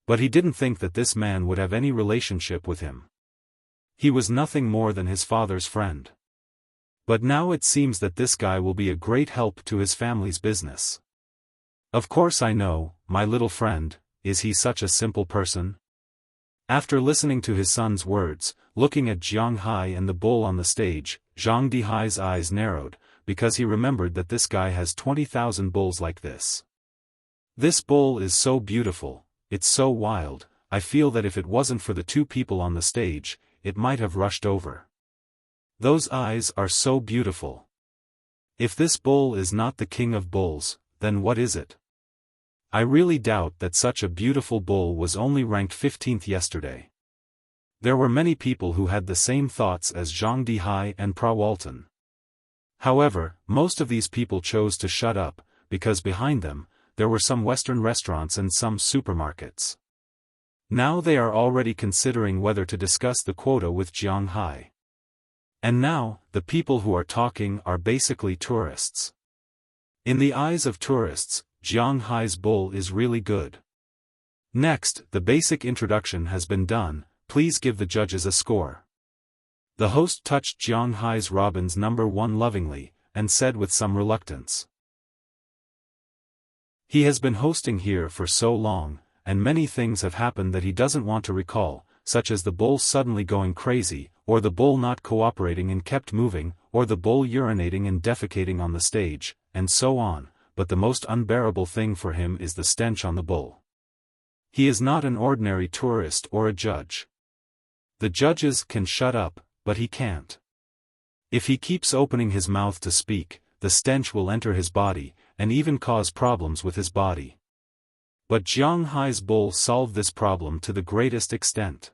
But he didn't think that this man would have any relationship with him. He was nothing more than his father's friend. But now it seems that this guy will be a great help to his family's business. "Of course I know, my little friend, is he such a simple person?" After listening to his son's words, looking at Jiang Hai and the bull on the stage, Zhang Dihai's eyes narrowed, because he remembered that this guy has 20,000 bulls like this. "This bull is so beautiful, it's so wild, I feel that if it wasn't for the 2 people on the stage, it might have rushed over. Those eyes are so beautiful. If this bull is not the king of bulls, then what is it? I really doubt that such a beautiful bull was only ranked 15th yesterday." There were many people who had the same thoughts as Zhang Dihai and Pra Walton. However, most of these people chose to shut up, because behind them, there were some Western restaurants and some supermarkets. Now they are already considering whether to discuss the quota with Jiang Hai. And now, the people who are talking are basically tourists. In the eyes of tourists, Jiang Hai's bull is really good. Next, the basic introduction has been done, please give the judges a score. The host touched Jiang Hai's Robin's number 1 lovingly, and said with some reluctance. He has been hosting here for so long, and many things have happened that he doesn't want to recall, such as the bull suddenly going crazy, or the bull not cooperating and kept moving, or the bull urinating and defecating on the stage, and so on, but the most unbearable thing for him is the stench on the bull. He is not an ordinary tourist or a judge. The judges can shut up, but he can't. If he keeps opening his mouth to speak, the stench will enter his body, and even cause problems with his body. But Jiang Hai's bull solved this problem to the greatest extent.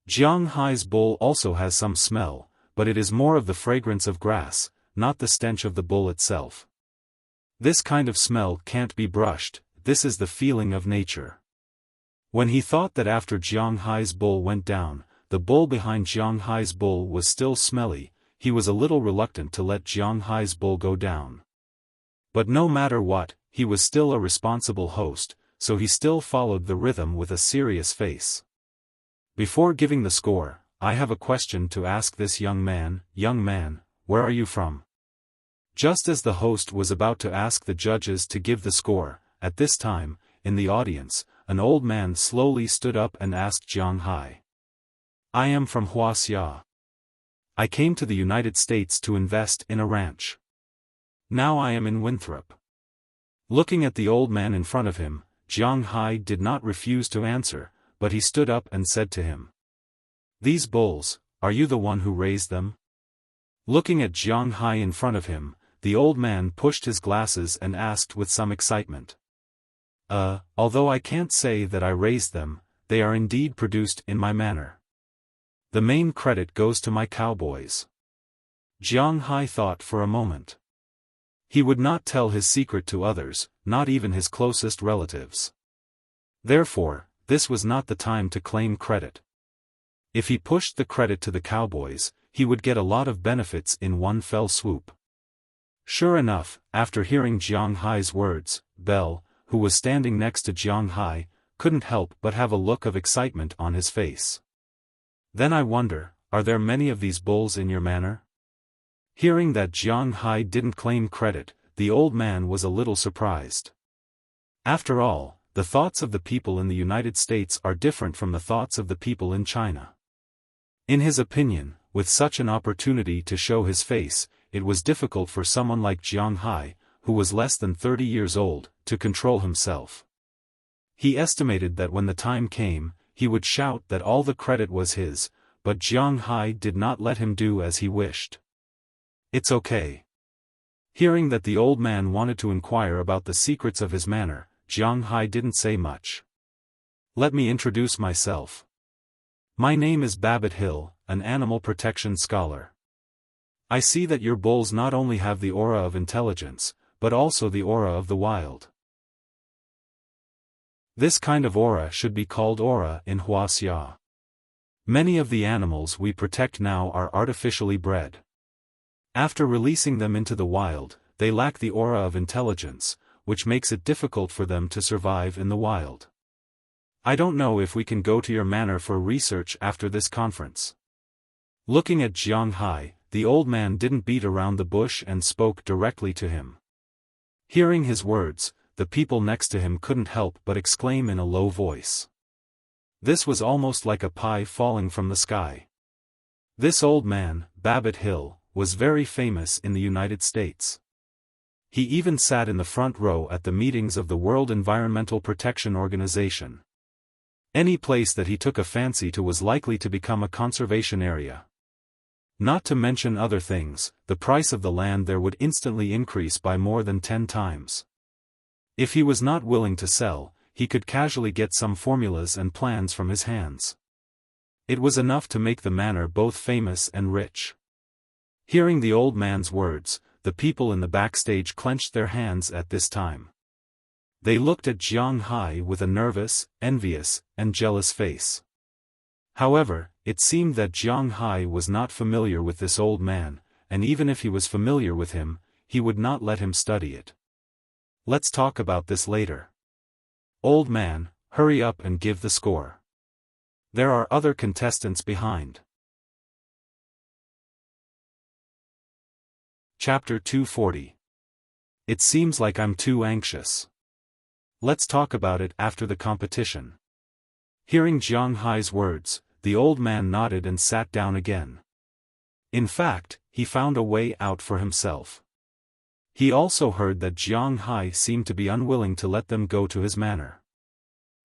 Jiang Hai's bull also has some smell, but it is more of the fragrance of grass, not the stench of the bull itself. This kind of smell can't be brushed, this is the feeling of nature. When he thought that after Jiang Hai's bull went down, the bull behind Jiang Hai's bull was still smelly, he was a little reluctant to let Jiang Hai's bull go down. But no matter what, he was still a responsible host, so he still followed the rhythm with a serious face. Before giving the score, I have a question to ask this young man. Young man, where are you from? Just as the host was about to ask the judges to give the score, at this time, in the audience, an old man slowly stood up and asked Jiang Hai. I am from Wuxia. I came to the United States to invest in a ranch. Now I am in Winthrop. Looking at the old man in front of him, Jiang Hai did not refuse to answer, but he stood up and said to him. These bulls, are you the one who raised them? Looking at Jiang Hai in front of him, the old man pushed his glasses and asked with some excitement. Although I can't say that I raised them, they are indeed produced in my manor. The main credit goes to my cowboys. Jiang Hai thought for a moment. He would not tell his secret to others, not even his closest relatives. Therefore, this was not the time to claim credit. If he pushed the credit to the cowboys, he would get a lot of benefits in one fell swoop. Sure enough, after hearing Jiang Hai's words, Bell, who was standing next to Jiang Hai, couldn't help but have a look of excitement on his face. Then I wonder, are there many of these bulls in your manor? Hearing that Jiang Hai didn't claim credit, the old man was a little surprised. After all, the thoughts of the people in the United States are different from the thoughts of the people in China. In his opinion, with such an opportunity to show his face, it was difficult for someone like Jiang Hai, who was less than 30 years old, to control himself. He estimated that when the time came, he would shout that all the credit was his, but Jiang Hai did not let him do as he wished. It's okay. Hearing that the old man wanted to inquire about the secrets of his manor, Jiang Hai didn't say much. Let me introduce myself. My name is Babbitt Hill, an animal protection scholar. I see that your bulls not only have the aura of intelligence, but also the aura of the wild. This kind of aura should be called aura in Wuxia. Many of the animals we protect now are artificially bred. After releasing them into the wild, they lack the aura of intelligence, which makes it difficult for them to survive in the wild. I don't know if we can go to your manor for research after this conference. Looking at Jiang Hai, the old man didn't beat around the bush and spoke directly to him. Hearing his words, the people next to him couldn't help but exclaim in a low voice. This was almost like a pie falling from the sky. This old man, Babbitt Hill, was very famous in the United States. He even sat in the front row at the meetings of the World Environmental Protection Organization. Any place that he took a fancy to was likely to become a conservation area. Not to mention other things, the price of the land there would instantly increase by more than 10 times. If he was not willing to sell, he could casually get some formulas and plans from his hands. It was enough to make the manor both famous and rich. Hearing the old man's words, the people in the backstage clenched their hands at this time. They looked at Jiang Hai with a nervous, envious, and jealous face. However, it seemed that Jiang Hai was not familiar with this old man, and even if he was familiar with him, he would not let him study it. Let's talk about this later. Old man, hurry up and give the score. There are other contestants behind. Chapter 240. It seems like I'm too anxious. Let's talk about it after the competition. Hearing Jiang Hai's words, the old man nodded and sat down again. In fact, he found a way out for himself. He also heard that Jiang Hai seemed to be unwilling to let them go to his manor.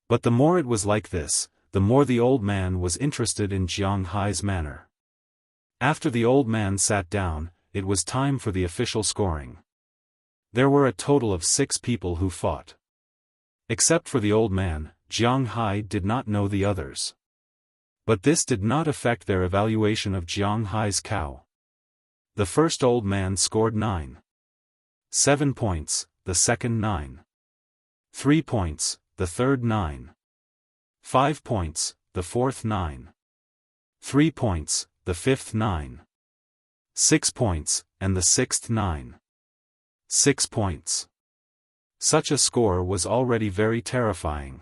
But the more it was like this, the more the old man was interested in Jiang Hai's manor. After the old man sat down, it was time for the official scoring. There were a total of 6 people who fought. Except for the old man, Jiang Hai did not know the others. But this did not affect their evaluation of Jiang Hai's cow. The first old man scored 9. 7 points, the second 9. 3 points, the third 9. 5 points, the fourth 9. 3 points, the fifth 9. 6 points, and the sixth 9. 6 points. Such a score was already very terrifying.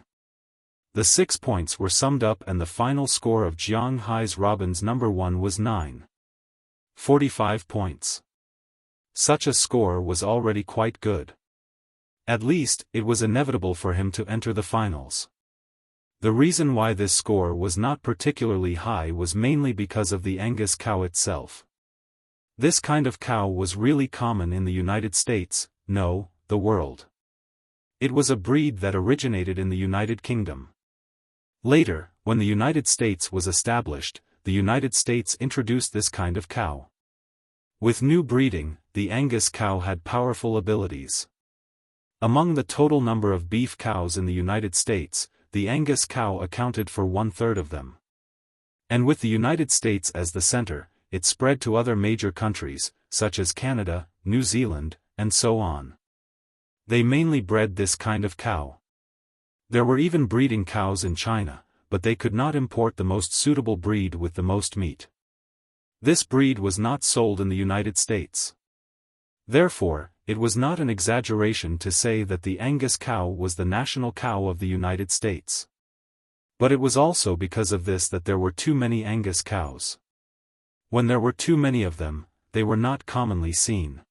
The 6 points were summed up and the final score of Jiang Hai's Robin's number 1 was 9.45 points. Such a score was already quite good. At least, it was inevitable for him to enter the finals. The reason why this score was not particularly high was mainly because of the Angus cow itself. This kind of cow was really common in the United States, no, the world. It was a breed that originated in the United Kingdom. Later, when the United States was established, the United States introduced this kind of cow. With new breeding, the Angus cow had powerful abilities. Among the total number of beef cows in the United States, the Angus cow accounted for 1/3 of them. And with the United States as the center, it spread to other major countries, such as Canada, New Zealand, and so on. They mainly bred this kind of cow. There were even breeding cows in China, but they could not import the most suitable breed with the most meat. This breed was not sold in the United States. Therefore, it was not an exaggeration to say that the Angus cow was the national cow of the United States. But it was also because of this that there were too many Angus cows. When there were too many of them, they were not commonly seen.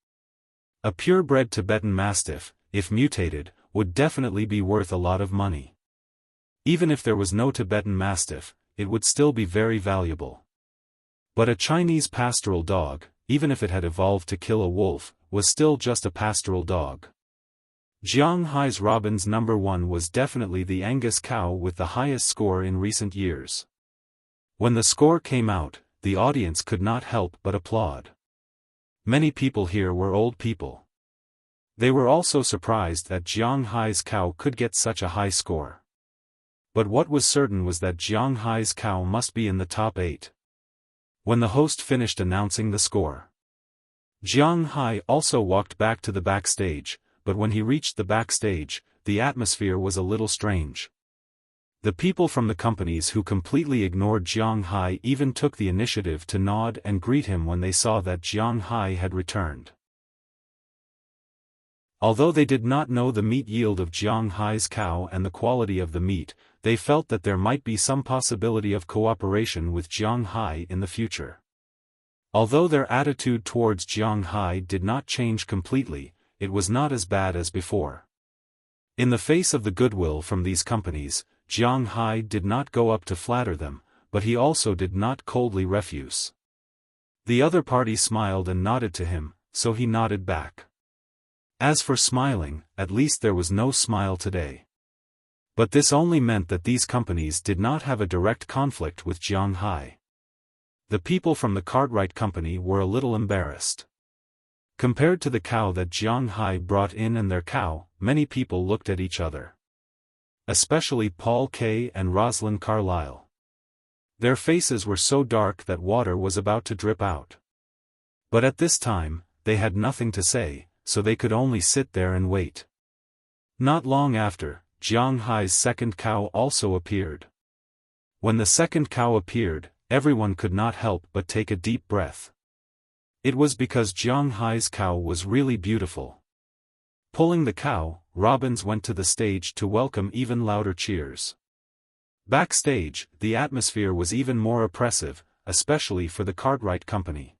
A purebred Tibetan Mastiff, if mutated, would definitely be worth a lot of money. Even if there was no Tibetan Mastiff, it would still be very valuable. But a Chinese pastoral dog, even if it had evolved to kill a wolf, was still just a pastoral dog. Jiang Hai's Robin's number 1 was definitely the Angus cow with the highest score in recent years. When the score came out, the audience could not help but applaud. Many people here were old people. They were also surprised that Jiang Hai's cow could get such a high score. But what was certain was that Jiang Hai's cow must be in the top 8. When the host finished announcing the score, Jiang Hai also walked back to the backstage, but when he reached the backstage, the atmosphere was a little strange. The people from the companies who completely ignored Jiang Hai even took the initiative to nod and greet him when they saw that Jiang Hai had returned. Although they did not know the meat yield of Jiang Hai's cow and the quality of the meat, they felt that there might be some possibility of cooperation with Jiang Hai in the future. Although their attitude towards Jiang Hai did not change completely, it was not as bad as before. In the face of the goodwill from these companies, Jiang Hai did not go up to flatter them, but he also did not coldly refuse. The other party smiled and nodded to him, so he nodded back. As for smiling, at least there was no smile today. But this only meant that these companies did not have a direct conflict with Jiang Hai. The people from the Cartwright Company were a little embarrassed. Compared to the cow that Jiang Hai brought in and their cow, many people looked at each other. Especially Paul Kay and Rosalind Carlyle. Their faces were so dark that water was about to drip out. But at this time, they had nothing to say, so they could only sit there and wait. Not long after, Jiang Hai's second cow also appeared. When the second cow appeared, everyone could not help but take a deep breath. It was because Jiang Hai's cow was really beautiful. Pulling the cow, Robbins went to the stage to welcome even louder cheers. Backstage, the atmosphere was even more oppressive, especially for the Cartwright Company.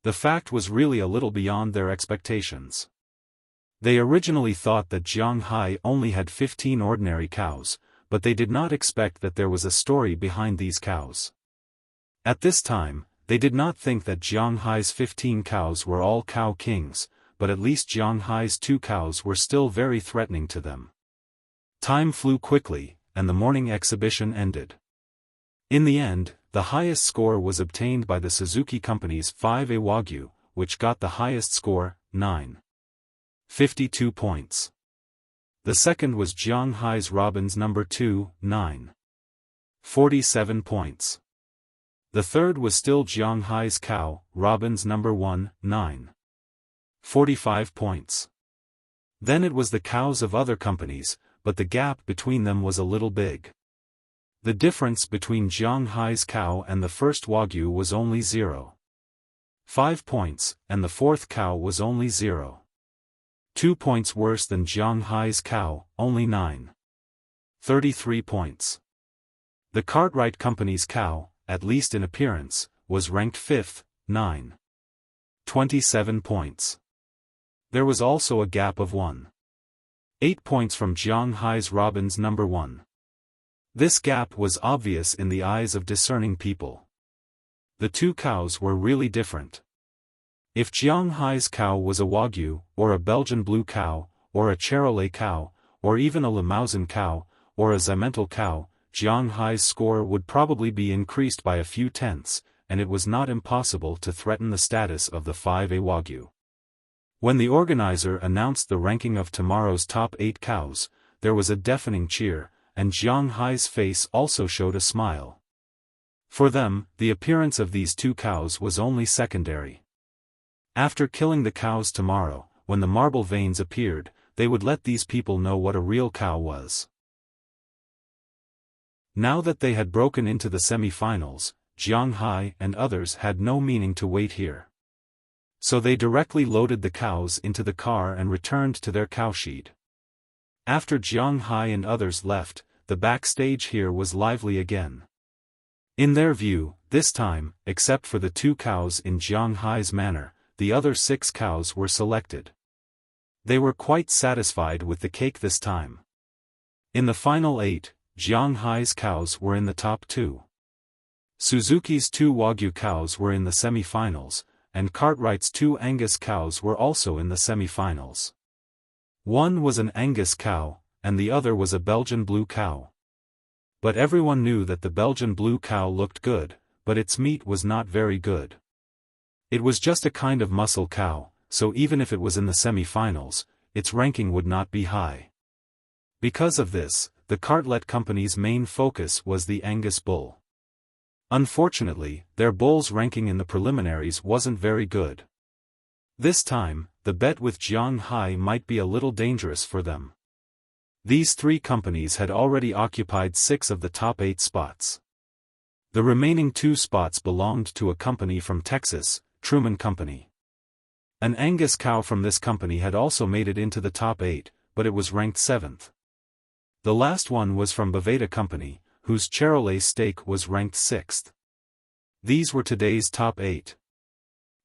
The fact was really a little beyond their expectations. They originally thought that Jiang Hai only had 15 ordinary cows, but they did not expect that there was a story behind these cows. At this time, they did not think that Jiang Hai's 15 cows were all cow kings, but at least Jiang Hai's 2 cows were still very threatening to them. Time flew quickly, and the morning exhibition ended. In the end, the highest score was obtained by the Suzuki Company's 5A Wagyu, which got the highest score, 9.52 points. The second was Jiang Hai's Robin's number 2, 9.47 points. The third was still Jiang Hai's cow, Robin's number 1, 9.45 points. Then it was the cows of other companies, but the gap between them was a little big. The difference between Jiang Hai's cow and the first Wagyu was only 0.5 points, and the fourth cow was only 0.2 2 points worse than Jiang Hai's cow, only 9. 33 points. The Cartwright Company's cow, at least in appearance, was ranked 5th, 9. 27 points. There was also a gap of 1. 8 points from Jiang Hai's Robin's number 1. This gap was obvious in the eyes of discerning people. The two cows were really different. If Jiang Hai's cow was a Wagyu, or a Belgian blue cow, or a Charolais cow, or even a Limousin cow, or a Zemmental cow, Jiang Hai's score would probably be increased by a few tenths, and it was not impossible to threaten the status of the 5A Wagyu. When the organizer announced the ranking of tomorrow's top 8 cows, there was a deafening cheer, and Jiang Hai's face also showed a smile. For them, the appearance of these two cows was only secondary. After killing the cows tomorrow, when the marble veins appeared, they would let these people know what a real cow was. Now that they had broken into the semi-finals, Jiang Hai and others had no meaning to wait here. So they directly loaded the cows into the car and returned to their cowshed. After Jiang Hai and others left, the backstage here was lively again. In their view, this time, except for the 2 cows in Jiang Hai's manor, the other 6 cows were selected. They were quite satisfied with the cake this time. In the final 8, Jiang Hai's cows were in the top 2. Suzuki's 2 Wagyu cows were in the semi-finals, and Cartwright's 2 Angus cows were also in the semi-finals. One was an Angus cow, and the other was a Belgian blue cow. But everyone knew that the Belgian blue cow looked good, but its meat was not very good. It was just a kind of muscle cow, so even if it was in the semi-finals, its ranking would not be high. Because of this, the Cartwright Company's main focus was the Angus bull. Unfortunately, their bull's ranking in the preliminaries wasn't very good. This time, the bet with Jiang Hai might be a little dangerous for them. These 3 companies had already occupied 6 of the top 8 spots. The remaining 2 spots belonged to a company from Texas, Truman Company. An Angus cow from this company had also made it into the top 8, but it was ranked 7th. The last one was from Boveda Company, whose Charolais steak was ranked 6th. These were today's top 8.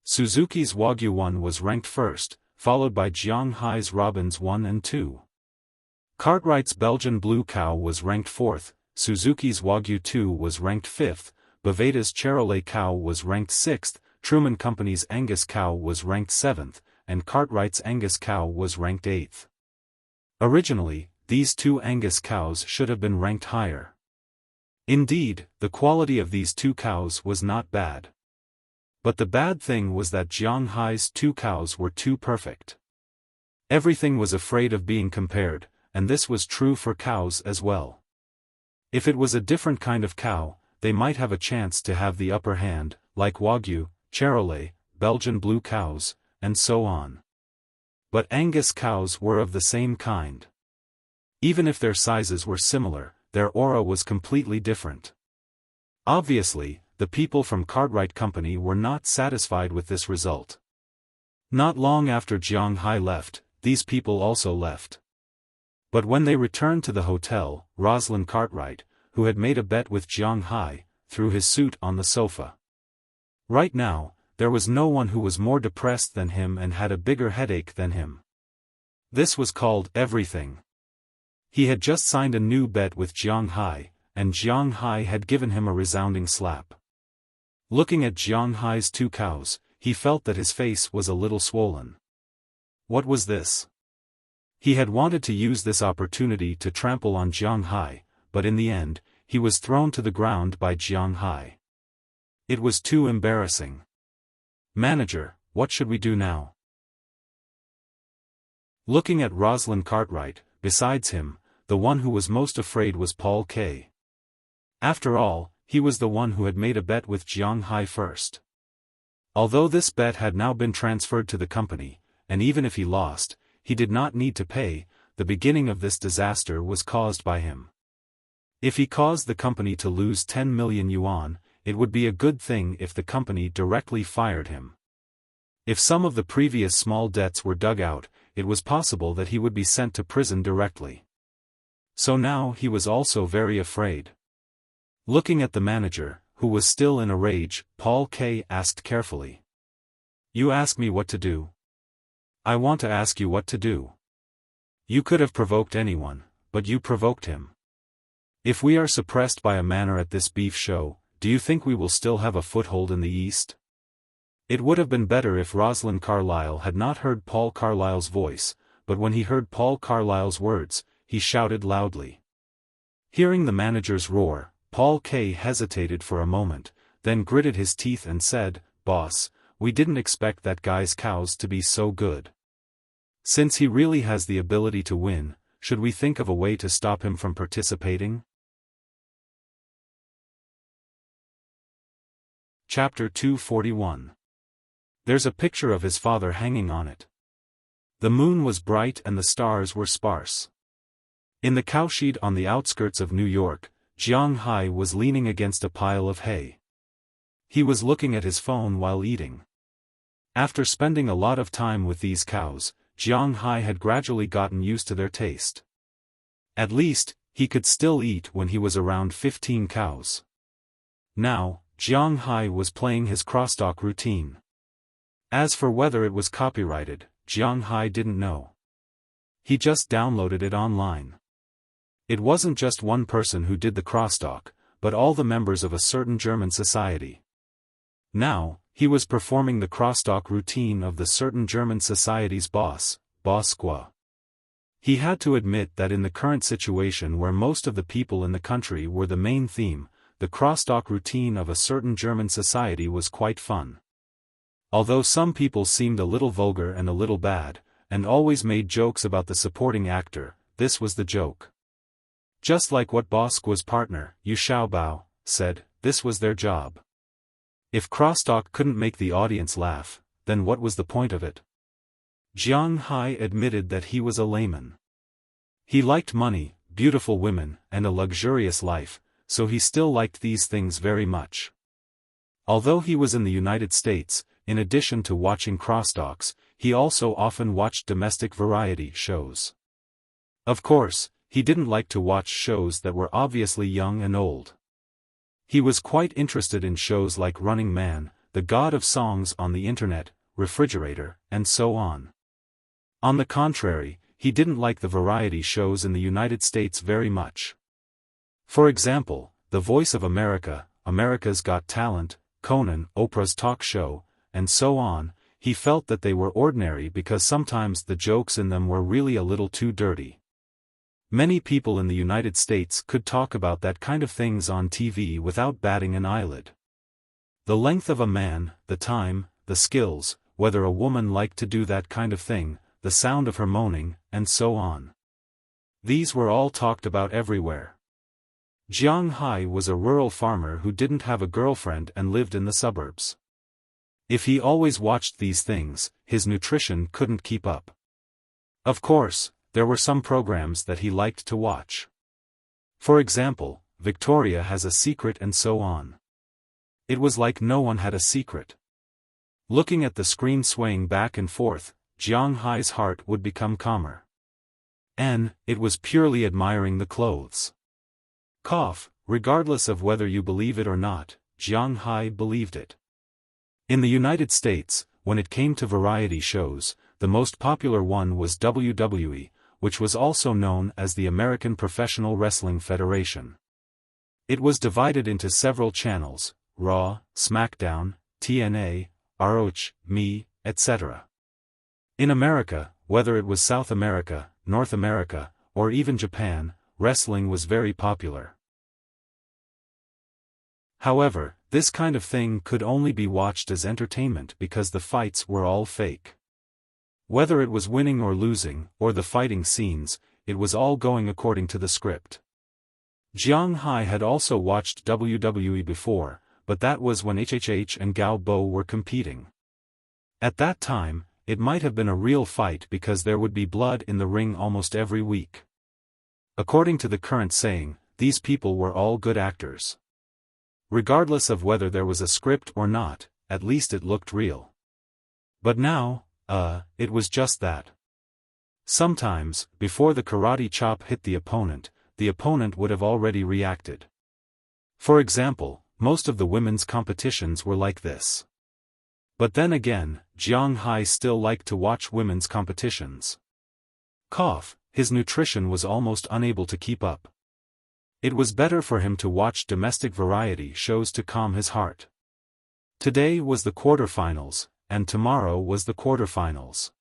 Suzuki's Wagyu 1 was ranked 1st, followed by Jiang Hai's Robins 1 and 2. Cartwright's Belgian blue cow was ranked 4th, Suzuki's Wagyu 2 was ranked 5th, Boveda's Charolais cow was ranked 6th, Truman Company's Angus cow was ranked 7th, and Cartwright's Angus cow was ranked 8th. Originally, these 2 Angus cows should have been ranked higher. Indeed, the quality of these 2 cows was not bad. But the bad thing was that Jiang Hai's 2 cows were too perfect. Everything was afraid of being compared, and this was true for cows as well. If it was a different kind of cow, they might have a chance to have the upper hand, like Wagyu, Charolais, Belgian blue cows, and so on. But Angus cows were of the same kind. Even if their sizes were similar, their aura was completely different. Obviously, the people from Cartwright Company were not satisfied with this result. Not long after Jiang Hai left, these people also left. But when they returned to the hotel, Rosalind Cartwright, who had made a bet with Jiang Hai, threw his suit on the sofa. Right now, there was no one who was more depressed than him and had a bigger headache than him. This was called everything. He had just signed a new bet with Jiang Hai, and Jiang Hai had given him a resounding slap. Looking at Jiang Hai's 2 cows, he felt that his face was a little swollen. What was this? He had wanted to use this opportunity to trample on Jiang Hai, but in the end, he was thrown to the ground by Jiang Hai. It was too embarrassing. Manager, what should we do now? Looking at Rosalind Cartwright, besides him, the one who was most afraid was Paul K. After all, he was the one who had made a bet with Jiang Hai first. Although this bet had now been transferred to the company, and even if he lost, he did not need to pay, the beginning of this disaster was caused by him. If he caused the company to lose 10 million yuan, it would be a good thing if the company directly fired him. If some of the previous small debts were dug out, it was possible that he would be sent to prison directly. So now he was also very afraid. Looking at the manager, who was still in a rage, Paul K. asked carefully. "You ask me what to do? I want to ask you what to do. You could have provoked anyone, but you provoked him. If we are suppressed by a manner at this beef show, do you think we will still have a foothold in the East?" It would have been better if Rosalind Carlyle had not heard Paul Carlyle's voice, but when he heard Paul Carlyle's words, he shouted loudly. Hearing the manager's roar, Paul K. hesitated for a moment, then gritted his teeth and said, "Boss, we didn't expect that guy's cows to be so good. Since he really has the ability to win, should we think of a way to stop him from participating?" Chapter 241. There's a picture of his father hanging on it. The moon was bright and the stars were sparse. In the cowshed on the outskirts of New York, Jiang Hai was leaning against a pile of hay. He was looking at his phone while eating. After spending a lot of time with these cows, Jiang Hai had gradually gotten used to their taste. At least, he could still eat when he was around 15 cows. Now, Jiang Hai was playing his crosstalk routine. As for whether it was copyrighted, Jiang Hai didn't know. He just downloaded it online. It wasn't just one person who did the crosstalk, but all the members of a certain German society. Now, he was performing the crosstalk routine of the certain German society's boss, Bosqua. He had to admit that in the current situation where most of the people in the country were the main theme, the crosstalk routine of a certain German society was quite fun. Although some people seemed a little vulgar and a little bad, and always made jokes about the supporting actor, this was the joke. Just like what Bosqua's partner, Yu Xiaobao, said, this was their job. If crosstalk couldn't make the audience laugh, then what was the point of it? Jiang Hai admitted that he was a layman. He liked money, beautiful women, and a luxurious life, so he still liked these things very much. Although he was in the United States, in addition to watching crosstalks, he also often watched domestic variety shows. Of course, he didn't like to watch shows that were obviously young and old. He was quite interested in shows like Running Man, The God of Songs on the Internet, Refrigerator, and so on. On the contrary, he didn't like the variety shows in the United States very much. For example, The Voice of America, America's Got Talent, Conan, Oprah's talk show, and so on. He felt that they were ordinary because sometimes the jokes in them were really a little too dirty. Many people in the United States could talk about that kind of things on TV without batting an eyelid. The length of a man, the time, the skills, whether a woman liked to do that kind of thing, the sound of her moaning, and so on. These were all talked about everywhere. Jiang Hai was a rural farmer who didn't have a girlfriend and lived in the suburbs. If he always watched these things, his nutrition couldn't keep up. Of course, there were some programs that he liked to watch. For example, Victoria Has a Secret and so on. It was like no one had a secret. Looking at the screen swaying back and forth, Jiang Hai's heart would become calmer. And it was purely admiring the clothes. Regardless of whether you believe it or not, Jiang Hai believed it. In the United States, when it came to variety shows, the most popular one was WWE, which was also known as the American Professional Wrestling Federation. It was divided into several channels: Raw, SmackDown, TNA, ROH, Me, etc. In America, whether it was South America, North America, or even Japan, wrestling was very popular. However, this kind of thing could only be watched as entertainment because the fights were all fake. Whether it was winning or losing, or the fighting scenes, it was all going according to the script. Jiang Hai had also watched WWE before, but that was when HHH and Gao Bo were competing. At that time, it might have been a real fight because there would be blood in the ring almost every week. According to the current saying, these people were all good actors. Regardless of whether there was a script or not, at least it looked real. But now, it was just that. Sometimes, before the karate chop hit the opponent would have already reacted. For example, most of the women's competitions were like this. But then again, Jiang Hai still liked to watch women's competitions. His nutrition was almost unable to keep up. It was better for him to watch domestic variety shows to calm his heart. Today was the quarterfinals, and tomorrow was the quarterfinals.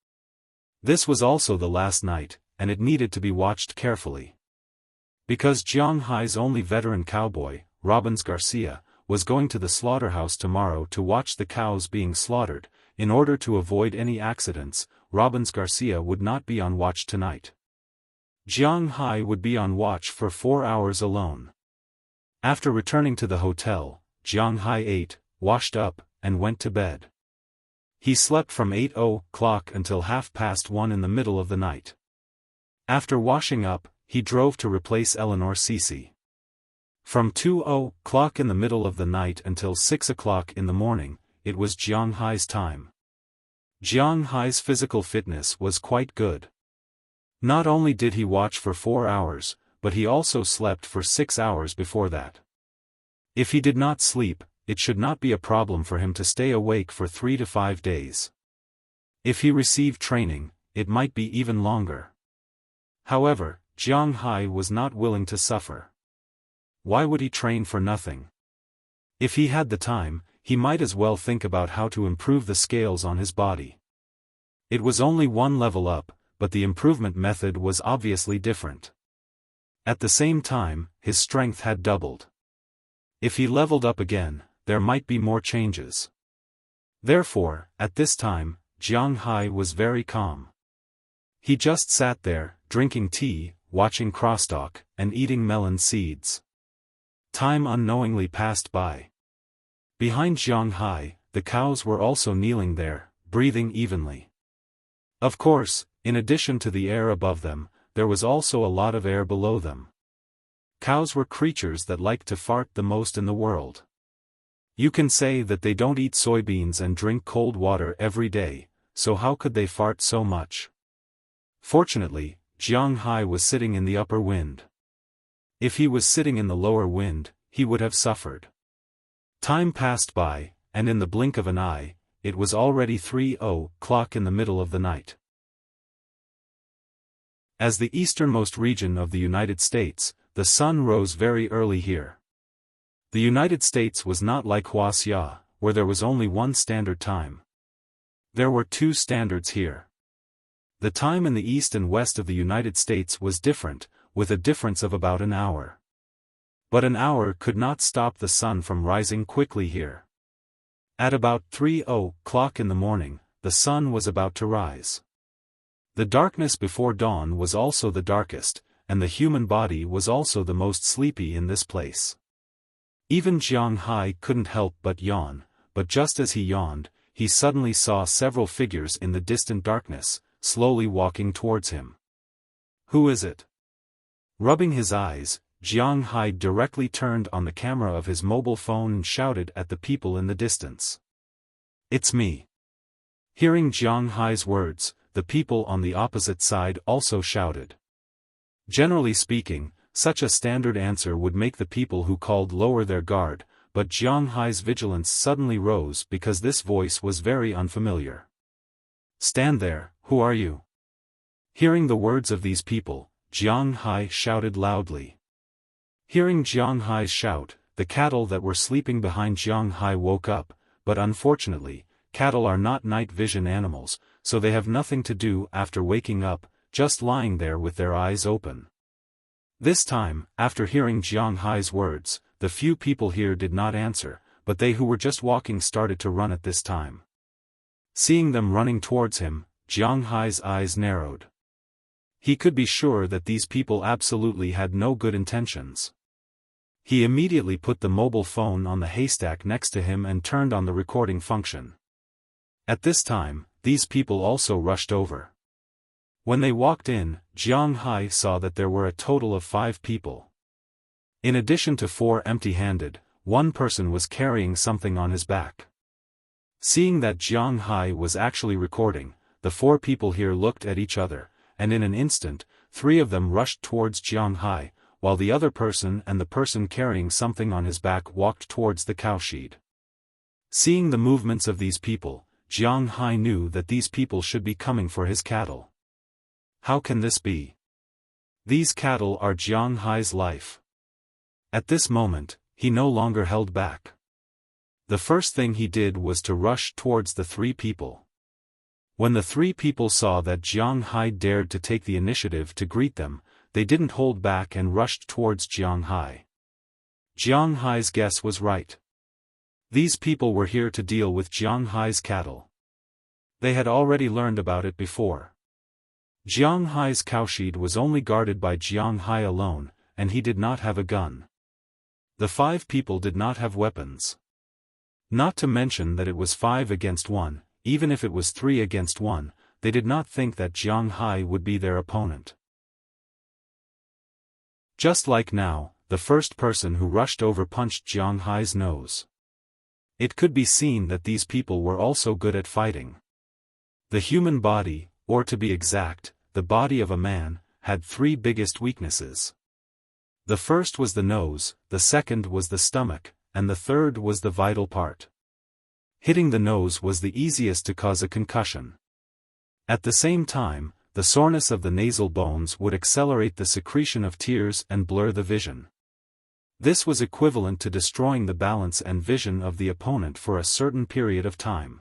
This was also the last night, and it needed to be watched carefully. Because Jiang Hai's only veteran cowboy, Robbins Garcia, was going to the slaughterhouse tomorrow to watch the cows being slaughtered. In order to avoid any accidents, Robbins Garcia would not be on watch tonight. Jiang Hai would be on watch for 4 hours alone. After returning to the hotel, Jiang Hai ate, washed up, and went to bed. He slept from 8 o'clock until 1:30 in the middle of the night. After washing up, he drove to replace Eleanor Cece. From 2 o'clock in the middle of the night until 6 o'clock in the morning, it was Jiang Hai's time. Jiang Hai's physical fitness was quite good. Not only did he watch for 4 hours, but he also slept for 6 hours before that. If he did not sleep, it should not be a problem for him to stay awake for 3 to 5 days. If he received training, it might be even longer. However, Jiang Hai was not willing to suffer. Why would he train for nothing? If he had the time, he might as well think about how to improve the scales on his body. It was only one level up, but the improvement method was obviously different. At the same time, his strength had doubled. If he leveled up again, there might be more changes. Therefore, at this time, Jiang Hai was very calm. He just sat there, drinking tea, watching crosstalk, and eating melon seeds. Time unknowingly passed by. Behind Jiang Hai, the cows were also kneeling there, breathing evenly. Of course, in addition to the air above them, there was also a lot of air below them. Cows were creatures that liked to fart the most in the world. You can say that they don't eat soybeans and drink cold water every day, so how could they fart so much? Fortunately, Jiang Hai was sitting in the upper wind. If he was sitting in the lower wind, he would have suffered. Time passed by, and in the blink of an eye, it was already 3 o'clock in the middle of the night. As the easternmost region of the United States, the sun rose very early here. The United States was not like Wuxia, where there was only one standard time. There were two standards here. The time in the east and west of the United States was different, with a difference of about an hour. But an hour could not stop the sun from rising quickly here. At about 3 o'clock in the morning, the sun was about to rise. The darkness before dawn was also the darkest, and the human body was also the most sleepy in this place. Even Jiang Hai couldn't help but yawn, but just as he yawned, he suddenly saw several figures in the distant darkness, slowly walking towards him. Who is it? Rubbing his eyes, Jiang Hai directly turned on the camera of his mobile phone and shouted at the people in the distance. It's me. Hearing Jiang Hai's words, the people on the opposite side also shouted. Generally speaking, such a standard answer would make the people who called lower their guard, but Jiang Hai's vigilance suddenly rose because this voice was very unfamiliar. Stand there, who are you? Hearing the words of these people, Jiang Hai shouted loudly. Hearing Jiang Hai's shout, the cattle that were sleeping behind Jiang Hai woke up, but unfortunately, cattle are not night vision animals, so they have nothing to do after waking up, just lying there with their eyes open. This time, after hearing Jiang Hai's words, the few people here did not answer, but they who were just walking started to run at this time. Seeing them running towards him, Jiang Hai's eyes narrowed. He could be sure that these people absolutely had no good intentions. He immediately put the mobile phone on the haystack next to him and turned on the recording function. At this time, these people also rushed over. When they walked in, Jiang Hai saw that there were a total of 5 people. In addition to 4 empty-handed, one person was carrying something on his back. Seeing that Jiang Hai was actually recording, the 4 people here looked at each other, and in an instant, 3 of them rushed towards Jiang Hai, while the other person and the person carrying something on his back walked towards the cowshed. Seeing the movements of these people, Jiang Hai knew that these people should be coming for his cattle. How can this be? These cattle are Jiang Hai's life. At this moment, he no longer held back. The first thing he did was to rush towards the 3 people. When the 3 people saw that Jiang Hai dared to take the initiative to greet them, they didn't hold back and rushed towards Jiang Hai. Jiang Hai's guess was right. These people were here to deal with Jiang Hai's cattle. They had already learned about it before. Jiang Hai's cowshed was only guarded by Jiang Hai alone, and he did not have a gun. The 5 people did not have weapons. Not to mention that it was 5 against 1, even if it was 3 against 1, they did not think that Jiang Hai would be their opponent. Just like now, the first person who rushed over punched Jiang Hai's nose. It could be seen that these people were also good at fighting. The human body, or to be exact, the body of a man, had 3 biggest weaknesses. The first was the nose, the second was the stomach, and the third was the vital part. Hitting the nose was the easiest to cause a concussion. At the same time, the soreness of the nasal bones would accelerate the secretion of tears and blur the vision. This was equivalent to destroying the balance and vision of the opponent for a certain period of time.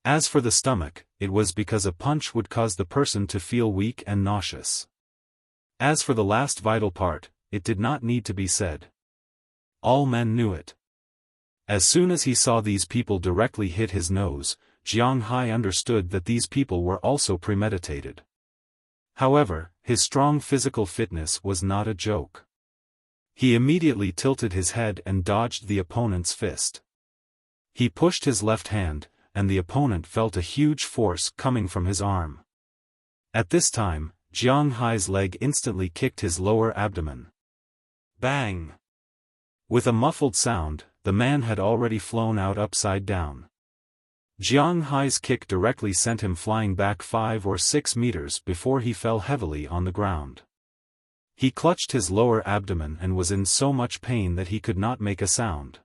As for the stomach, it was because a punch would cause the person to feel weak and nauseous. As for the last vital part, it did not need to be said. All men knew it. As soon as he saw these people directly hit his nose, Jiang Hai understood that these people were also premeditated. However, his strong physical fitness was not a joke. He immediately tilted his head and dodged the opponent's fist. He pushed his left hand, and the opponent felt a huge force coming from his arm. At this time, Jiang Hai's leg instantly kicked his lower abdomen. Bang! With a muffled sound, the man had already flown out upside down. Jiang Hai's kick directly sent him flying back 5 or 6 meters before he fell heavily on the ground. He clutched his lower abdomen and was in so much pain that he could not make a sound.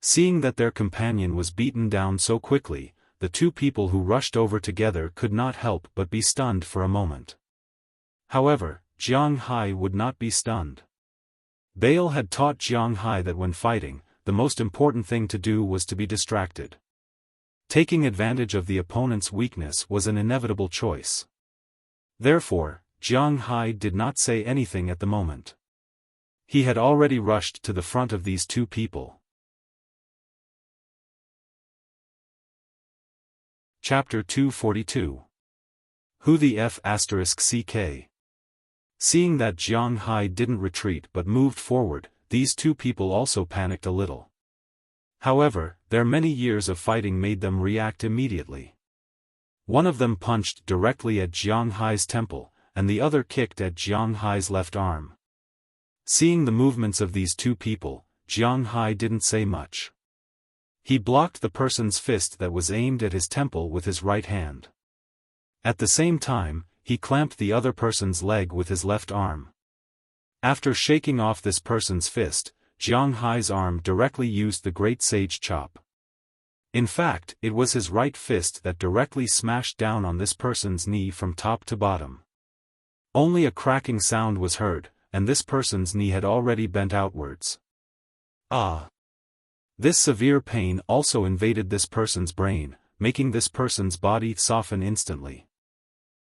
Seeing that their companion was beaten down so quickly, the 2 people who rushed over together could not help but be stunned for a moment. However, Jiang Hai would not be stunned. Bale had taught Jiang Hai that when fighting, the most important thing to do was to be distracted. Taking advantage of the opponent's weakness was an inevitable choice. Therefore, Jiang Hai did not say anything at the moment. He had already rushed to the front of these 2 people. Chapter 242. Who the F***ck? Seeing that Jiang Hai didn't retreat but moved forward, these 2 people also panicked a little. However, their many years of fighting made them react immediately. One of them punched directly at Jiang Hai's temple, and the other kicked at Jiang Hai's left arm. Seeing the movements of these 2 people, Jiang Hai didn't say much. He blocked the person's fist that was aimed at his temple with his right hand. At the same time, he clamped the other person's leg with his left arm. After shaking off this person's fist, Jiang Hai's arm directly used the Great Sage Chop. In fact, it was his right fist that directly smashed down on this person's knee from top to bottom. Only a cracking sound was heard, and this person's knee had already bent outwards. Ah! This severe pain also invaded this person's brain, making this person's body soften instantly.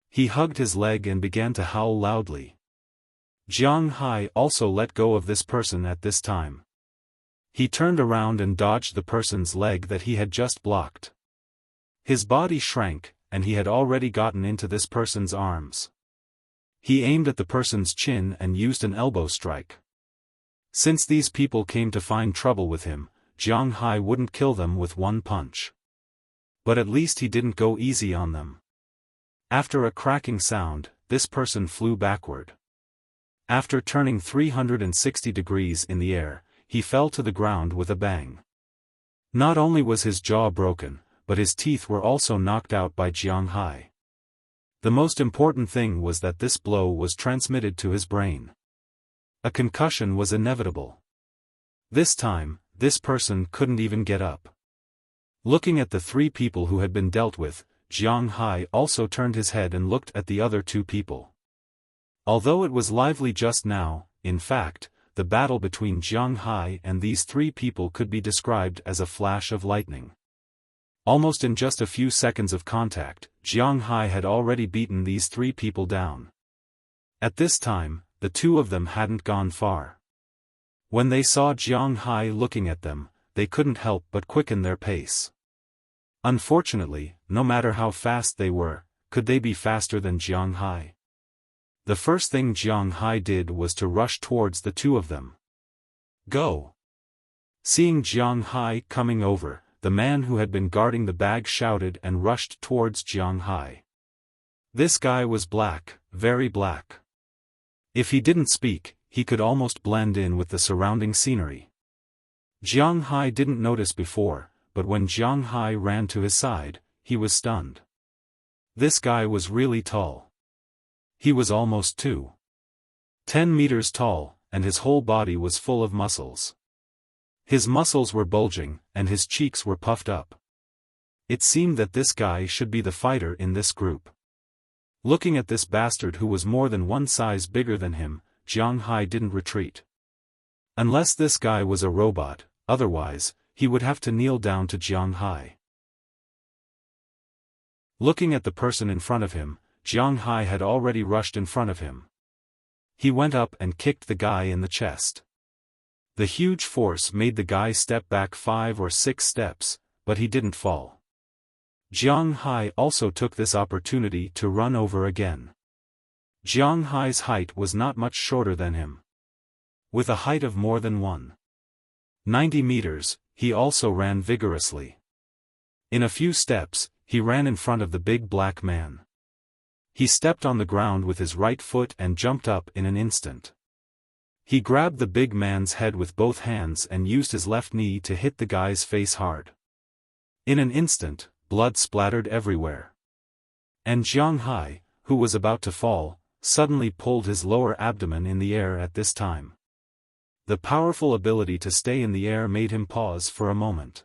He hugged his leg and began to howl loudly. Jiang Hai also let go of this person at this time. He turned around and dodged the person's leg that he had just blocked. His body shrank, and he had already gotten into this person's arms. He aimed at the person's chin and used an elbow strike. Since these people came to find trouble with him, Jiang Hai wouldn't kill them with one punch. But at least he didn't go easy on them. After a cracking sound, this person flew backward. After turning 360 degrees in the air, he fell to the ground with a bang. Not only was his jaw broken, but his teeth were also knocked out by Jiang Hai. The most important thing was that this blow was transmitted to his brain. A concussion was inevitable. This time, this person couldn't even get up. Looking at the three people who had been dealt with, Jiang Hai also turned his head and looked at the other two people. Although it was lively just now, in fact, the battle between Jiang Hai and these three people could be described as a flash of lightning. Almost in just a few seconds of contact, Jiang Hai had already beaten these three people down. At this time, the two of them hadn't gone far. When they saw Jiang Hai looking at them, they couldn't help but quicken their pace. Unfortunately, no matter how fast they were, could they be faster than Jiang Hai? The first thing Jiang Hai did was to rush towards the two of them. Go! Seeing Jiang Hai coming over, the man who had been guarding the bag shouted and rushed towards Jiang Hai. This guy was black, very black. If he didn't speak, he could almost blend in with the surrounding scenery. Jiang Hai didn't notice before, but when Jiang Hai ran to his side, he was stunned. This guy was really tall. He was almost 10 meters tall, and his whole body was full of muscles. His muscles were bulging, and his cheeks were puffed up. It seemed that this guy should be the fighter in this group. Looking at this bastard who was more than one size bigger than him, Jiang Hai didn't retreat. Unless this guy was a robot, otherwise, he would have to kneel down to Jiang Hai. Looking at the person in front of him, Jiang Hai had already rushed in front of him. He went up and kicked the guy in the chest. The huge force made the guy step back 5 or 6 steps, but he didn't fall. Jiang Hai also took this opportunity to run over again. Jiang Hai's height was not much shorter than him. With a height of more than 190 meters, he also ran vigorously. In a few steps, he ran in front of the big black man. He stepped on the ground with his right foot and jumped up in an instant. He grabbed the big man's head with both hands and used his left knee to hit the guy's face hard. In an instant, blood splattered everywhere. And Jiang Hai, who was about to fall, suddenly pulled his lower abdomen in the air at this time. The powerful ability to stay in the air made him pause for a moment.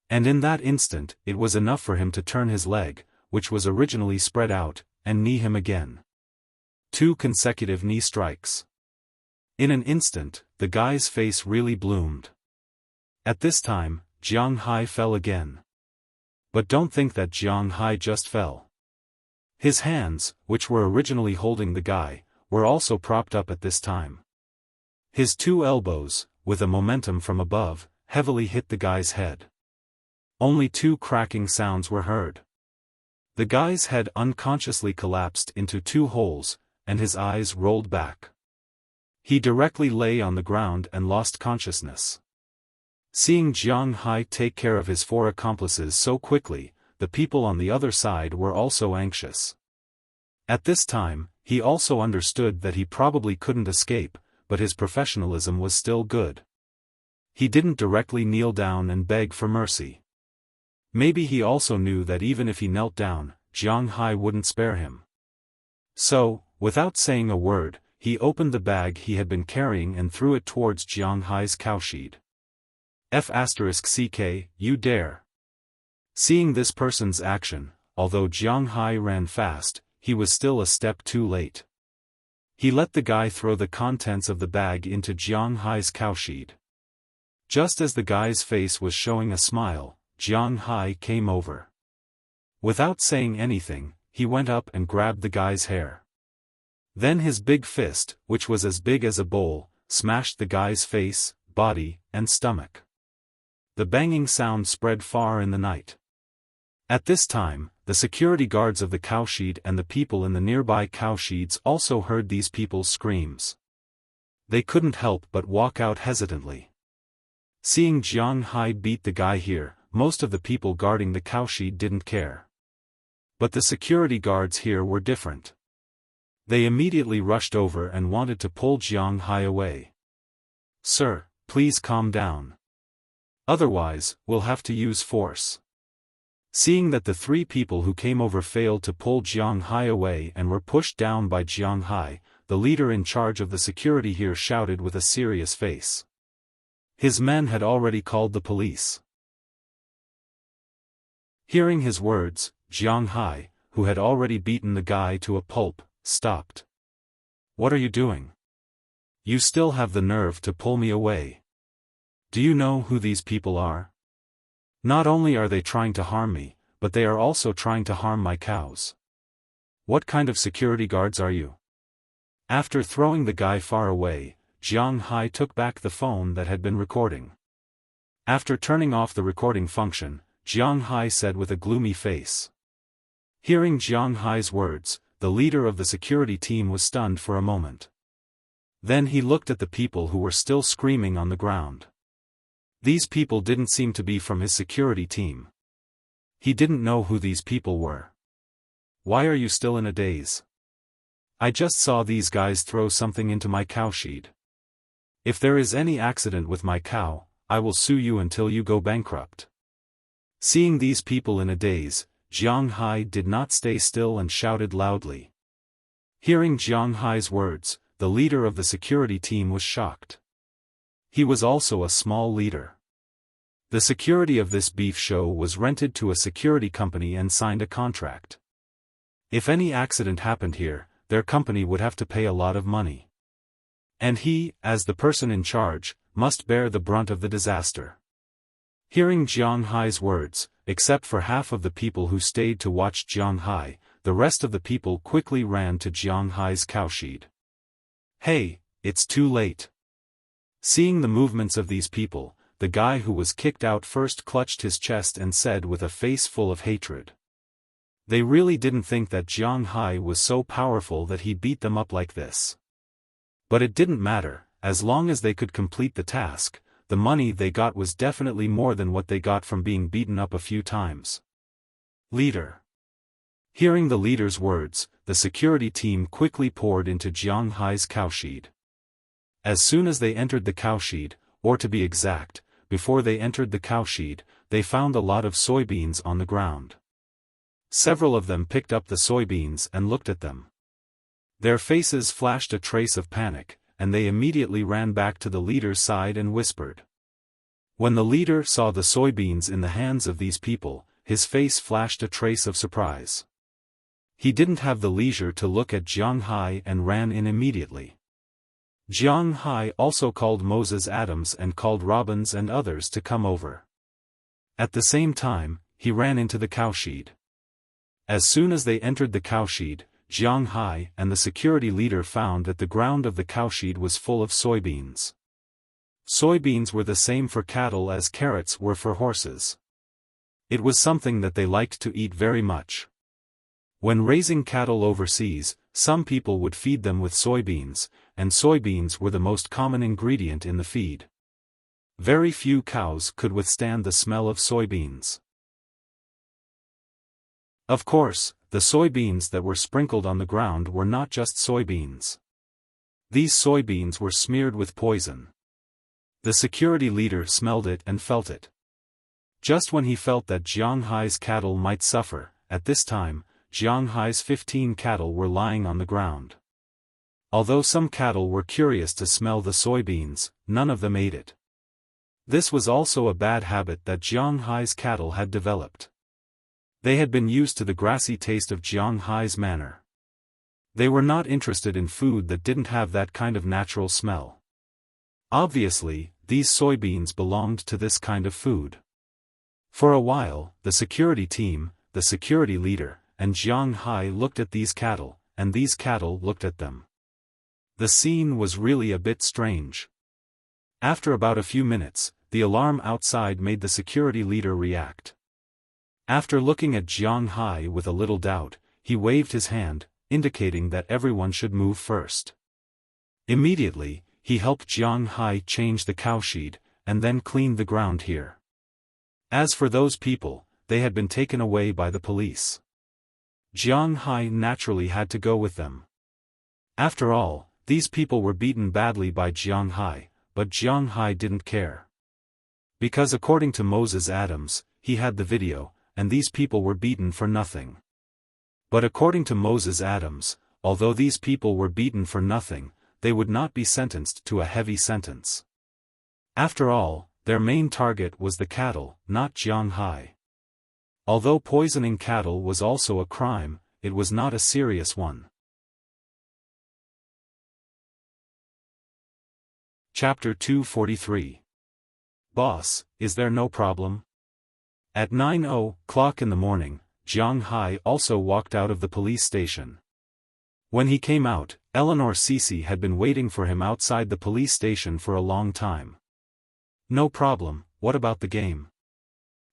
And in that instant, it was enough for him to turn his leg, which was originally spread out, and knee him again. 2 consecutive knee strikes. In an instant, the guy's face really bloomed. At this time, Jiang Hai fell again. But don't think that Jiang Hai just fell. His hands, which were originally holding the guy, were also propped up at this time. His 2 elbows, with a momentum from above, heavily hit the guy's head. Only 2 cracking sounds were heard. The guy's head unconsciously collapsed into 2 holes, and his eyes rolled back. He directly lay on the ground and lost consciousness. Seeing Jiang Hai take care of his 4 accomplices so quickly, the people on the other side were also anxious. At this time, he also understood that he probably couldn't escape, but his professionalism was still good. He didn't directly kneel down and beg for mercy. Maybe he also knew that even if he knelt down, Jiang Hai wouldn't spare him. So, without saying a word, he opened the bag he had been carrying and threw it towards Jiang Hai's cowshed. F***ck, you dare. Seeing this person's action, although Jiang Hai ran fast, he was still a step too late. He let the guy throw the contents of the bag into Jiang Hai's cowshed. Just as the guy's face was showing a smile, Jiang Hai came over. Without saying anything, he went up and grabbed the guy's hair. Then his big fist, which was as big as a bowl, smashed the guy's face, body, and stomach. The banging sound spread far in the night. At this time, the security guards of the cowshed and the people in the nearby cowsheds also heard these people's screams. They couldn't help but walk out hesitantly. Seeing Jiang Hai beat the guy here, most of the people guarding the cowshed didn't care. But the security guards here were different. They immediately rushed over and wanted to pull Jiang Hai away. "Sir, please calm down. Otherwise, we'll have to use force," Seeing that the three people who came over failed to pull Jiang Hai away and were pushed down by Jiang Hai, the leader in charge of the security here shouted with a serious face. His men had already called the police. Hearing his words, Jiang Hai, who had already beaten the guy to a pulp, stopped. "What are you doing? You still have the nerve to pull me away. Do you know who these people are? Not only are they trying to harm me, but they are also trying to harm my cows. What kind of security guards are you?" After throwing the guy far away, Jiang Hai took back the phone that had been recording. After turning off the recording function, Jiang Hai said with a gloomy face. Hearing Jiang Hai's words, the leader of the security team was stunned for a moment. Then he looked at the people who were still screaming on the ground. These people didn't seem to be from his security team. He didn't know who these people were. "Why are you still in a daze? I just saw these guys throw something into my cowshed. If there is any accident with my cow, I will sue you until you go bankrupt." Seeing these people in a daze, Jiang Hai did not stay still and shouted loudly. Hearing Jiang Hai's words, the leader of the security team was shocked. He was also a small leader. The security of this beef show was rented to a security company and signed a contract. If any accident happened here, their company would have to pay a lot of money. And he, as the person in charge, must bear the brunt of the disaster. Hearing Jiang Hai's words, except for half of the people who stayed to watch Jiang Hai, the rest of the people quickly ran to Jiang Hai's cowshed. "Hey, it's too late." Seeing the movements of these people, the guy who was kicked out first clutched his chest and said with a face full of hatred. They really didn't think that Jiang Hai was so powerful that he beat them up like this. But it didn't matter, as long as they could complete the task. The money they got was definitely more than what they got from being beaten up a few times. Leader. Hearing the leader's words, the security team quickly poured into Jiang Hai's cowshed. As soon as they entered the cowshed, or to be exact, before they entered the cowshed, they found a lot of soybeans on the ground. Several of them picked up the soybeans and looked at them. Their faces flashed a trace of panic, and they immediately ran back to the leader's side and whispered. When the leader saw the soybeans in the hands of these people, his face flashed a trace of surprise. He didn't have the leisure to look at Jiang Hai and ran in immediately. Jiang Hai also called Moses Adams and called Robbins and others to come over. At the same time, he ran into the cowshed. As soon as they entered the cowshed, Jiang Hai and the security leader found that the ground of the cowshed was full of soybeans. Soybeans were the same for cattle as carrots were for horses. It was something that they liked to eat very much. When raising cattle overseas, some people would feed them with soybeans, and soybeans were the most common ingredient in the feed. Very few cows could withstand the smell of soybeans. Of course, the soybeans that were sprinkled on the ground were not just soybeans. These soybeans were smeared with poison. The security leader smelled it and felt it. Just when he felt that Jiang Hai's cattle might suffer, at this time, Jiang Hai's 15 cattle were lying on the ground. Although some cattle were curious to smell the soybeans, none of them ate it. This was also a bad habit that Jiang Hai's cattle had developed. They had been used to the grassy taste of Jiang Hai's manner. They were not interested in food that didn't have that kind of natural smell. Obviously, these soybeans belonged to this kind of food. For a while, the security team, the security leader, and Jiang Hai looked at these cattle, and these cattle looked at them. The scene was really a bit strange. After about a few minutes, the alarm outside made the security leader react. After looking at Jiang Hai with a little doubt, he waved his hand, indicating that everyone should move first. Immediately, he helped Jiang Hai change the cowshed, and then cleaned the ground here. As for those people, they had been taken away by the police. Jiang Hai naturally had to go with them. After all, these people were beaten badly by Jiang Hai, but Jiang Hai didn't care. Because according to Moses Adams, he had the video, and these people were beaten for nothing. But according to Moses Adams, although these people were beaten for nothing, they would not be sentenced to a heavy sentence. After all, their main target was the cattle, not Jiang Hai. Although poisoning cattle was also a crime, it was not a serious one. Chapter 243. Boss, is there no problem? At 9:00 in the morning, Jiang Hai also walked out of the police station. When he came out, Eleanor Cici had been waiting for him outside the police station for a long time. No problem, what about the game?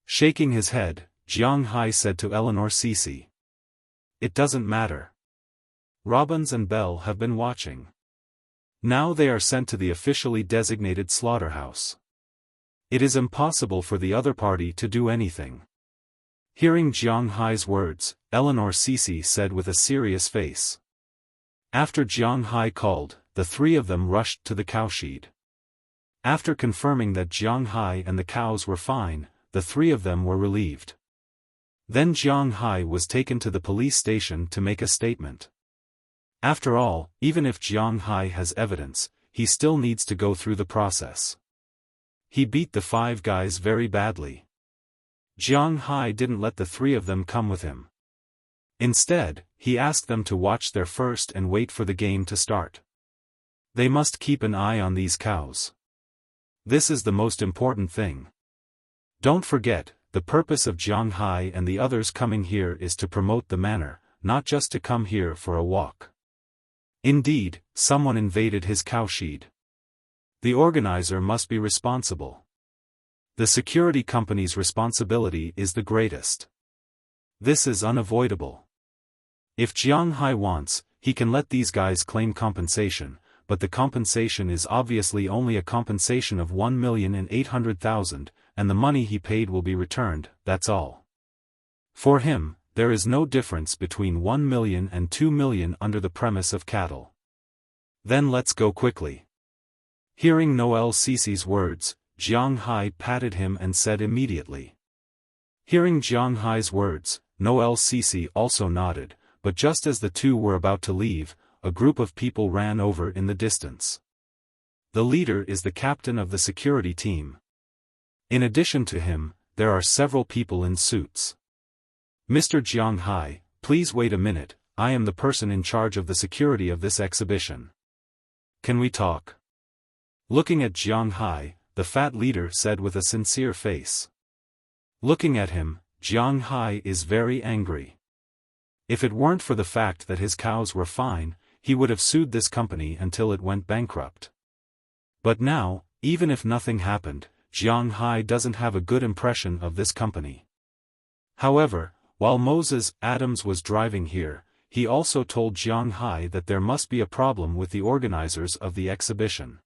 Shaking his head, Jiang Hai said to Eleanor Cici. It doesn't matter. Robbins and Bell have been watching. Now they are sent to the officially designated slaughterhouse. It is impossible for the other party to do anything. Hearing Jiang Hai's words, Eleanor Cici said with a serious face. After Jiang Hai called, the three of them rushed to the cowshed. After confirming that Jiang Hai and the cows were fine, the three of them were relieved. Then Jiang Hai was taken to the police station to make a statement. After all, even if Jiang Hai has evidence, he still needs to go through the process. He beat the 5 guys very badly. Jiang Hai didn't let the 3 of them come with him. Instead, he asked them to watch there first and wait for the game to start. They must keep an eye on these cows. This is the most important thing. Don't forget, the purpose of Jiang Hai and the others coming here is to promote the manor, not just to come here for a walk. Indeed, someone invaded his cowshed. The organizer must be responsible. The security company's responsibility is the greatest. This is unavoidable. If Jiang Hai wants, he can let these guys claim compensation, but the compensation is obviously only a compensation of 1,800,000, and the money he paid will be returned, that's all. For him, there is no difference between 1 million and 2 million under the premise of cattle. Then let's go quickly. Hearing Noel Cici's words, Jiang Hai patted him and said immediately. Hearing Jiang Hai's words, Noel Cici also nodded, but just as the two were about to leave, a group of people ran over in the distance. The leader is the captain of the security team. In addition to him, there are several people in suits. Mr. Jiang Hai, please wait a minute, I am the person in charge of the security of this exhibition. Can we talk? Looking at Jiang Hai, the fat leader said with a sincere face. Looking at him, Jiang Hai is very angry. If it weren't for the fact that his cows were fine, he would have sued this company until it went bankrupt. But now, even if nothing happened, Jiang Hai doesn't have a good impression of this company. However, while Moses Adams was driving here, he also told Jiang Hai that there must be a problem with the organizers of the exhibition.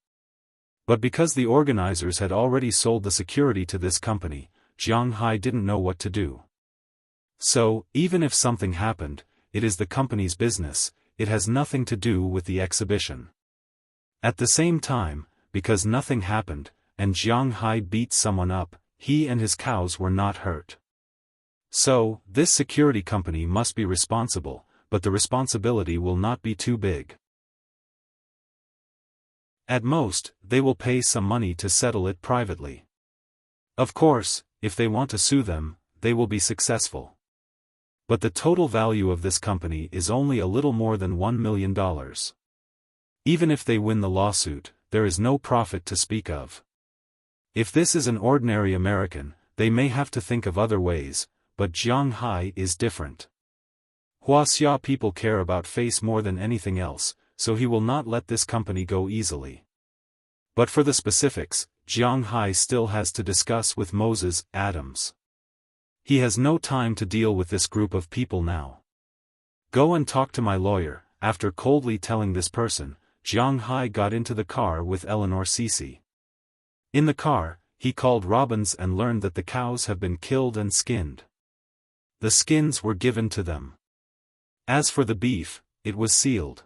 But because the organizers had already sold the security to this company, Jiang Hai didn't know what to do. So, even if something happened, it is the company's business, it has nothing to do with the exhibition. At the same time, because nothing happened, and Jiang Hai beat someone up, he and his cows were not hurt. So, this security company must be responsible, but the responsibility will not be too big. At most, they will pay some money to settle it privately. Of course, if they want to sue them, they will be successful. But the total value of this company is only a little more than $1 million. Even if they win the lawsuit, there is no profit to speak of. If this is an ordinary American, they may have to think of other ways, but Jiang Hai is different. Wuxia people care about face more than anything else, so he will not let this company go easily. But for the specifics, Jiang Hai still has to discuss with Moses Adams. He has no time to deal with this group of people now. Go and talk to my lawyer. After coldly telling this person, Jiang Hai got into the car with Eleanor Cici. In the car, he called Robbins and learned that the cows have been killed and skinned. The skins were given to them. As for the beef, it was sealed.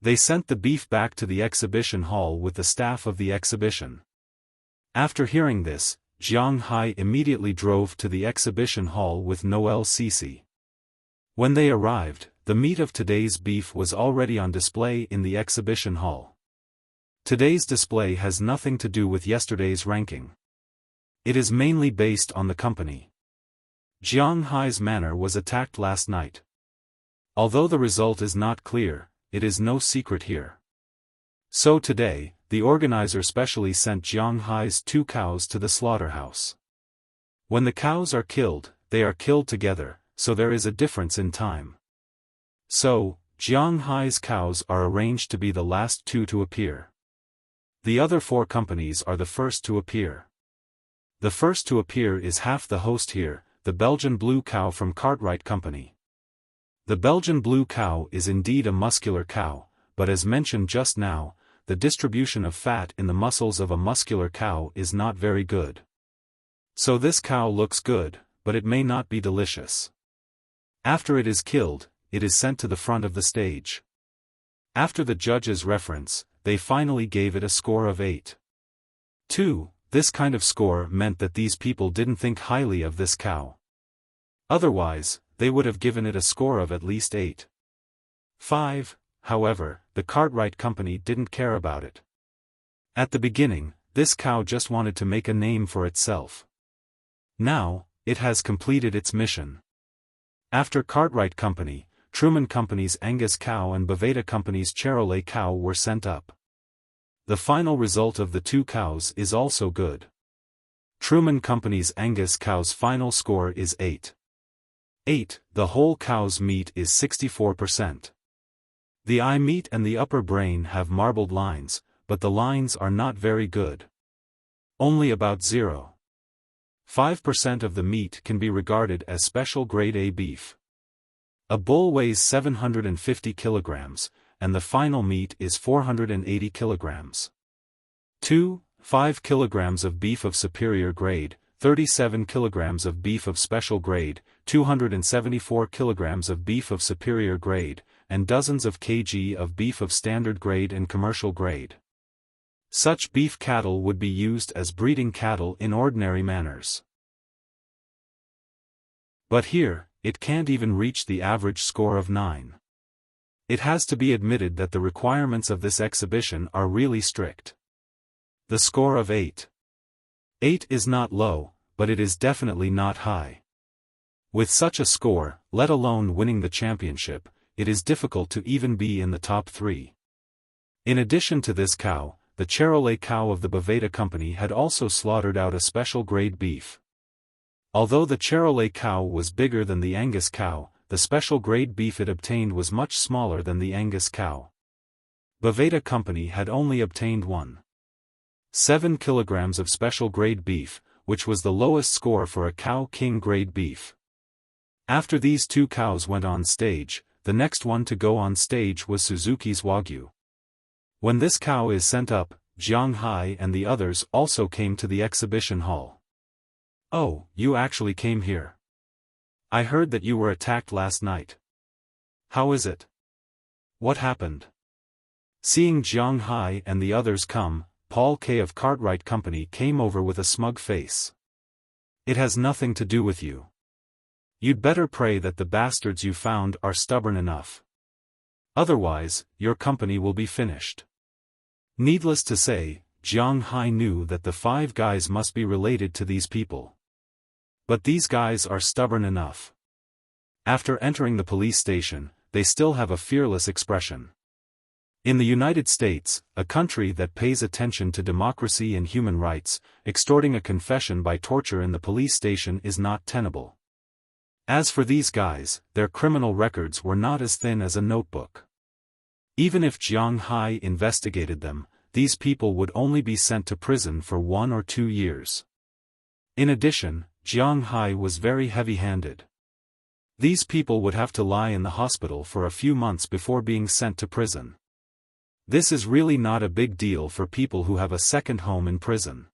They sent the beef back to the exhibition hall with the staff of the exhibition. After hearing this, Jiang Hai immediately drove to the exhibition hall with Noel Cici. When they arrived, the meat of today's beef was already on display in the exhibition hall. Today's display has nothing to do with yesterday's ranking. It is mainly based on the company. Jiang Hai's manor was attacked last night. Although the result is not clear, it is no secret here. So today, the organizer specially sent Jiang Hai's 2 cows to the slaughterhouse. When the cows are killed, they are killed together, so there is a difference in time. So, Jiang Hai's cows are arranged to be the last 2 to appear. The other 4 companies are the first to appear. The first to appear is half the host here, the Belgian blue cow from Cartwright Company. The Belgian blue cow is indeed a muscular cow, but as mentioned just now, the distribution of fat in the muscles of a muscular cow is not very good. So this cow looks good, but it may not be delicious. After it is killed, it is sent to the front of the stage. After the judge's reference, they finally gave it a score of 8. 2. This kind of score meant that these people didn't think highly of this cow. Otherwise, they would have given it a score of at least 8. 5. However, the Cartwright Company didn't care about it. At the beginning, this cow just wanted to make a name for itself. Now, it has completed its mission. After Cartwright Company, Truman Company's Angus cow and Boveda Company's Charolais cow were sent up. The final result of the 2 cows is also good. Truman Company's Angus cow's final score is 8. 8. The whole cow's meat is 64%. The eye meat and the upper brain have marbled lines, but the lines are not very good. Only about 0.5% of the meat can be regarded as special grade A beef. A bull weighs 750 kilograms, and the final meat is 480 kilograms. 2. 5 kilograms of beef of superior grade, 37 kilograms of beef of special grade, 274 kilograms of beef of superior grade, and dozens of kg of beef of standard grade and commercial grade. Such beef cattle would be used as breeding cattle in ordinary manners. But here, it can't even reach the average score of 9. It has to be admitted that the requirements of this exhibition are really strict. The score of 8. 8 is not low, but it is definitely not high. With such a score, let alone winning the championship, it is difficult to even be in the top 3. In addition to this cow, the Charolais cow of the Boveda Company had also slaughtered out a special grade beef. Although the Charolais cow was bigger than the Angus cow, the special grade beef it obtained was much smaller than the Angus cow. Boveda Company had only obtained 1.7 kilograms of special grade beef, which was the lowest score for a cow king grade beef. After these 2 cows went on stage, the next one to go on stage was Suzuki's Wagyu. When this cow is sent up, Jiang Hai and the others also came to the exhibition hall. Oh, you actually came here. I heard that you were attacked last night. How is it? What happened? Seeing Jiang Hai and the others come, Paul K. of Cartwright Company came over with a smug face. It has nothing to do with you. You'd better pray that the bastards you found are stubborn enough. Otherwise, your company will be finished. Needless to say, Jiang Hai knew that the 5 guys must be related to these people. But these guys are stubborn enough. After entering the police station, they still have a fearless expression. In the United States, a country that pays attention to democracy and human rights, extorting a confession by torture in the police station is not tenable. As for these guys, their criminal records were not as thin as a notebook. Even if Jiang Hai investigated them, these people would only be sent to prison for 1 or 2 years. In addition, Jiang Hai was very heavy-handed. These people would have to lie in the hospital for a few months before being sent to prison. This is really not a big deal for people who have a second home in prison.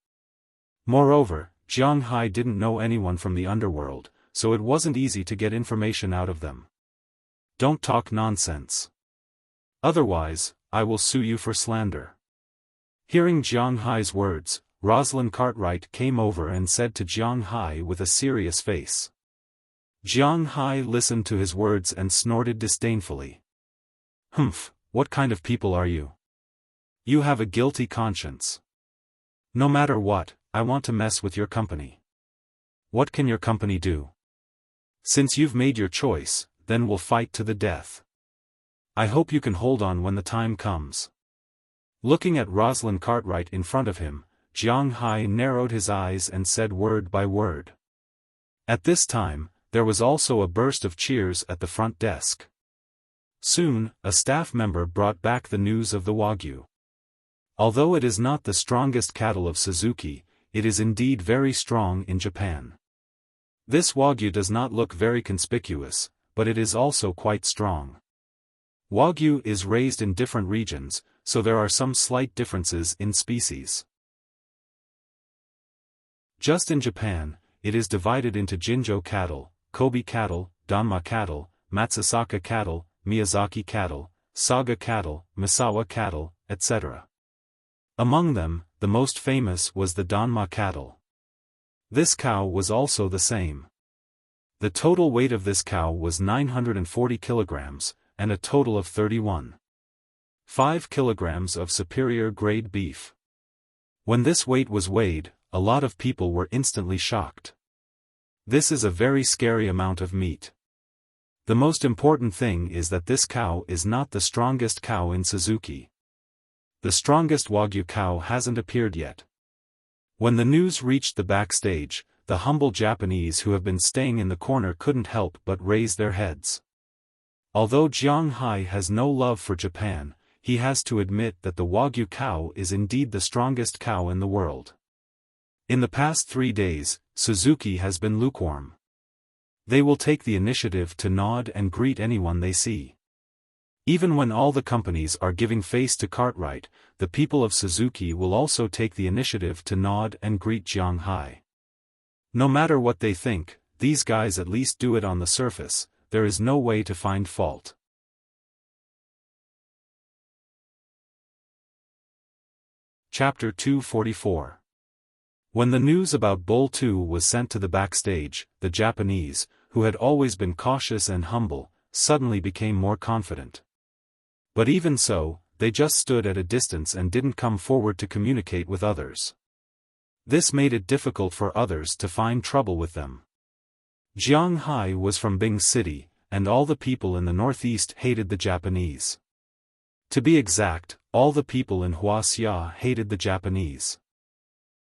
Moreover, Jiang Hai didn't know anyone from the underworld, so it wasn't easy to get information out of them. Don't talk nonsense. Otherwise, I will sue you for slander. Hearing Jiang Hai's words, Rosalind Cartwright came over and said to Jiang Hai with a serious face. Jiang Hai listened to his words and snorted disdainfully. Humph, what kind of people are you? You have a guilty conscience. No matter what, I want to mess with your company. What can your company do? Since you've made your choice, then we'll fight to the death. I hope you can hold on when the time comes. Looking at Rosalind Cartwright in front of him, Jiang Hai narrowed his eyes and said word by word. At this time, there was also a burst of cheers at the front desk. Soon, a staff member brought back the news of the Wagyu. Although it is not the strongest cattle of Suzuki, it is indeed very strong in Japan. This Wagyu does not look very conspicuous, but it is also quite strong. Wagyu is raised in different regions, so there are some slight differences in species. Just in Japan, it is divided into Jinjo cattle, Kobe cattle, Danma cattle, Matsusaka cattle, Miyazaki cattle, Saga cattle, Misawa cattle, etc. Among them, the most famous was the Danma cattle. This cow was also the same. The total weight of this cow was 940 kilograms, and a total of 31.5 kilograms of superior grade beef. When this weight was weighed, a lot of people were instantly shocked. This is a very scary amount of meat. The most important thing is that this cow is not the strongest cow in Suzuki. The strongest Wagyu cow hasn't appeared yet. When the news reached the backstage, the humble Japanese who have been staying in the corner couldn't help but raise their heads. Although Jiang Hai has no love for Japan, he has to admit that the Wagyu cow is indeed the strongest cow in the world. In the past 3 days, Suzuki has been lukewarm. They will take the initiative to nod and greet anyone they see. Even when all the companies are giving face to Cartwright, the people of Suzuki will also take the initiative to nod and greet Jiang Hai. No matter what they think, these guys at least do it on the surface, there is no way to find fault. Chapter 244. When the news about Bull 2 was sent to the backstage, the Japanese, who had always been cautious and humble, suddenly became more confident. But even so, they just stood at a distance and didn't come forward to communicate with others. This made it difficult for others to find trouble with them. Jiang Hai was from Bing City, and all the people in the northeast hated the Japanese. To be exact, all the people in Wuxia hated the Japanese.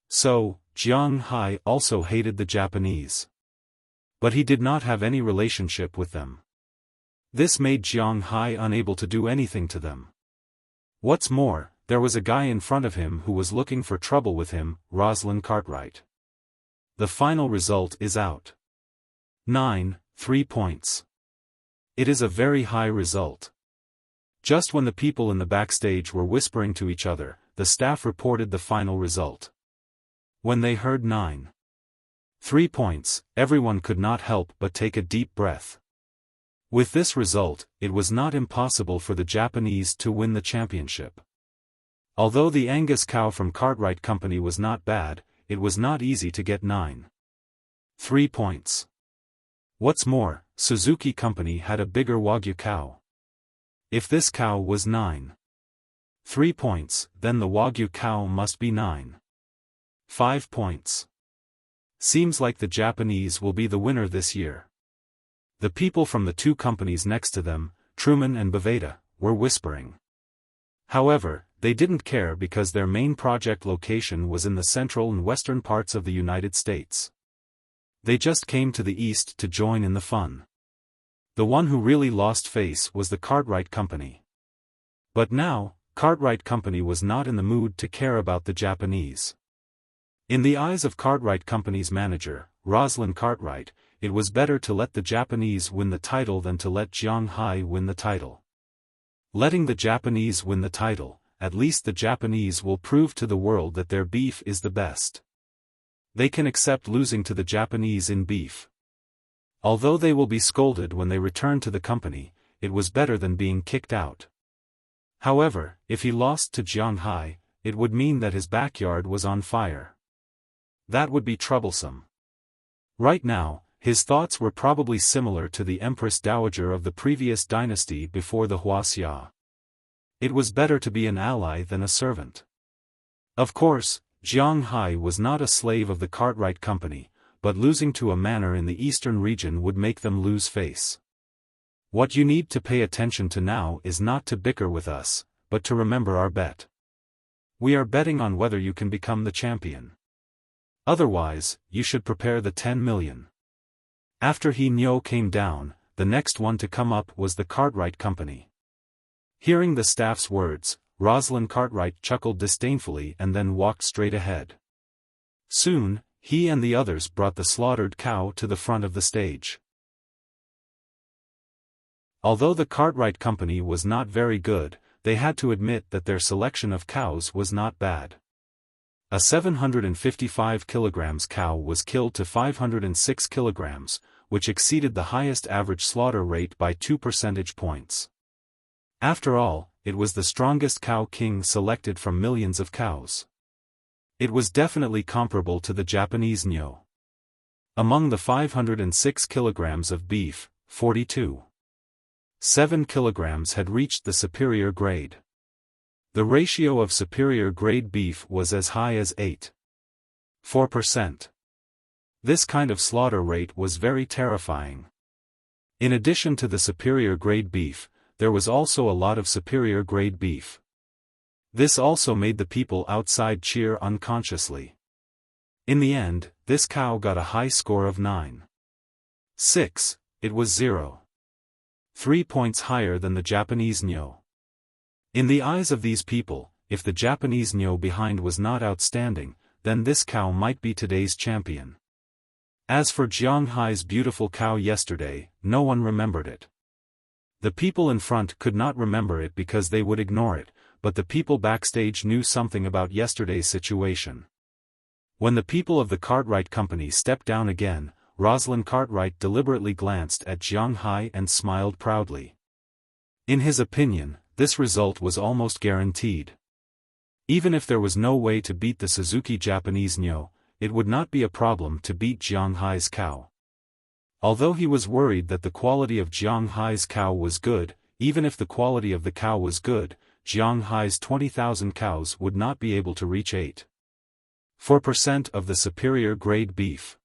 So, Jiang Hai also hated the Japanese. But he did not have any relationship with them. This made Jiang Hai unable to do anything to them. What's more, there was a guy in front of him who was looking for trouble with him, Rosalind Cartwright. The final result is out. 3 points. It is a very high result. Just when the people in the backstage were whispering to each other, the staff reported the final result. When they heard 3 points, everyone could not help but take a deep breath. With this result, it was not impossible for the Japanese to win the championship. Although the Angus cow from Cartwright Company was not bad, it was not easy to get 3 points. What's more, Suzuki Company had a bigger Wagyu cow. If this cow was 3 points, then the Wagyu cow must be 5 points. Seems like the Japanese will be the winner this year. The people from the two companies next to them, Truman and Baveda, were whispering. However, they didn't care because their main project location was in the central and western parts of the United States. They just came to the east to join in the fun. The one who really lost face was the Cartwright Company. But now, Cartwright Company was not in the mood to care about the Japanese. In the eyes of Cartwright Company's manager, Rosalind Cartwright, it was better to let the Japanese win the title than to let Jiang Hai win the title. Letting the Japanese win the title, at least the Japanese will prove to the world that their beef is the best. They can accept losing to the Japanese in beef. Although they will be scolded when they return to the company, it was better than being kicked out. However, if he lost to Jiang Hai, it would mean that his backyard was on fire. That would be troublesome. Right now, his thoughts were probably similar to the Empress Dowager of the previous dynasty before the Wuxia. It was better to be an ally than a servant. Of course, Jiang Hai was not a slave of the Cartwright Company, but losing to a manor in the eastern region would make them lose face. What you need to pay attention to now is not to bicker with us, but to remember our bet. We are betting on whether you can become the champion. Otherwise, you should prepare the 10 million. After He Nyo came down, the next one to come up was the Cartwright Company. Hearing the staff's words, Rosalind Cartwright chuckled disdainfully and then walked straight ahead. Soon, he and the others brought the slaughtered cow to the front of the stage. Although the Cartwright Company was not very good, they had to admit that their selection of cows was not bad. A 755 kilograms cow was killed to 506 kilograms, which exceeded the highest average slaughter rate by 2 percentage points. After all, it was the strongest cow king selected from millions of cows. It was definitely comparable to the Japanese Nyo. Among the 506 kilograms of beef, 42.7 kilograms had reached the superior grade. The ratio of superior grade beef was as high as 8.4%. This kind of slaughter rate was very terrifying. In addition to the superior grade beef, there was also a lot of superior grade beef. This also made the people outside cheer unconsciously. In the end, this cow got a high score of 9.6. It was 0.3 points higher than the Japanese Nyo. In the eyes of these people, if the Japanese Nyo behind was not outstanding, then this cow might be today's champion. As for Jiang Hai's beautiful cow yesterday, no one remembered it. The people in front could not remember it because they would ignore it, but the people backstage knew something about yesterday's situation. When the people of the Cartwright Company stepped down again, Rosalind Cartwright deliberately glanced at Jiang Hai and smiled proudly. In his opinion, this result was almost guaranteed. Even if there was no way to beat the Suzuki Japanese Nyo, it would not be a problem to beat Jiang Hai's cow. Although he was worried that the quality of Jiang Hai's cow was good, even if the quality of the cow was good, Jiang Hai's 20,000 cows would not be able to reach 8.4% of the superior grade beef.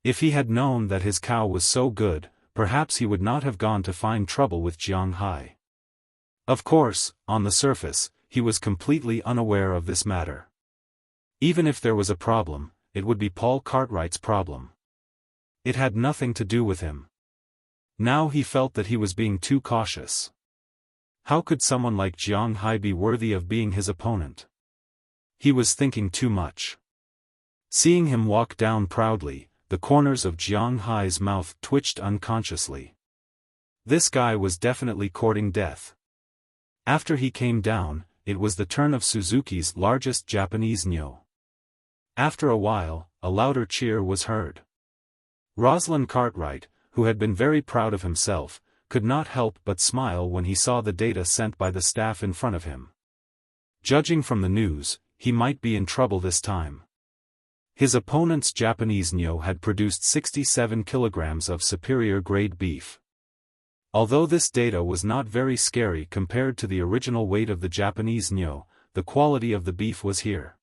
If he had known that his cow was so good, perhaps he would not have gone to find trouble with Jiang Hai. Of course, on the surface, he was completely unaware of this matter. Even if there was a problem, it would be Paul Cartwright's problem. It had nothing to do with him. Now he felt that he was being too cautious. How could someone like Jiang Hai be worthy of being his opponent? He was thinking too much. Seeing him walk down proudly, the corners of Jiang Hai's mouth twitched unconsciously. This guy was definitely courting death. After he came down, it was the turn of Suzuki's largest Japanese Nyo. After a while, a louder cheer was heard. Rosalind Cartwright, who had been very proud of himself, could not help but smile when he saw the data sent by the staff in front of him. Judging from the news, he might be in trouble this time. His opponent's Japanese Nyo had produced 67 kilograms of superior grade beef. Although this data was not very scary compared to the original weight of the Japanese Nyo, the quality of the beef was here.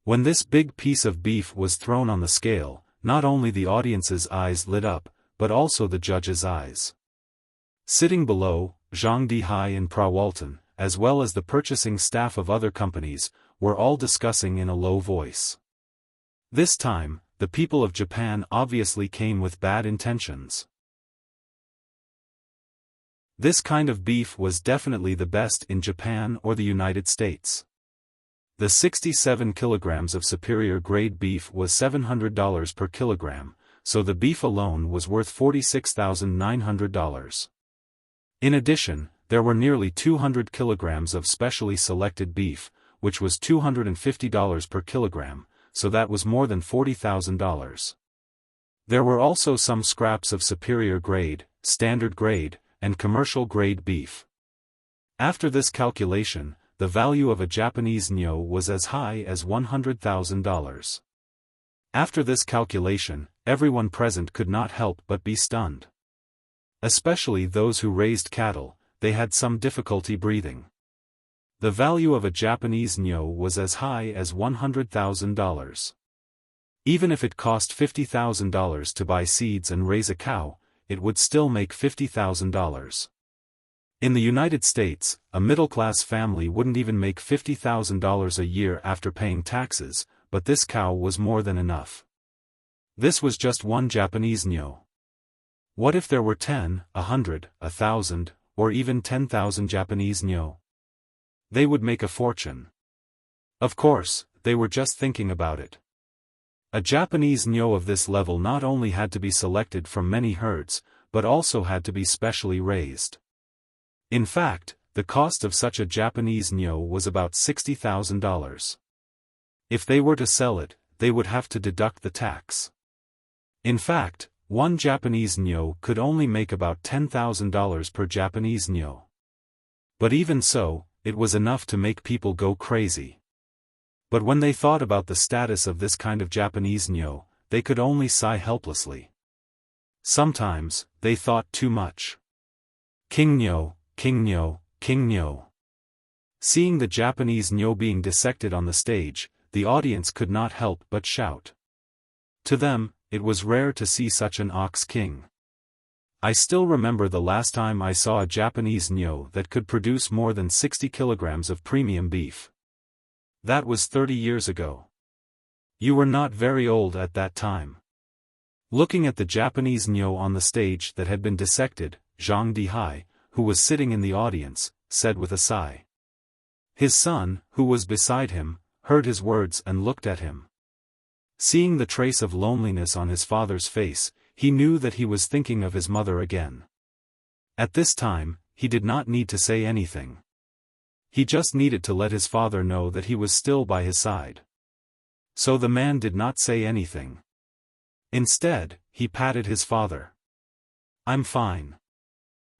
When this big piece of beef was thrown on the scale, not only the audience's eyes lit up, but also the judge's eyes. Sitting below, Zhang Dihai and Prawalton, as well as the purchasing staff of other companies, were all discussing in a low voice. This time, the people of Japan obviously came with bad intentions. This kind of beef was definitely the best in Japan or the United States. The 67 kilograms of superior grade beef was $700 per kilogram, so the beef alone was worth $46,900. In addition, there were nearly 200 kilograms of specially selected beef, which was $250 per kilogram, so that was more than $40,000. There were also some scraps of superior grade, standard grade, and commercial grade beef. After this calculation, the value of a Japanese Nyo was as high as $100,000. After this calculation, everyone present could not help but be stunned. Especially those who raised cattle, they had some difficulty breathing. The value of a Japanese nyo was as high as $100,000. Even if it cost $50,000 to buy seeds and raise a cow, it would still make $50,000. In the United States, a middle-class family wouldn't even make $50,000 a year after paying taxes, but this cow was more than enough. This was just one Japanese nyo. What if there were 10, 100, 1,000, or even 10,000 Japanese nyo? They would make a fortune. Of course, they were just thinking about it. A Japanese nyo of this level not only had to be selected from many herds, but also had to be specially raised. In fact, the cost of such a Japanese nyo was about $60,000. If they were to sell it, they would have to deduct the tax. In fact, one Japanese nyo could only make about $10,000 per Japanese nyo. But even so, it was enough to make people go crazy. But when they thought about the status of this kind of Japanese nyo, they could only sigh helplessly. Sometimes, they thought too much. King nyo, king nyo, king nyo. Seeing the Japanese nyo being dissected on the stage, the audience could not help but shout. To them, it was rare to see such an ox king. I still remember the last time I saw a Japanese nyo that could produce more than 60 kilograms of premium beef. That was 30 years ago. You were not very old at that time. Looking at the Japanese nyo on the stage that had been dissected, Zhang Dihai, who was sitting in the audience, said with a sigh. His son, who was beside him, heard his words and looked at him. Seeing the trace of loneliness on his father's face, he knew that he was thinking of his mother again. At this time, he did not need to say anything. He just needed to let his father know that he was still by his side. So the man did not say anything. Instead, he patted his father. I'm fine.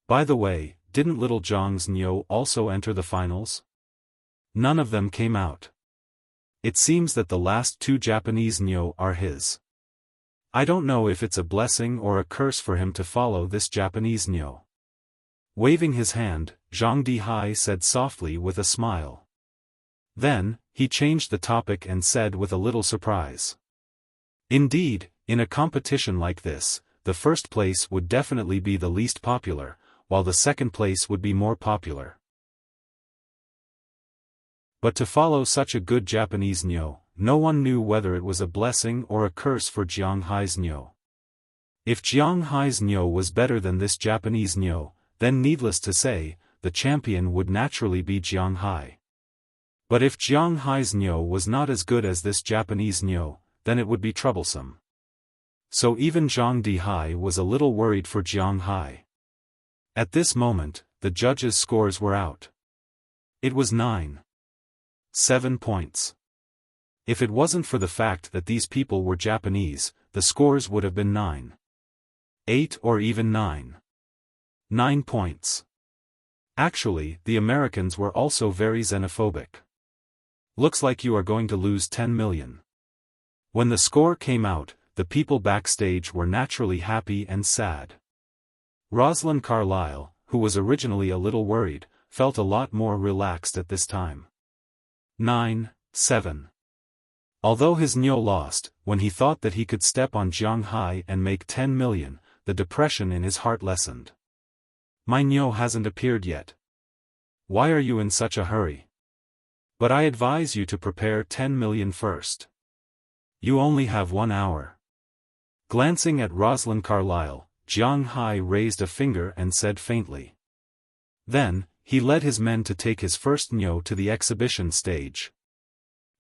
By the way, didn't little Zhang's nyo also enter the finals? None of them came out. It seems that the last two Japanese nyo are his. I don't know if it's a blessing or a curse for him to follow this Japanese nyo. Waving his hand, Zhang Dihai said softly with a smile. Then, he changed the topic and said with a little surprise. Indeed, in a competition like this, the first place would definitely be the least popular, while the second place would be more popular. But to follow such a good Japanese nyo, no one knew whether it was a blessing or a curse for Jiang Hai's nyo. If Jiang Hai's nyo was better than this Japanese nyo, then needless to say, the champion would naturally be Jiang Hai. But if Jiang Hai's nyo was not as good as this Japanese nyo, then it would be troublesome. So even Zhang Dihai was a little worried for Jiang Hai. At this moment, the judges' scores were out. It was 9-7 points. If it wasn't for the fact that these people were Japanese, the scores would have been 9-8 or even 9 points. Actually, the Americans were also very xenophobic. Looks like you are going to lose 10 million. When the score came out, the people backstage were naturally happy and sad. Rosalind Carlyle, who was originally a little worried, felt a lot more relaxed at this time. 9-7. Although his nyo lost, when he thought that he could step on Jiang Hai and make 10 million, the depression in his heart lessened. My nyo hasn't appeared yet. Why are you in such a hurry? But I advise you to prepare 10 million first. You only have 1 hour. Glancing at Rosalind Carlyle, Jiang Hai raised a finger and said faintly. Then, he led his men to take his first nyo to the exhibition stage.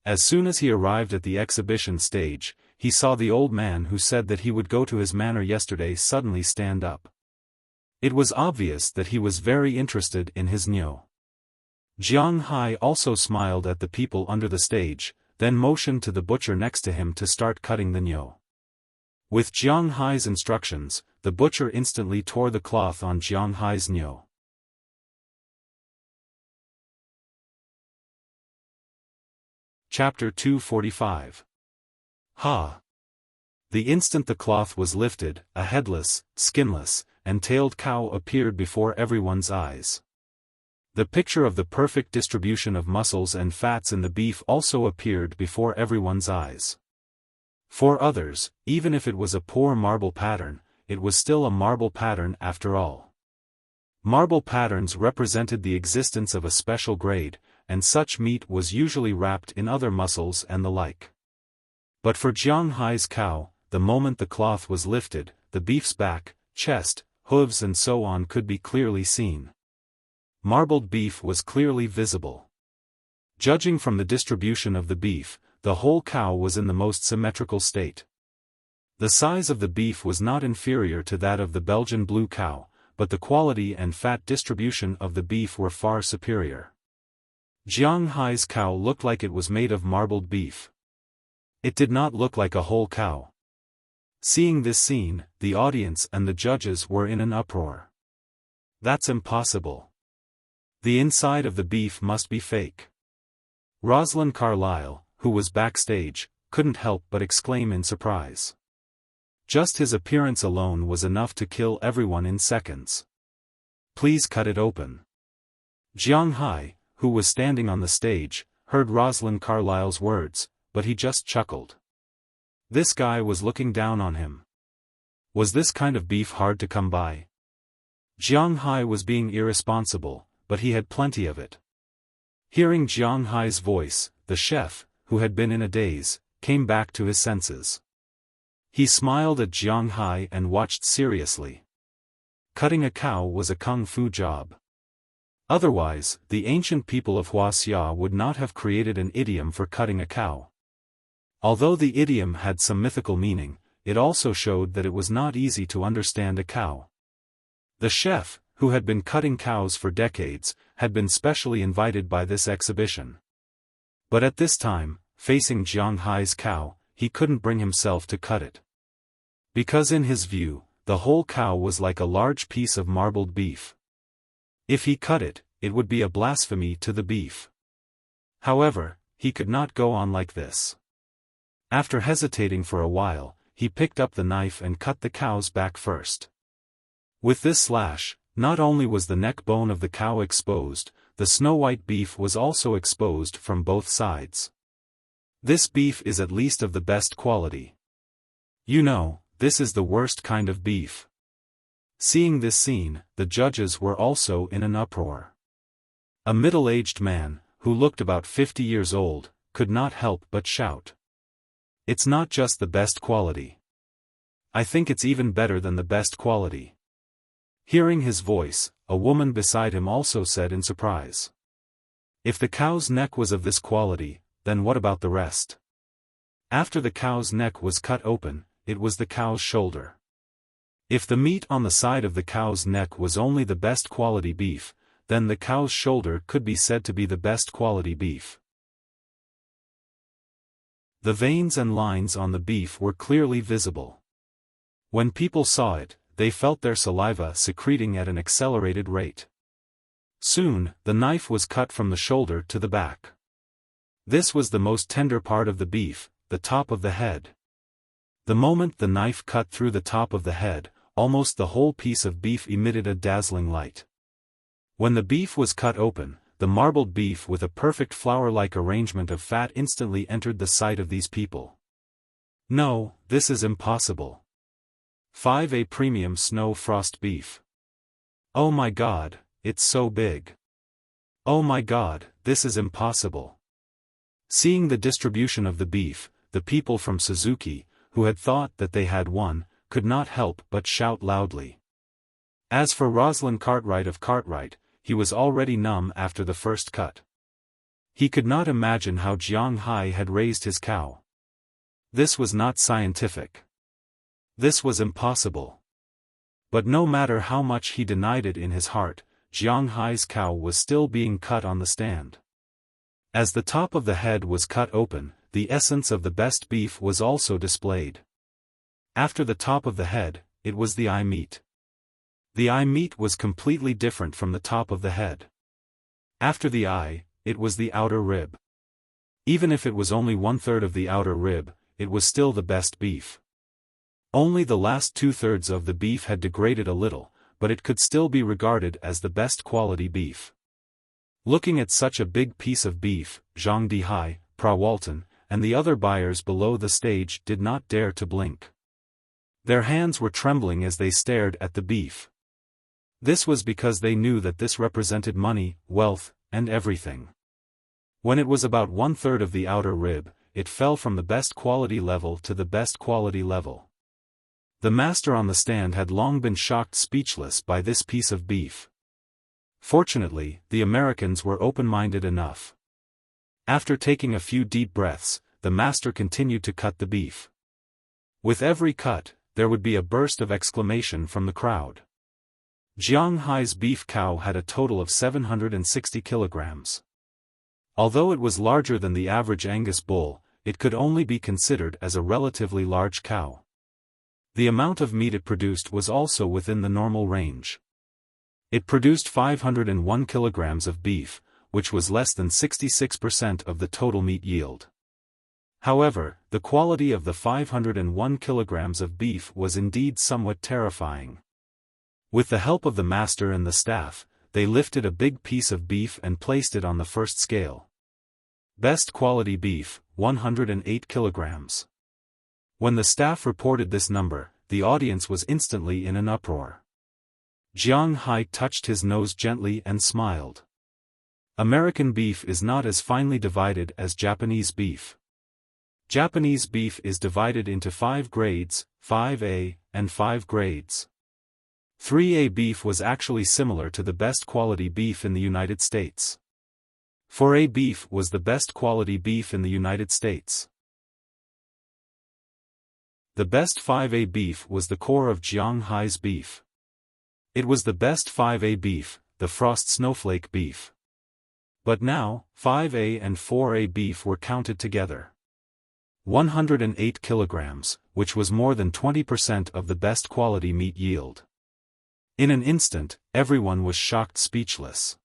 As soon as he arrived at the exhibition stage, he saw the old man who said that he would go to his manor yesterday suddenly stand up. It was obvious that he was very interested in his nyo. Jiang Hai also smiled at the people under the stage, then motioned to the butcher next to him to start cutting the nyo. With Jiang Hai's instructions, the butcher instantly tore the cloth on Jiang Hai's nyo. Chapter 245. Ha! The instant the cloth was lifted, a headless, skinless, and tailed cow appeared before everyone's eyes. The picture of the perfect distribution of muscles and fats in the beef also appeared before everyone's eyes. For others, even if it was a poor marble pattern, it was still a marble pattern after all. Marble patterns represented the existence of a special grade, and such meat was usually wrapped in other muscles and the like. But for Jiang Hai's cow, the moment the cloth was lifted, the beef's back, chest, hooves and so on could be clearly seen. Marbled beef was clearly visible. Judging from the distribution of the beef, the whole cow was in the most symmetrical state. The size of the beef was not inferior to that of the Belgian blue cow, but the quality and fat distribution of the beef were far superior. Jiang Hai's cow looked like it was made of marbled beef. It did not look like a whole cow. Seeing this scene, the audience and the judges were in an uproar. That's impossible. The inside of the beef must be fake. Rosalind Carlyle, who was backstage, couldn't help but exclaim in surprise. Just his appearance alone was enough to kill everyone in seconds. Please cut it open. Jiang Hai, who was standing on the stage, heard Rosalind Carlyle's words, but he just chuckled. This guy was looking down on him. Was this kind of beef hard to come by? Jiang Hai was being irresponsible, but he had plenty of it. Hearing Jiang Hai's voice, the chef, who had been in a daze, came back to his senses. He smiled at Jiang Hai and watched seriously. Cutting a cow was a kung fu job. Otherwise, the ancient people of Wuxia would not have created an idiom for cutting a cow. Although the idiom had some mythical meaning, it also showed that it was not easy to understand a cow. The chef, who had been cutting cows for decades, had been specially invited by this exhibition. But at this time, facing Jiang Hai's cow, he couldn't bring himself to cut it. Because in his view, the whole cow was like a large piece of marbled beef. If he cut it, it would be a blasphemy to the beef. However, he could not go on like this. After hesitating for a while, he picked up the knife and cut the cow's back first. With this slash, not only was the neck bone of the cow exposed, the snow-white beef was also exposed from both sides. This beef is at least of the best quality. You know, this is the worst kind of beef. Seeing this scene, the judges were also in an uproar. A middle-aged man, who looked about 50 years old, could not help but shout. It's not just the best quality. I think it's even better than the best quality. Hearing his voice, a woman beside him also said in surprise. If the cow's neck was of this quality, then what about the rest? After the cow's neck was cut open, it was the cow's shoulder. If the meat on the side of the cow's neck was only the best quality beef, then the cow's shoulder could be said to be the best quality beef. The veins and lines on the beef were clearly visible. When people saw it, they felt their saliva secreting at an accelerated rate. Soon, the knife was cut from the shoulder to the back. This was the most tender part of the beef, the top of the head. The moment the knife cut through the top of the head, almost the whole piece of beef emitted a dazzling light. When the beef was cut open, the marbled beef with a perfect flower-like arrangement of fat instantly entered the sight of these people. No, this is impossible. 5A Premium Snow Frost Beef. Oh my God, it's so big. Oh my God, this is impossible. Seeing the distribution of the beef, the people from Suzuki, who had thought that they had won, could not help but shout loudly. As for Rosalind Cartwright of Cartwright, he was already numb after the first cut. He could not imagine how Jiang Hai had raised his cow. This was not scientific. This was impossible. But no matter how much he denied it in his heart, Jiang Hai's cow was still being cut on the stand. As the top of the head was cut open, the essence of the best beef was also displayed. After the top of the head, it was the eye meat. The eye meat was completely different from the top of the head. After the eye, it was the outer rib. Even if it was only 1/3 of the outer rib, it was still the best beef. Only the last two-thirds of the beef had degraded a little, but it could still be regarded as the best quality beef. Looking at such a big piece of beef, Zhang Dihai, Walton, and the other buyers below the stage did not dare to blink. Their hands were trembling as they stared at the beef. This was because they knew that this represented money, wealth, and everything. When it was about one-third of the outer rib, it fell from the best quality level to the best quality level. The master on the stand had long been shocked speechless by this piece of beef. Fortunately, the Americans were open-minded enough. After taking a few deep breaths, the master continued to cut the beef. With every cut, there would be a burst of exclamation from the crowd. Jiang Hai's beef cow had a total of 760 kilograms. Although it was larger than the average Angus bull, it could only be considered as a relatively large cow. The amount of meat it produced was also within the normal range. It produced 501 kilograms of beef, which was less than 66% of the total meat yield. However, the quality of the 501 kilograms of beef was indeed somewhat terrifying. With the help of the master and the staff, they lifted a big piece of beef and placed it on the first scale. Best quality beef, 108 kilograms. When the staff reported this number, the audience was instantly in an uproar. Jiang Hai touched his nose gently and smiled. American beef is not as finely divided as Japanese beef. Japanese beef is divided into 5 grades, 5A, and 5 grades. 3A beef was actually similar to the best quality beef in the United States. 4A beef was the best quality beef in the United States. The best 5A beef was the core of Jiang Hai's beef. It was the best 5A beef, the frost snowflake beef. But now, 5A and 4A beef were counted together. 108 kilograms, which was more than 20% of the best quality meat yield. In an instant, everyone was shocked speechless.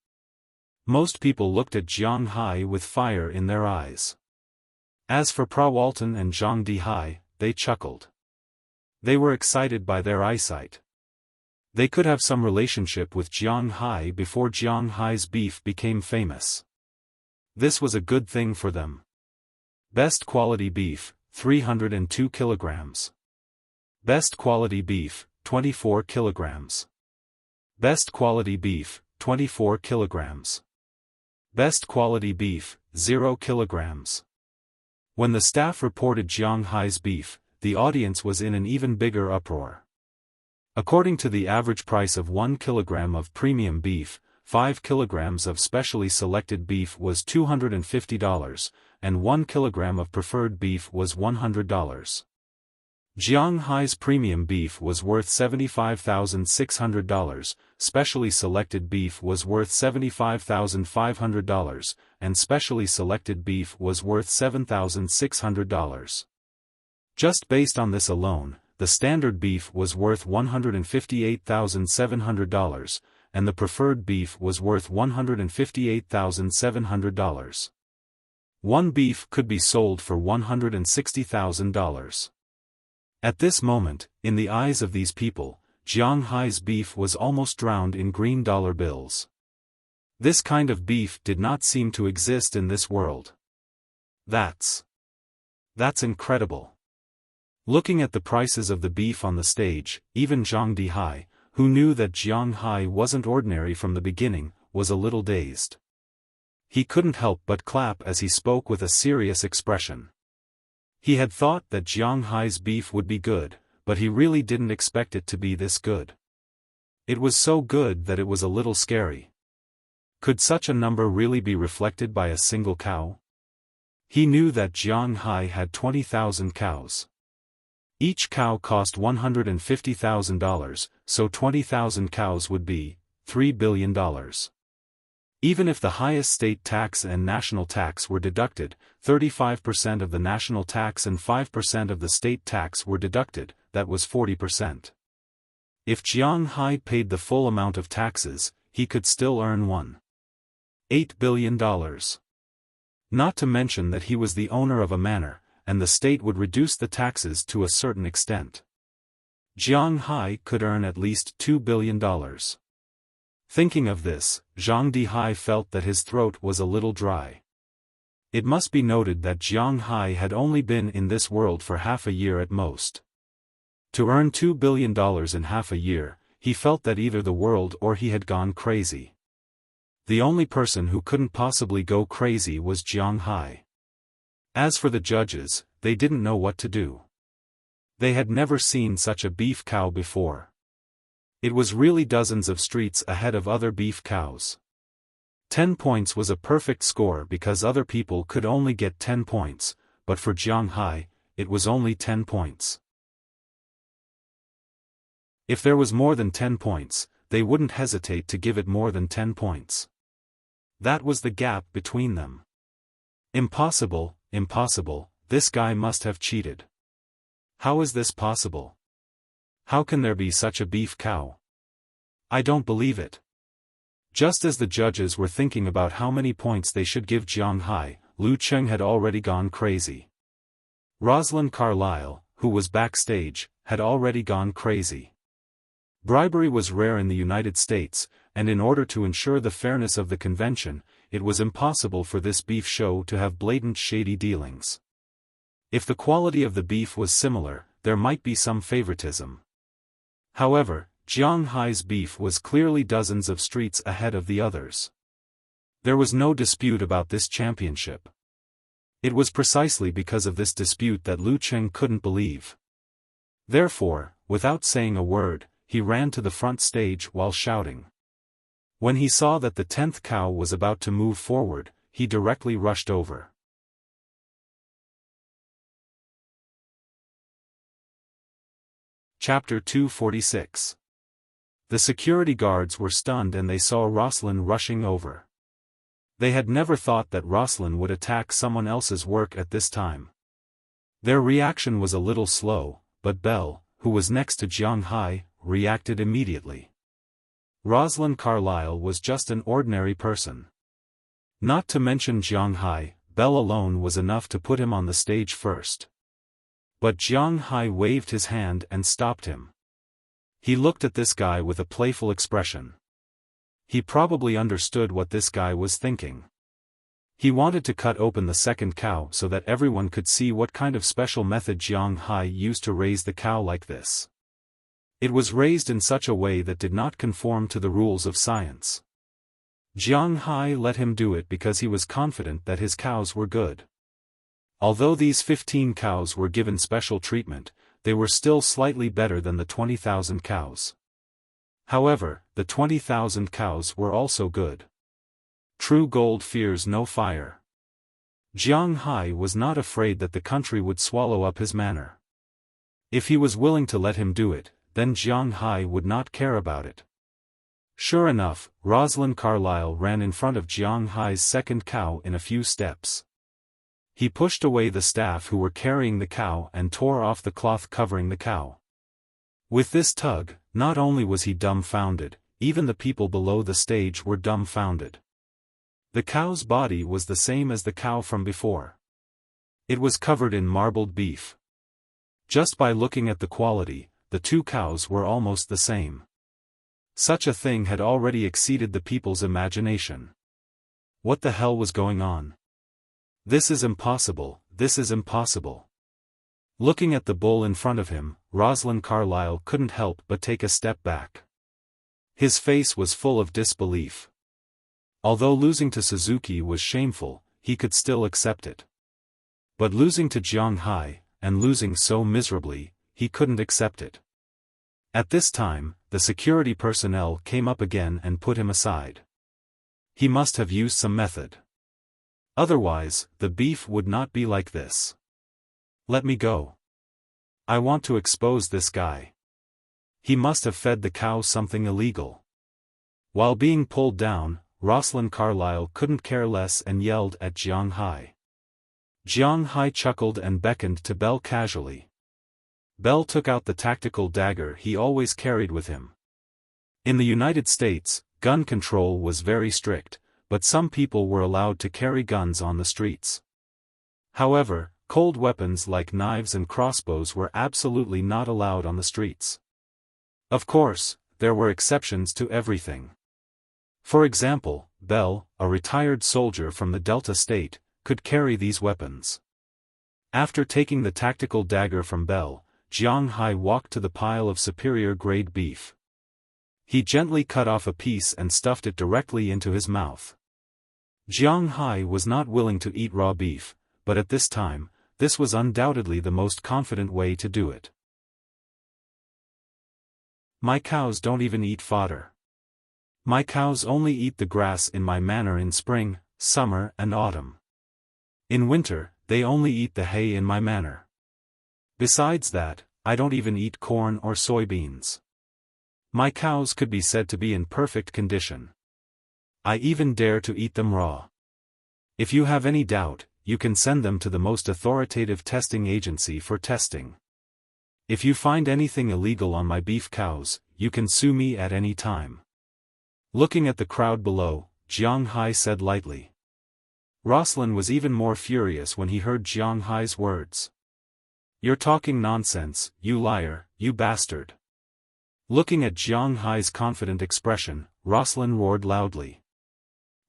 Most people looked at Jiang Hai with fire in their eyes. As for Walton and Zhang Dihai, they chuckled. They were excited by their eyesight. They could have some relationship with Jiang Hai before Jiang Hai's beef became famous. This was a good thing for them. Best quality beef, 302 kilograms. Best quality beef, 24 kilograms. Best quality beef, 24 kilograms. Best quality beef, 0 kilograms. When the staff reported Jiang Hai's beef, the audience was in an even bigger uproar. According to the average price of 1 kilogram of premium beef, 5 kilograms of specially selected beef was $250, and 1 kilogram of preferred beef was $100. Jiang Hai's premium beef was worth $75,600, specially selected beef was worth $75,500, and specially selected beef was worth $7,600. Just based on this alone, the standard beef was worth $158,700, and the preferred beef was worth $158,700. One beef could be sold for $160,000. At this moment, in the eyes of these people, Jiang Hai's beef was almost drowned in green dollar bills. This kind of beef did not seem to exist in this world. That's incredible. Looking at the prices of the beef on the stage, even Zhang Dihai, who knew that Jiang Hai wasn't ordinary from the beginning, was a little dazed. He couldn't help but clap as he spoke with a serious expression. He had thought that Jiang Hai's beef would be good, but he really didn't expect it to be this good. It was so good that it was a little scary. Could such a number really be reflected by a single cow? He knew that Jiang Hai had 20,000 cows. Each cow cost $150,000, so 20,000 cows would be $3 billion. Even if the highest state tax and national tax were deducted, 35% of the national tax and 5% of the state tax were deducted, that was 40%. If Jiang Hai paid the full amount of taxes, he could still earn $1.8 billion. Not to mention that he was the owner of a manor, and the state would reduce the taxes to a certain extent. Jiang Hai could earn at least $2 billion. Thinking of this, Zhang Dihai felt that his throat was a little dry. It must be noted that Jiang Hai had only been in this world for half a year at most. To earn $2 billion in half a year, he felt that either the world or he had gone crazy. The only person who couldn't possibly go crazy was Jiang Hai. As for the judges, they didn't know what to do. They had never seen such a beef cow before. It was really dozens of streets ahead of other beef cows. 10 points was a perfect score because other people could only get 10 points, but for Jiang Hai, it was only 10 points. If there was more than 10 points, they wouldn't hesitate to give it more than 10 points. That was the gap between them. Impossible, impossible, this guy must have cheated. How is this possible? How can there be such a beef cow? I don't believe it. Just as the judges were thinking about how many points they should give Jiang Hai, Lu Cheng had already gone crazy. Rosalind Carlyle, who was backstage, had already gone crazy. Bribery was rare in the United States, and in order to ensure the fairness of the convention, it was impossible for this beef show to have blatant shady dealings. If the quality of the beef was similar, there might be some favoritism. However, Jiang Hai's beef was clearly dozens of streets ahead of the others. There was no dispute about this championship. It was precisely because of this dispute that Lu Cheng couldn't believe. Therefore, without saying a word, he ran to the front stage while shouting. When he saw that the 10th cow was about to move forward, he directly rushed over. Chapter 246. The security guards were stunned and they saw Rosalind rushing over. They had never thought that Rosalind would attack someone else's work at this time. Their reaction was a little slow, but Belle, who was next to Jiang Hai, reacted immediately. Rosalind Carlyle was just an ordinary person. Not to mention Jiang Hai, Belle alone was enough to put him on the stage first. But Jiang Hai waved his hand and stopped him. He looked at this guy with a playful expression. He probably understood what this guy was thinking. He wanted to cut open the second cow so that everyone could see what kind of special method Jiang Hai used to raise the cow like this. It was raised in such a way that did not conform to the rules of science. Jiang Hai let him do it because he was confident that his cows were good. Although these 15 cows were given special treatment, they were still slightly better than the 20,000 cows. However, the 20,000 cows were also good. True gold fears no fire. Jiang Hai was not afraid that the country would swallow up his manor. If he was willing to let him do it, then Jiang Hai would not care about it. Sure enough, Rosalind Carlyle ran in front of Jiang Hai's second cow in a few steps. He pushed away the staff who were carrying the cow and tore off the cloth covering the cow. With this tug, not only was he dumbfounded, even the people below the stage were dumbfounded. The cow's body was the same as the cow from before. It was covered in marbled beef. Just by looking at the quality, the two cows were almost the same. Such a thing had already exceeded the people's imagination. What the hell was going on? This is impossible, this is impossible. Looking at the bull in front of him, Rosalind Carlyle couldn't help but take a step back. His face was full of disbelief. Although losing to Suzuki was shameful, he could still accept it. But losing to Jiang Hai, and losing so miserably, he couldn't accept it. At this time, the security personnel came up again and put him aside. He must have used some method. Otherwise, the beef would not be like this. Let me go. I want to expose this guy. He must have fed the cow something illegal. While being pulled down, Rosalind Carlyle couldn't care less and yelled at Jiang Hai. Jiang Hai chuckled and beckoned to Belle casually. Belle took out the tactical dagger he always carried with him. In the United States, gun control was very strict, but some people were allowed to carry guns on the streets. However, cold weapons like knives and crossbows were absolutely not allowed on the streets. Of course, there were exceptions to everything. For example, Bell, a retired soldier from the Delta State, could carry these weapons. After taking the tactical dagger from Bell, Jiang Hai walked to the pile of superior-grade beef. He gently cut off a piece and stuffed it directly into his mouth. Jiang Hai was not willing to eat raw beef, but at this time, this was undoubtedly the most confident way to do it. My cows don't even eat fodder. My cows only eat the grass in my manor in spring, summer and autumn. In winter, they only eat the hay in my manor. Besides that, I don't even eat corn or soybeans. My cows could be said to be in perfect condition. I even dare to eat them raw. If you have any doubt, you can send them to the most authoritative testing agency for testing. If you find anything illegal on my beef cows, you can sue me at any time. Looking at the crowd below, Jiang Hai said lightly. Rosalind was even more furious when he heard Jiang Hai's words. You're talking nonsense, you liar, you bastard. Looking at Jiang Hai's confident expression, Rosalind roared loudly.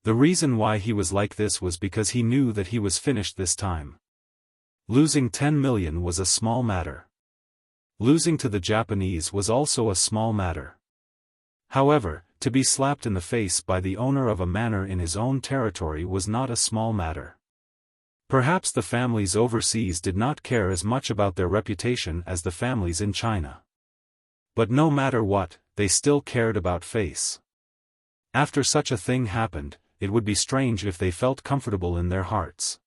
The reason why he was like this was because he knew that he was finished this time. Losing 10 million was a small matter. Losing to the Japanese was also a small matter. However, to be slapped in the face by the owner of a manor in his own territory was not a small matter. Perhaps the families overseas did not care as much about their reputation as the families in China. But no matter what, they still cared about face. After such a thing happened, it would be strange if they felt comfortable in their hearts.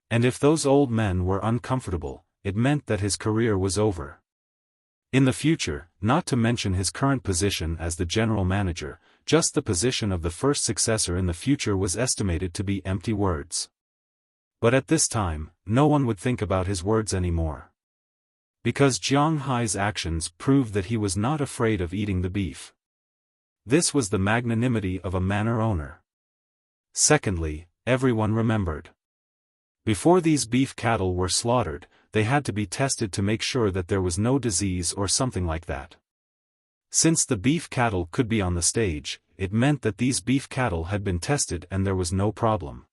And if those old men were uncomfortable, it meant that his career was over. In the future, not to mention his current position as the general manager, just the position of the first successor in the future was estimated to be empty words. But at this time, no one would think about his words anymore. Because Jiang Hai's actions proved that he was not afraid of eating the beef. This was the magnanimity of a manor owner. Secondly, everyone remembered. Before these beef cattle were slaughtered, they had to be tested to make sure that there was no disease or something like that. Since the beef cattle could be on the stage, it meant that these beef cattle had been tested and there was no problem.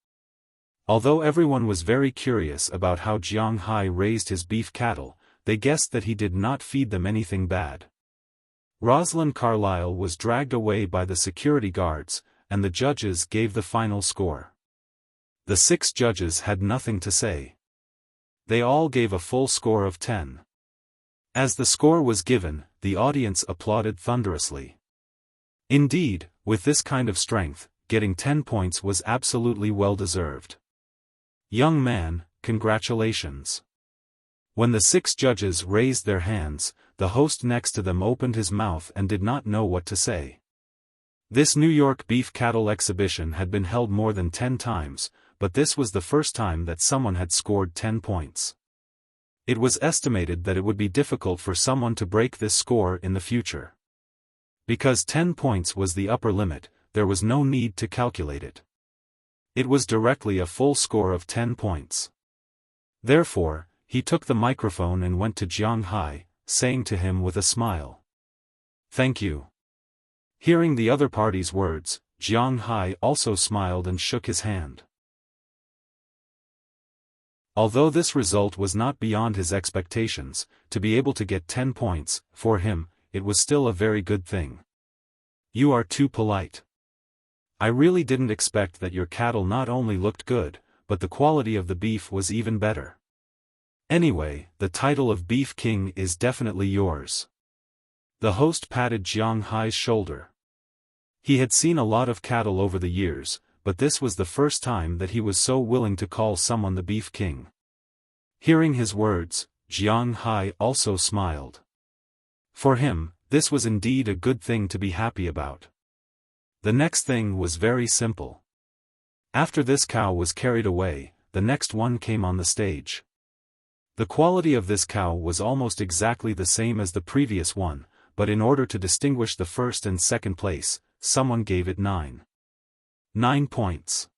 Although everyone was very curious about how Jiang Hai raised his beef cattle, they guessed that he did not feed them anything bad. Rosalind Carlyle was dragged away by the security guards, and the judges gave the final score. The 6 judges had nothing to say. They all gave a full score of 10. As the score was given, the audience applauded thunderously. Indeed, with this kind of strength, getting 10 points was absolutely well-deserved. Young man, congratulations. When the 6 judges raised their hands, the host next to them opened his mouth and did not know what to say. This New York beef cattle exhibition had been held more than 10 times, but this was the first time that someone had scored 10 points. It was estimated that it would be difficult for someone to break this score in the future. Because 10 points was the upper limit, there was no need to calculate it. It was directly a full score of 10 points. Therefore, he took the microphone and went to Jiang Hai, saying to him with a smile, "Thank you." Hearing the other party's words, Jiang Hai also smiled and shook his hand. Although this result was not beyond his expectations, to be able to get 10 points, for him, it was still a very good thing. You are too polite. I really didn't expect that your cattle not only looked good, but the quality of the beef was even better. Anyway, the title of Beef King is definitely yours. The host patted Jiang Hai's shoulder. He had seen a lot of cattle over the years, but this was the first time that he was so willing to call someone the Beef King. Hearing his words, Jiang Hai also smiled. For him, this was indeed a good thing to be happy about. The next thing was very simple. After this cow was carried away, the next one came on the stage. The quality of this cow was almost exactly the same as the previous one, but in order to distinguish the first and second place, someone gave it 9 points.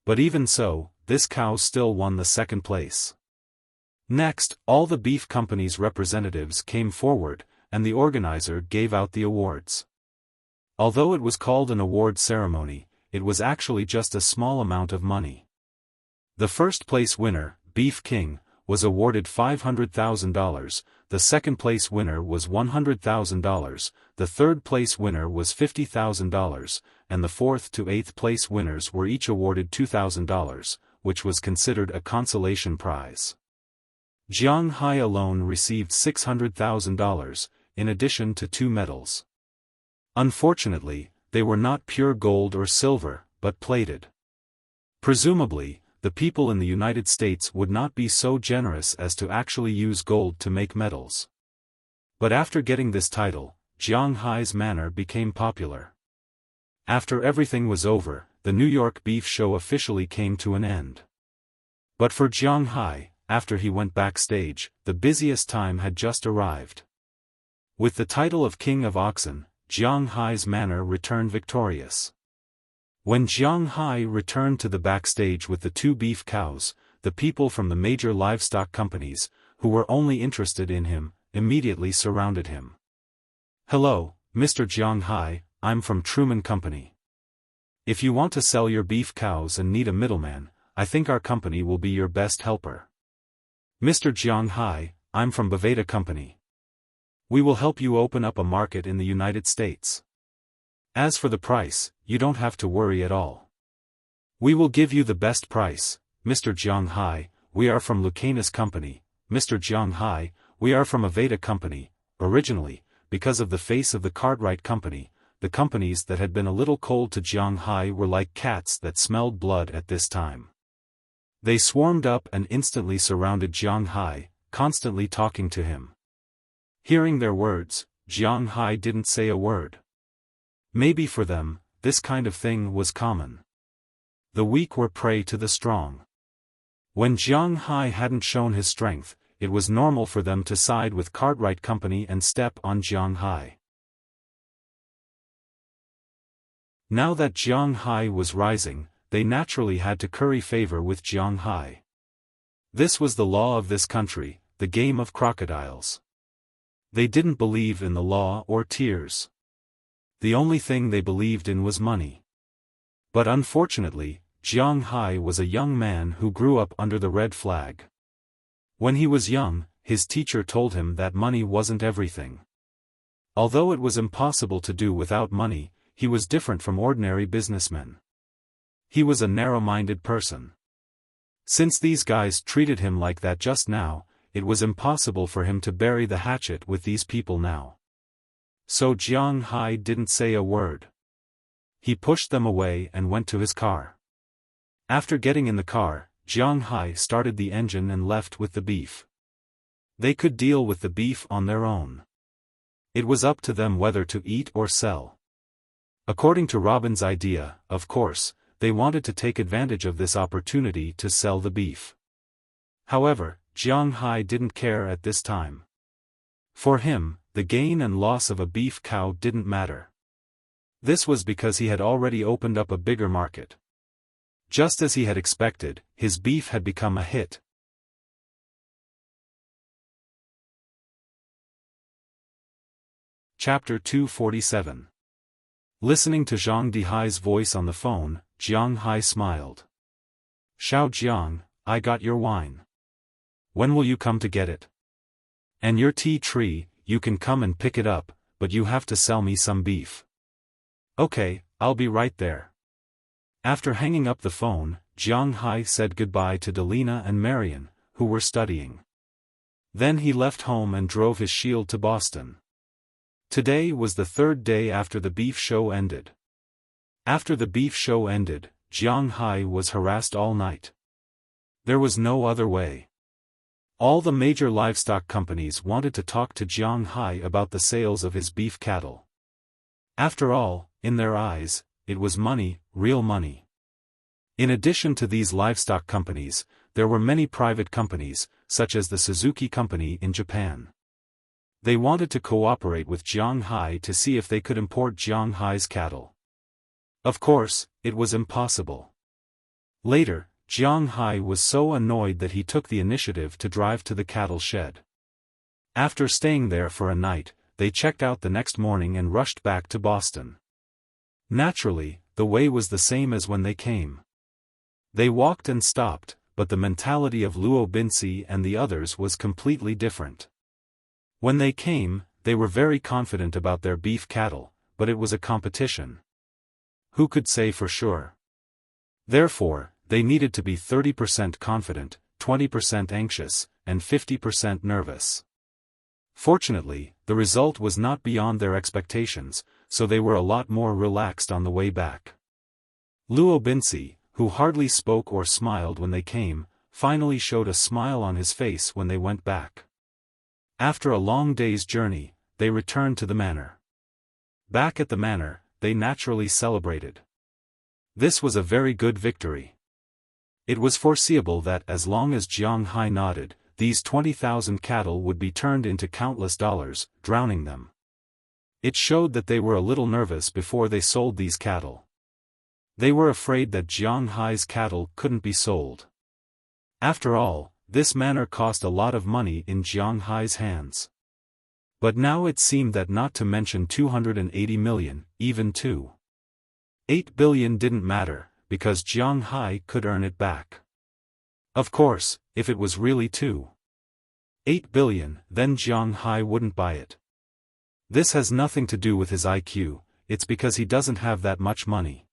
But even so, this cow still won the second place. Next, all the beef company's representatives came forward, and the organizer gave out the awards. Although it was called an award ceremony, it was actually just a small amount of money. The first-place winner, Beef King, was awarded $500,000, the second-place winner was $100,000, the third-place winner was $50,000, and the fourth to eighth-place winners were each awarded $2,000, which was considered a consolation prize. Jiang Hai alone received $600,000, in addition to 2 medals. Unfortunately, they were not pure gold or silver, but plated. Presumably, the people in the United States would not be so generous as to actually use gold to make medals. But after getting this title, Jiang Hai's manner became popular. After everything was over, the New York Beef Show officially came to an end. But for Jiang Hai, after he went backstage, the busiest time had just arrived. With the title of King of Oxen, Jiang Hai's manner returned victorious. When Jiang Hai returned to the backstage with the 2 beef cows, the people from the major livestock companies, who were only interested in him, immediately surrounded him. "Hello, Mr. Jiang Hai, I'm from Truman Company. If you want to sell your beef cows and need a middleman, I think our company will be your best helper. Mr. Jiang Hai, I'm from Boveda Company. We will help you open up a market in the United States. As for the price, you don't have to worry at all. We will give you the best price, Mr. Jiang Hai. We are from Lucanus Company, Mr. Jiang Hai. We are from Aveda Company." Originally, because of the face of the Cartwright Company, the companies that had been a little cold to Jiang Hai were like cats that smelled blood at this time. They swarmed up and instantly surrounded Jiang Hai, constantly talking to him. Hearing their words, Jiang Hai didn't say a word. Maybe for them, this kind of thing was common. The weak were prey to the strong. When Jiang Hai hadn't shown his strength, it was normal for them to side with Cartwright Company and step on Jiang Hai. Now that Jiang Hai was rising, they naturally had to curry favor with Jiang Hai. This was the law of this country, the game of crocodiles. They didn't believe in the law or tears. The only thing they believed in was money. But unfortunately, Jiang Hai was a young man who grew up under the red flag. When he was young, his teacher told him that money wasn't everything. Although it was impossible to do without money, he was different from ordinary businessmen. He was a narrow-minded person. Since these guys treated him like that just now, it was impossible for him to bury the hatchet with these people now. So Jiang Hai didn't say a word. He pushed them away and went to his car. After getting in the car, Jiang Hai started the engine and left with the beef. They could deal with the beef on their own. It was up to them whether to eat or sell. According to Robin's idea, of course, they wanted to take advantage of this opportunity to sell the beef. However, Jiang Hai didn't care at this time. For him, the gain and loss of a beef cow didn't matter. This was because he had already opened up a bigger market. Just as he had expected, his beef had become a hit. Chapter 247. Listening to Zhang Dihai's voice on the phone, Jiang Hai smiled. "Xiao Jiang, I got your wine. When will you come to get it? And your tea tree, you can come and pick it up, but you have to sell me some beef." "Okay, I'll be right there." After hanging up the phone, Jiang Hai said goodbye to Delina and Marion, who were studying. Then he left home and drove his shield to Boston. Today was the 3rd day after the beef show ended. After the beef show ended, Jiang Hai was harassed all night. There was no other way. All the major livestock companies wanted to talk to Jiang Hai about the sales of his beef cattle. After all, in their eyes, it was money, real money. In addition to these livestock companies, there were many private companies, such as the Suzuki Company in Japan. They wanted to cooperate with Jiang Hai to see if they could import Jiang Hai's cattle. Of course, it was impossible. Later, Jiang Hai was so annoyed that he took the initiative to drive to the cattle shed. After staying there for a night, they checked out the next morning and rushed back to Boston. Naturally, the way was the same as when they came. They walked and stopped, but the mentality of Luo Binci and the others was completely different. When they came, they were very confident about their beef cattle, but it was a competition. Who could say for sure? Therefore, they needed to be 30% confident, 20% anxious, and 50% nervous. Fortunately, the result was not beyond their expectations, so they were a lot more relaxed on the way back. Luo Binci, who hardly spoke or smiled when they came, finally showed a smile on his face when they went back. After a long day's journey, they returned to the manor. Back at the manor, they naturally celebrated. This was a very good victory. It was foreseeable that as long as Jiang Hai nodded, these 20,000 cattle would be turned into countless dollars, drowning them. It showed that they were a little nervous before they sold these cattle. They were afraid that Jiang Hai's cattle couldn't be sold. After all, this manor cost a lot of money in Jiang Hai's hands. But now it seemed that not to mention 280 million, even 8 billion didn't matter, because Jiang Hai could earn it back. Of course, if it was really 8 billion, then Jiang Hai wouldn't buy it. This has nothing to do with his IQ, it's because he doesn't have that much money.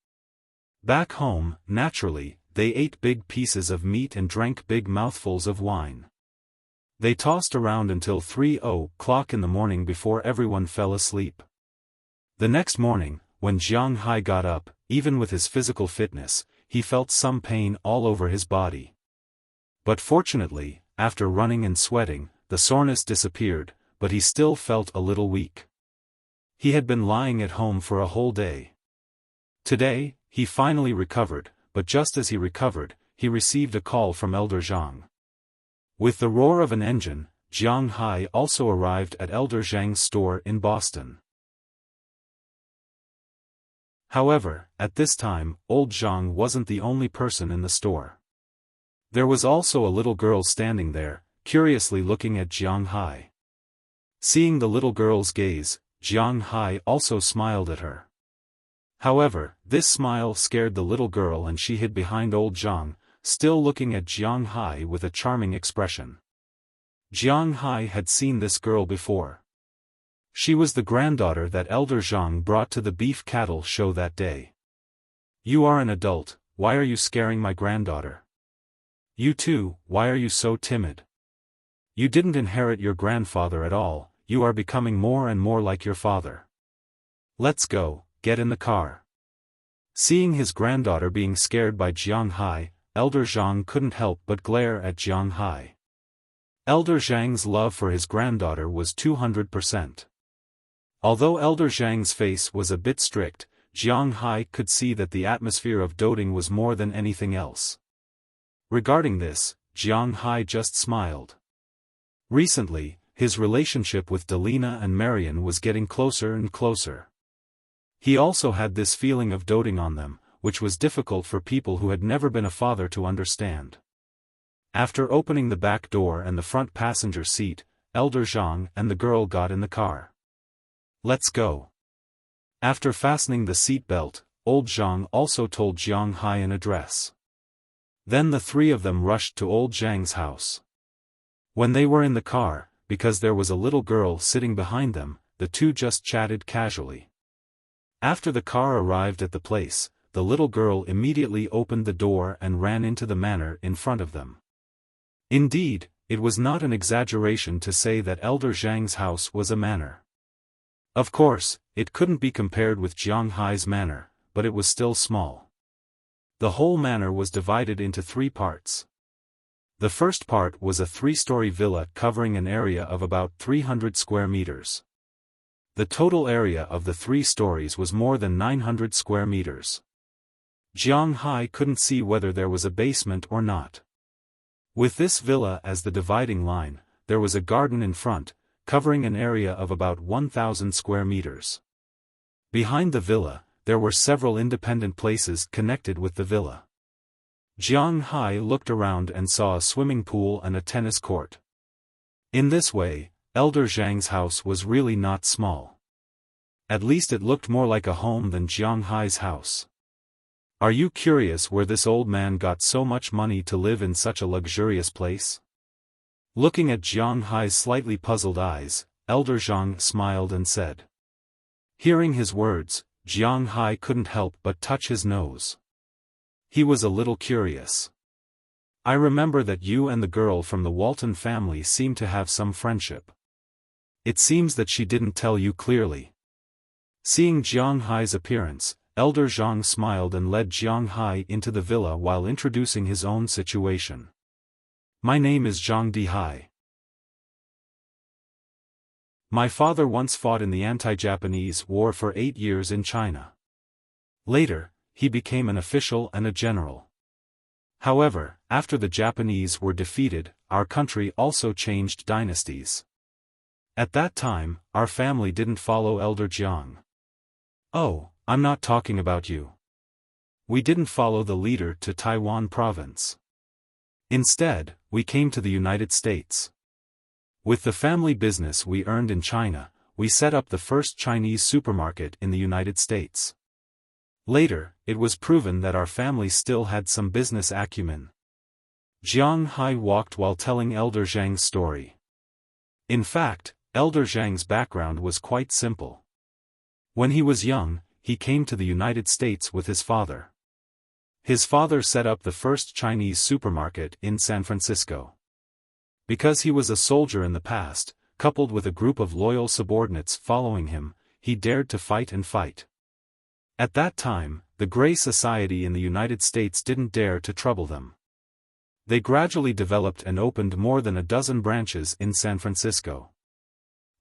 Back home, naturally, they ate big pieces of meat and drank big mouthfuls of wine. They tossed around until 3 o'clock in the morning before everyone fell asleep. The next morning, when Jiang Hai got up, even with his physical fitness, he felt some pain all over his body. But fortunately, after running and sweating, the soreness disappeared, but he still felt a little weak. He had been lying at home for a whole day. Today, he finally recovered, but just as he recovered, he received a call from Elder Zhang. With the roar of an engine, Jiang Hai also arrived at Elder Zhang's store in Boston. However, at this time, old Zhang wasn't the only person in the store. There was also a little girl standing there, curiously looking at Jiang Hai. Seeing the little girl's gaze, Jiang Hai also smiled at her. However, this smile scared the little girl and she hid behind old Zhang, still looking at Jiang Hai with a charming expression. Jiang Hai had seen this girl before. She was the granddaughter that Elder Zhang brought to the beef cattle show that day. "You are an adult, why are you scaring my granddaughter? You too, why are you so timid? You didn't inherit your grandfather at all, you are becoming more and more like your father. Let's go, get in the car." Seeing his granddaughter being scared by Jiang Hai, Elder Zhang couldn't help but glare at Jiang Hai. Elder Zhang's love for his granddaughter was 200%. Although Elder Zhang's face was a bit strict, Jiang Hai could see that the atmosphere of doting was more than anything else. Regarding this, Jiang Hai just smiled. Recently, his relationship with Delina and Marian was getting closer and closer. He also had this feeling of doting on them, which was difficult for people who had never been a father to understand. After opening the back door and the front passenger seat, Elder Zhang and the girl got in the car. "Let's go." After fastening the seat belt, old Zhang also told Jiang Hai an address. Then the three of them rushed to old Zhang's house. When they were in the car, because there was a little girl sitting behind them, the two just chatted casually. After the car arrived at the place, the little girl immediately opened the door and ran into the manor in front of them. Indeed, it was not an exaggeration to say that Elder Zhang's house was a manor. Of course, it couldn't be compared with Jiang Hai's manor, but it was still small. The whole manor was divided into 3 parts. The first part was a 3-story villa covering an area of about 300 square meters. The total area of the 3 stories was more than 900 square meters. Jiang Hai couldn't see whether there was a basement or not. With this villa as the dividing line, there was a garden in front, covering an area of about 1,000 square meters. Behind the villa, there were several independent places connected with the villa. Jiang Hai looked around and saw a swimming pool and a tennis court. In this way, Elder Zhang's house was really not small. At least it looked more like a home than Jiang Hai's house. Are you curious where this old man got so much money to live in such a luxurious place? Looking at Jiang Hai's slightly puzzled eyes, Elder Zhang smiled and said. Hearing his words, Jiang Hai couldn't help but touch his nose. He was a little curious. I remember that you and the girl from the Walton family seem to have some friendship. It seems that she didn't tell you clearly. Seeing Jiang Hai's appearance, Elder Zhang smiled and led Jiang Hai into the villa while introducing his own situation. My name is Zhang Dihai. My father once fought in the anti-Japanese war for 8 years in China. Later, he became an official and a general. However, after the Japanese were defeated, our country also changed dynasties. At that time, our family didn't follow Elder Jiang. Oh, I'm not talking about you. We didn't follow the leader to Taiwan province. Instead, we came to the United States. With the family business we earned in China, we set up the first Chinese supermarket in the United States. Later, it was proven that our family still had some business acumen. Jiang Hai walked while telling Elder Zhang's story. In fact, Elder Zhang's background was quite simple. When he was young, he came to the United States with his father. His father set up the first Chinese supermarket in San Francisco. Because he was a soldier in the past, coupled with a group of loyal subordinates following him, he dared to fight and fight. At that time, the Grey Society in the United States didn't dare to trouble them. They gradually developed and opened more than a dozen branches in San Francisco.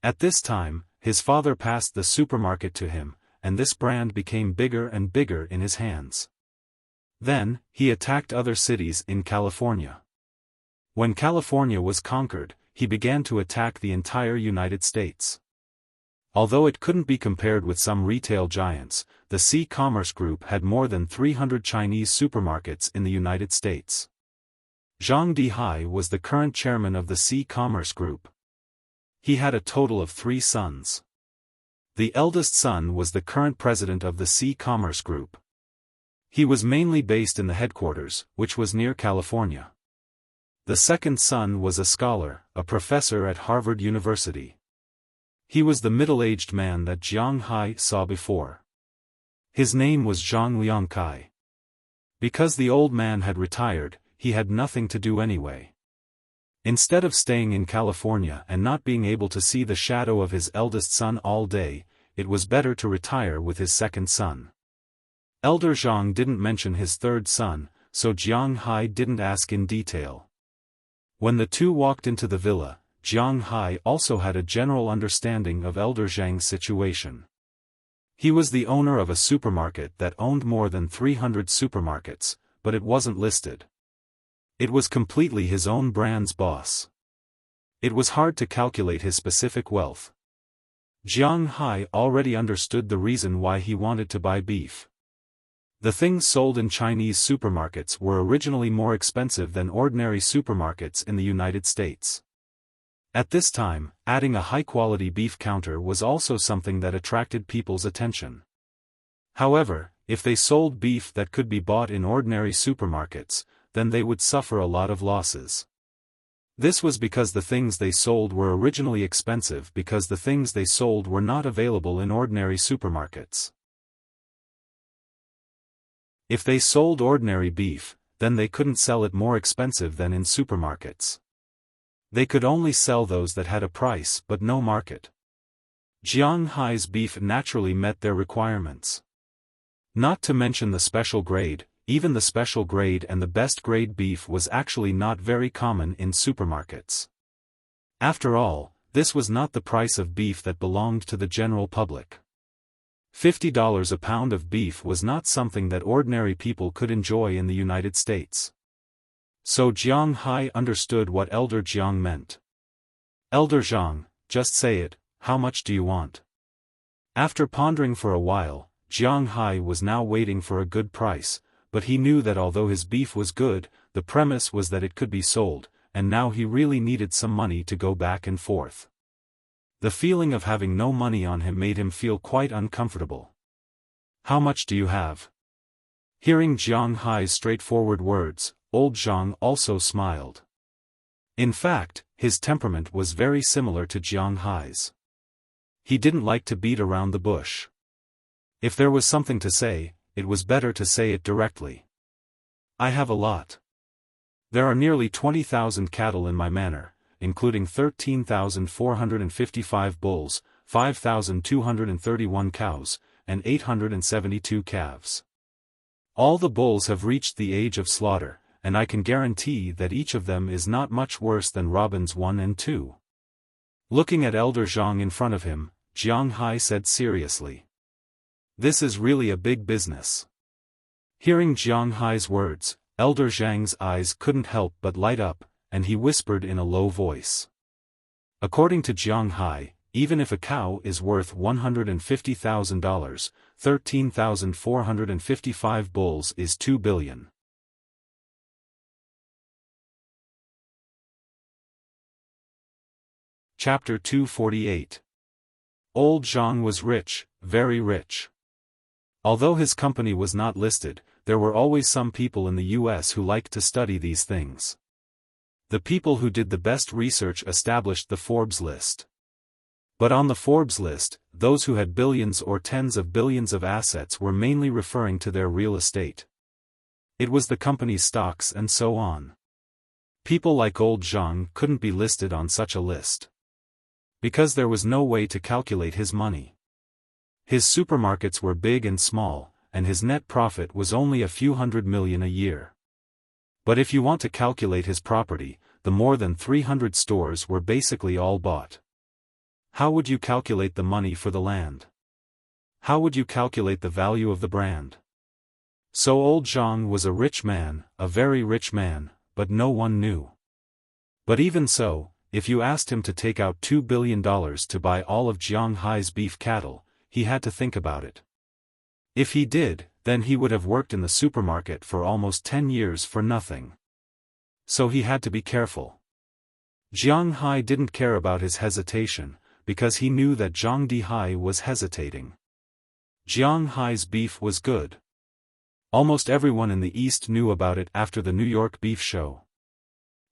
At this time, his father passed the supermarket to him, and this brand became bigger and bigger in his hands. Then, he attacked other cities in California. When California was conquered, he began to attack the entire United States. Although it couldn't be compared with some retail giants, the C-Commerce Group had more than 300 Chinese supermarkets in the United States. Zhang Dihai was the current chairman of the C-Commerce Group. He had a total of 3 sons. The eldest son was the current president of the C-Commerce Group. He was mainly based in the headquarters, which was near California. The second son was a scholar, a professor at Harvard University. He was the middle-aged man that Jiang Hai saw before. His name was Zhang Liangkai. Because the old man had retired, he had nothing to do anyway. Instead of staying in California and not being able to see the shadow of his eldest son all day, it was better to retire with his second son. Elder Zhang didn't mention his third son, so Jiang Hai didn't ask in detail. When the two walked into the villa, Jiang Hai also had a general understanding of Elder Zhang's situation. He was the owner of a supermarket that owned more than 300 supermarkets, but it wasn't listed. It was completely his own brand's boss. It was hard to calculate his specific wealth. Jiang Hai already understood the reason why he wanted to buy beef. The things sold in Chinese supermarkets were originally more expensive than ordinary supermarkets in the United States. At this time, adding a high-quality beef counter was also something that attracted people's attention. However, if they sold beef that could be bought in ordinary supermarkets, then they would suffer a lot of losses. This was because the things they sold were originally expensive because the things they sold were not available in ordinary supermarkets. If they sold ordinary beef, then they couldn't sell it more expensive than in supermarkets. They could only sell those that had a price but no market. Jiang Hai's beef naturally met their requirements. Not to mention the special grade, even the special grade and the best grade beef was actually not very common in supermarkets. After all, this was not the price of beef that belonged to the general public. $50 a pound of beef was not something that ordinary people could enjoy in the United States. So Jiang Hai understood what Elder Jiang meant. Elder Zhang, just say it, how much do you want? After pondering for a while, Jiang Hai was now waiting for a good price, but he knew that although his beef was good, the premise was that it could be sold, and now he really needed some money to go back and forth. The feeling of having no money on him made him feel quite uncomfortable. "How much do you have?" Hearing Jiang Hai's straightforward words, old Zhang also smiled. In fact, his temperament was very similar to Jiang Hai's. He didn't like to beat around the bush. If there was something to say, it was better to say it directly. "I have a lot. There are nearly 20,000 cattle in my manor, including 13,455 bulls, 5,231 cows, and 872 calves. All the bulls have reached the age of slaughter, and I can guarantee that each of them is not much worse than Robin's 1 and 2. Looking at Elder Zhang in front of him, Jiang Hai said seriously. "This is really a big business." Hearing Jiang Hai's words, Elder Zhang's eyes couldn't help but light up, and he whispered in a low voice. According to Jiang Hai, even if a cow is worth $150,000, 13,455 bulls is 2 billion. Chapter 248. Old Zhang was rich, very rich. Although his company was not listed, there were always some people in the US who liked to study these things. The people who did the best research established the Forbes list. But on the Forbes list, those who had billions or tens of billions of assets were mainly referring to their real estate. It was the company's stocks and so on. People like old Zhang couldn't be listed on such a list, because there was no way to calculate his money. His supermarkets were big and small, and his net profit was only a few $100 million a year. But if you want to calculate his property, the more than 300 stores were basically all bought. How would you calculate the money for the land? How would you calculate the value of the brand? So old Zhang was a rich man, a very rich man, but no one knew. But even so, if you asked him to take out $2 billion to buy all of Jiang Hai's beef cattle, he had to think about it. If he did, then he would have worked in the supermarket for almost 10 years for nothing. So he had to be careful. Jiang Hai didn't care about his hesitation, because he knew that Zhang Dihai was hesitating. Jiang Hai's beef was good. Almost everyone in the East knew about it after the New York Beef Show.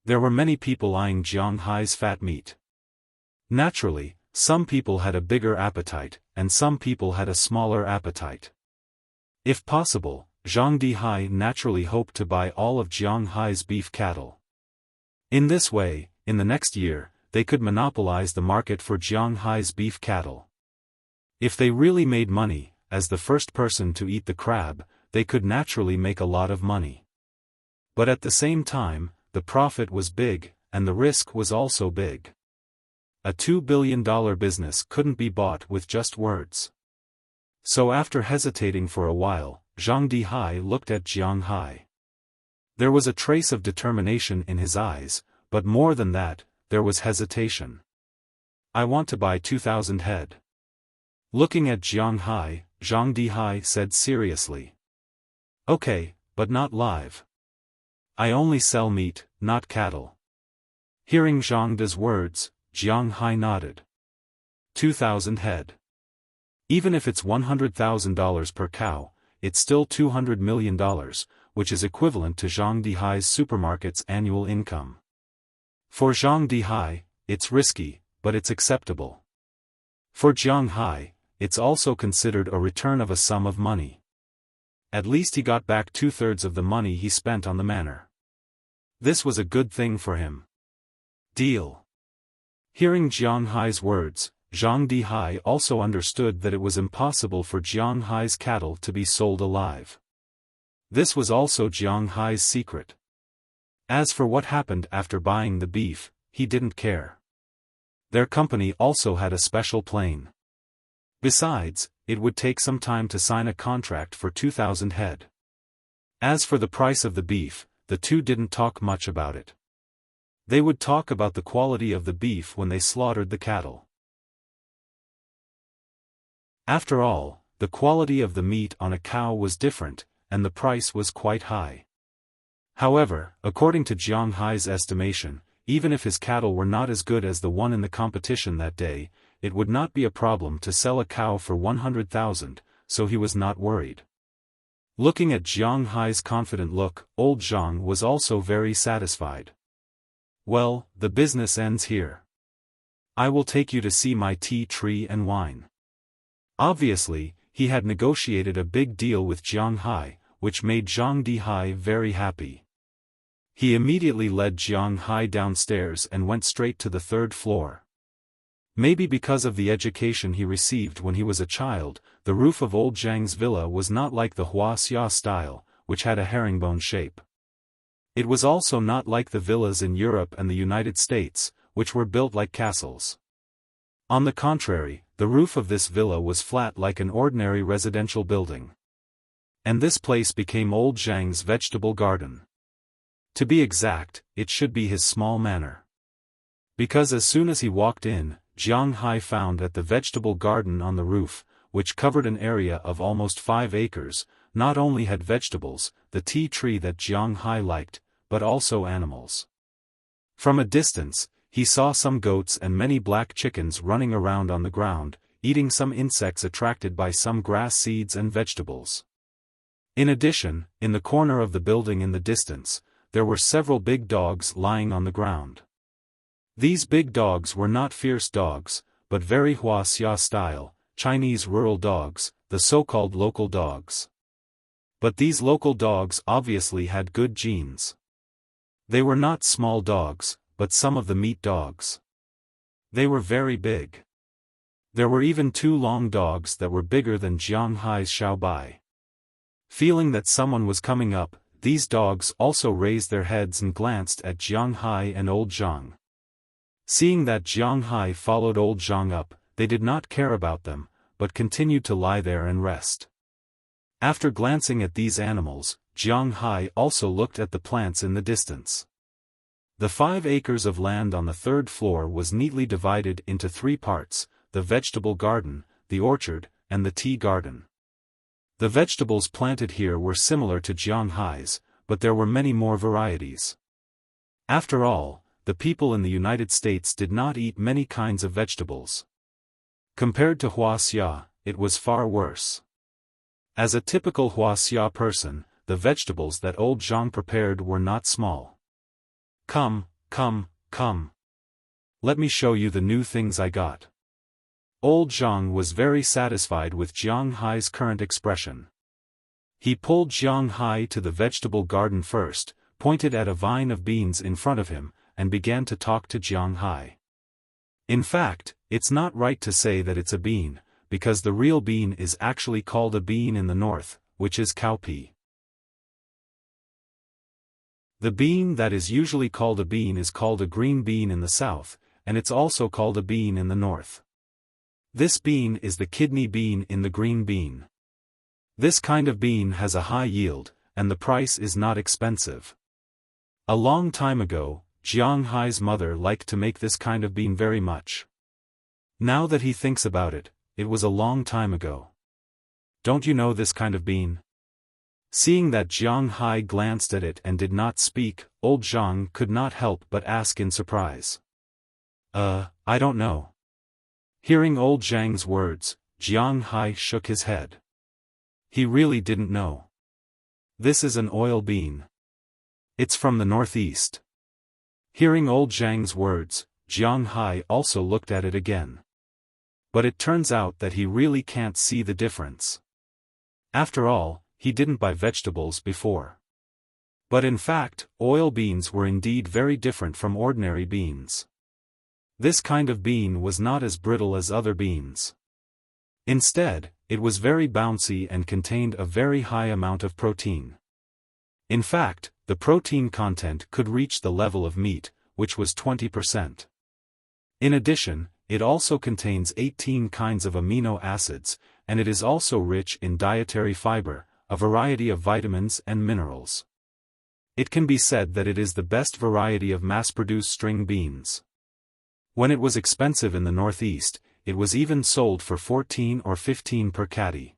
There were many people eyeing Jiang Hai's fat meat. Naturally, some people had a bigger appetite, and some people had a smaller appetite. If possible, Zhang Dihai naturally hoped to buy all of Jiang Hai's beef cattle. In this way, in the next year, they could monopolize the market for Jiang Hai's beef cattle. If they really made money, as the first person to eat the crab, they could naturally make a lot of money. But at the same time, the profit was big, and the risk was also big. A $2 billion business couldn't be bought with just words. So after hesitating for a while, Zhang Dihai looked at Jiang Hai. There was a trace of determination in his eyes, but more than that, there was hesitation. "I want to buy 2,000 head. Looking at Jiang Hai, Zhang Dihai said seriously. "Okay, but not live. I only sell meat, not cattle." Hearing Zhang De's words, Jiang Hai nodded. 2,000 head. Even if it's $100,000 per cow, it's still $200 million, which is equivalent to Zhang Dihai's supermarket's annual income. For Zhang Dihai, it's risky, but it's acceptable. For Jiang Hai, it's also considered a return of a sum of money. At least he got back 2/3 of the money he spent on the manor. This was a good thing for him. Deal. Hearing Jiang Hai's words, Zhang Dihai also understood that it was impossible for Jiang Hai's cattle to be sold alive. This was also Jiang Hai's secret. As for what happened after buying the beef, he didn't care. Their company also had a special plane. Besides, it would take some time to sign a contract for 2,000 head. As for the price of the beef, the two didn't talk much about it. They would talk about the quality of the beef when they slaughtered the cattle. After all, the quality of the meat on a cow was different, and the price was quite high. However, according to Jiang Hai's estimation, even if his cattle were not as good as the one in the competition that day, it would not be a problem to sell a cow for 100,000, so he was not worried. Looking at Jiang Hai's confident look, old Zhang was also very satisfied. Well, the business ends here. I will take you to see my tea tree and wine. Obviously, he had negotiated a big deal with Jiang Hai, which made Zhang Dihai very happy. He immediately led Jiang Hai downstairs and went straight to the third floor. Maybe because of the education he received when he was a child, the roof of old Zhang's villa was not like the Wuxia style, which had a herringbone shape. It was also not like the villas in Europe and the United States, which were built like castles. On the contrary, the roof of this villa was flat like an ordinary residential building. And this place became old Zhang's vegetable garden. To be exact, it should be his small manor. Because as soon as he walked in, Jiang Hai found that the vegetable garden on the roof, which covered an area of almost 5 acres, not only had vegetables, the tea tree that Jiang Hai liked, but also animals. From a distance, he saw some goats and many black chickens running around on the ground, eating some insects attracted by some grass seeds and vegetables. In addition, in the corner of the building in the distance, there were several big dogs lying on the ground. These big dogs were not fierce dogs, but very Wuxia style, Chinese rural dogs, the so-called local dogs. But these local dogs obviously had good genes. They were not small dogs, but some of the meat dogs. They were very big. There were even 2 long dogs that were bigger than Jiang Hai's Xiaobai. Feeling that someone was coming up, these dogs also raised their heads and glanced at Jiang Hai and old Zhang. Seeing that Jiang Hai followed old Zhang up, they did not care about them, but continued to lie there and rest. After glancing at these animals, Jiang Hai also looked at the plants in the distance. The 5 acres of land on the 3rd floor was neatly divided into 3 parts, the vegetable garden, the orchard, and the tea garden. The vegetables planted here were similar to Jiang Hai's, but there were many more varieties. After all, the people in the United States did not eat many kinds of vegetables. Compared to Wuxia, it was far worse. As a typical Wuxia person, the vegetables that old Zhang prepared were not small. Come, come, come. Let me show you the new things I got. Old Zhang was very satisfied with Jiang Hai's current expression. He pulled Jiang Hai to the vegetable garden first, pointed at a vine of beans in front of him, and began to talk to Jiang Hai. In fact, it's not right to say that it's a bean, because the real bean is actually called a bean in the north, which is cowpea. The bean that is usually called a bean is called a green bean in the south, and it's also called a bean in the north. This bean is the kidney bean in the green bean. This kind of bean has a high yield, and the price is not expensive. A long time ago, Jiang Hai's mother liked to make this kind of bean very much. Now that he thinks about it, it was a long time ago. Don't you know this kind of bean? Seeing that Jiang Hai glanced at it and did not speak, old Zhang could not help but ask in surprise. I don't know. Hearing old Zhang's words, Jiang Hai shook his head. He really didn't know. This is an oil bean. It's from the northeast. Hearing old Zhang's words, Jiang Hai also looked at it again. But it turns out that he really can't see the difference. After all, he didn't buy vegetables before. But in fact, oil beans were indeed very different from ordinary beans. This kind of bean was not as brittle as other beans. Instead, it was very bouncy and contained a very high amount of protein. In fact, the protein content could reach the level of meat, which was 20%. In addition, it also contains 18 kinds of amino acids, and it is also rich in dietary fiber, a variety of vitamins and minerals. It can be said that it is the best variety of mass-produced string beans. When it was expensive in the Northeast, it was even sold for 14 or 15 per caddy.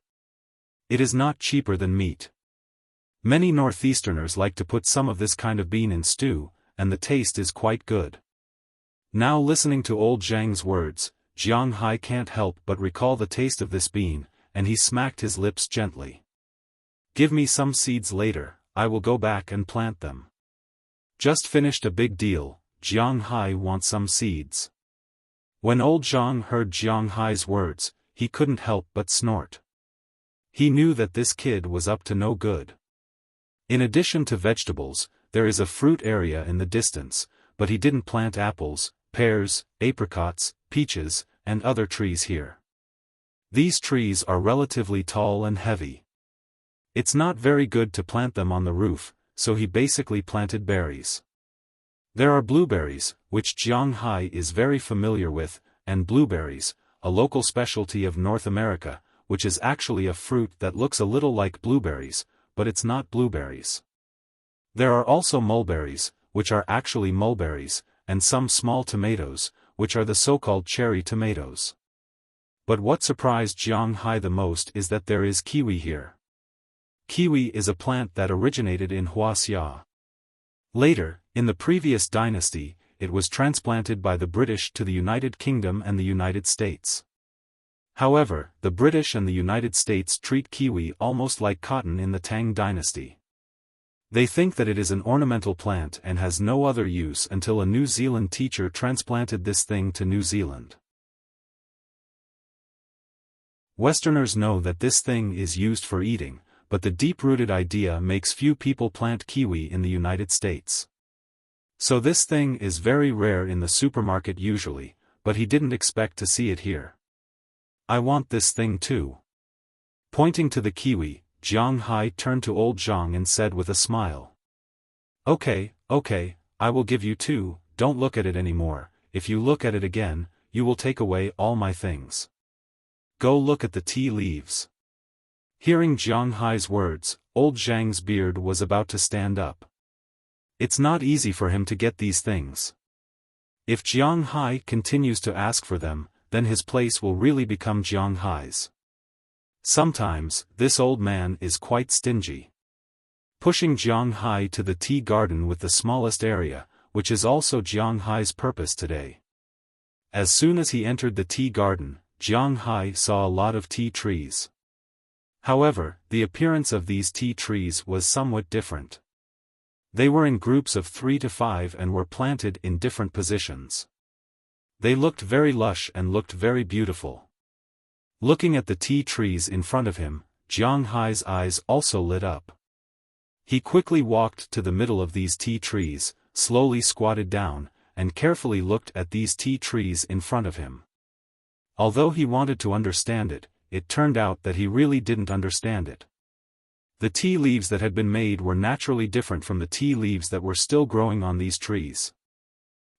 It is not cheaper than meat. Many Northeasterners like to put some of this kind of bean in stew, and the taste is quite good. Now listening to old Zhang's words, Jiang Hai can't help but recall the taste of this bean, and he smacked his lips gently. Give me some seeds later, I will go back and plant them. Just finished a big deal, Jiang Hai wants some seeds. When old Zhang heard Jiang Hai's words, he couldn't help but snort. He knew that this kid was up to no good. In addition to vegetables, there is a fruit area in the distance, but he didn't plant apples, pears, apricots, peaches, and other trees here. These trees are relatively tall and heavy. It's not very good to plant them on the roof, so he basically planted berries. There are blueberries, which Jiang Hai is very familiar with, and blueberries, a local specialty of North America, which is actually a fruit that looks a little like blueberries, but it's not blueberries. There are also mulberries, which are actually mulberries, and some small tomatoes, which are the so-called cherry tomatoes. But what surprised Jiang Hai the most is that there is kiwi here. Kiwi is a plant that originated in Wuxia. Later, in the previous dynasty, it was transplanted by the British to the United Kingdom and the United States. However, the British and the United States treat kiwi almost like cotton in the Tang dynasty. They think that it is an ornamental plant and has no other use until a New Zealand teacher transplanted this thing to New Zealand. Westerners know that this thing is used for eating, but the deep-rooted idea makes few people plant kiwi in the United States. So this thing is very rare in the supermarket usually, but he didn't expect to see it here. I want this thing too. Pointing to the kiwi, Jiang Hai turned to old Zhang and said with a smile. Okay, I will give you two, don't look at it anymore, if you look at it again, you will take away all my things. Go look at the tea leaves. Hearing Jiang Hai's words, old Zhang's beard was about to stand up. It's not easy for him to get these things. If Jiang Hai continues to ask for them, then his place will really become Jiang Hai's. Sometimes, this old man is quite stingy. Pushing Jiang Hai to the tea garden with the smallest area, which is also Jiang Hai's purpose today. As soon as he entered the tea garden, Jiang Hai saw a lot of tea trees. However, the appearance of these tea trees was somewhat different. They were in groups of 3 to 5 and were planted in different positions. They looked very lush and looked very beautiful. Looking at the tea trees in front of him, Jiang Hai's eyes also lit up. He quickly walked to the middle of these tea trees, slowly squatted down, and carefully looked at these tea trees in front of him. Although he wanted to understand it, it turned out that he really didn't understand it. The tea leaves that had been made were naturally different from the tea leaves that were still growing on these trees.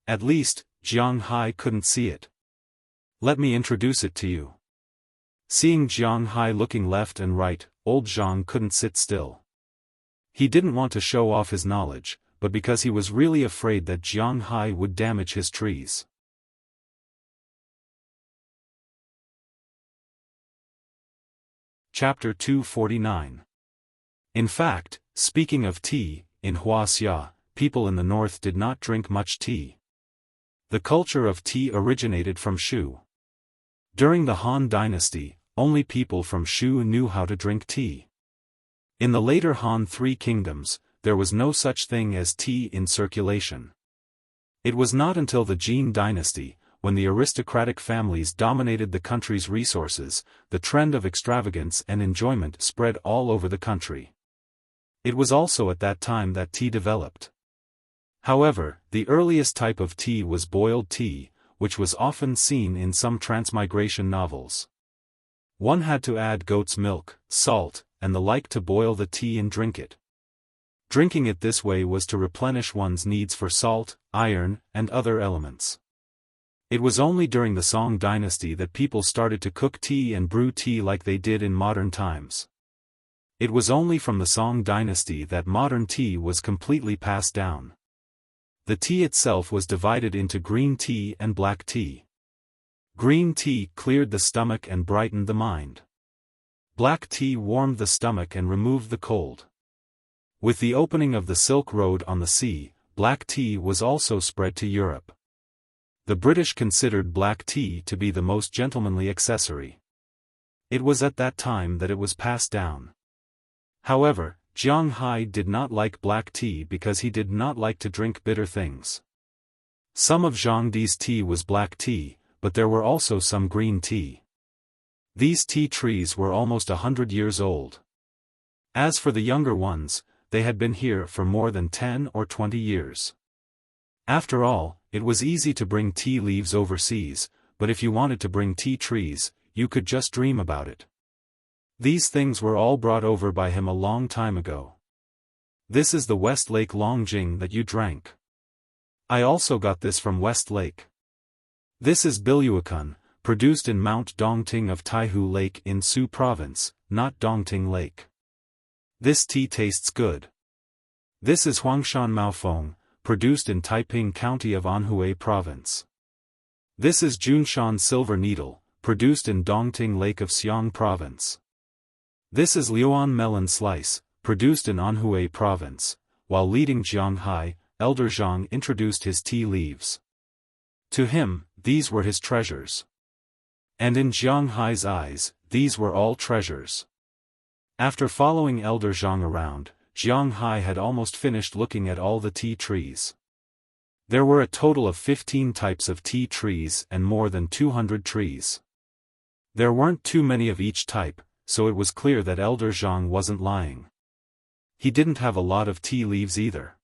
At least, Jiang Hai couldn't see it. Let me introduce it to you. Seeing Jiang Hai looking left and right, old Zhang couldn't sit still. He didn't want to show off his knowledge, but because he was really afraid that Jiang Hai would damage his trees. Chapter 249. In fact, speaking of tea, in Wuxia, people in the north did not drink much tea. The culture of tea originated from Shu. During the Han Dynasty, only people from Shu knew how to drink tea. In the later Han Three Kingdoms, there was no such thing as tea in circulation. It was not until the Jin Dynasty, when the aristocratic families dominated the country's resources, the trend of extravagance and enjoyment spread all over the country. It was also at that time that tea developed. However, the earliest type of tea was boiled tea, which was often seen in some transmigration novels. One had to add goat's milk, salt, and the like to boil the tea and drink it. Drinking it this way was to replenish one's needs for salt, iron, and other elements. It was only during the Song dynasty that people started to cook tea and brew tea like they did in modern times. It was only from the Song dynasty that modern tea was completely passed down. The tea itself was divided into green tea and black tea. Green tea cleared the stomach and brightened the mind. Black tea warmed the stomach and removed the cold. With the opening of the Silk Road on the sea, black tea was also spread to Europe. The British considered black tea to be the most gentlemanly accessory. It was at that time that it was passed down. However, Jiang Hai did not like black tea because he did not like to drink bitter things. Some of Zhang Di's tea was black tea, but there were also some green tea. These tea trees were almost 100 years old. As for the younger ones, they had been here for more than 10 or 20 years. After all, it was easy to bring tea leaves overseas, but if you wanted to bring tea trees, you could just dream about it. These things were all brought over by him a long time ago. This is the West Lake Longjing that you drank. I also got this from West Lake. This is Biluakun, produced in Mount Dongting of Taihu Lake in Su Province, not Dongting Lake. This tea tastes good. This is Huangshan Maofeng, produced in Taiping County of Anhui Province. This is Junshan Silver Needle, produced in Dongting Lake of Xiang Province. This is Liuan Melon Slice, produced in Anhui Province, while leading Jiang Hai, Elder Zhang introduced his tea leaves. To him, these were his treasures. And in Jiang Hai's eyes, these were all treasures. After following Elder Zhang around, Jiang Hai had almost finished looking at all the tea trees. There were a total of 15 types of tea trees and more than 200 trees. There weren't too many of each type, so it was clear that Elder Zhang wasn't lying. He didn't have a lot of tea leaves either.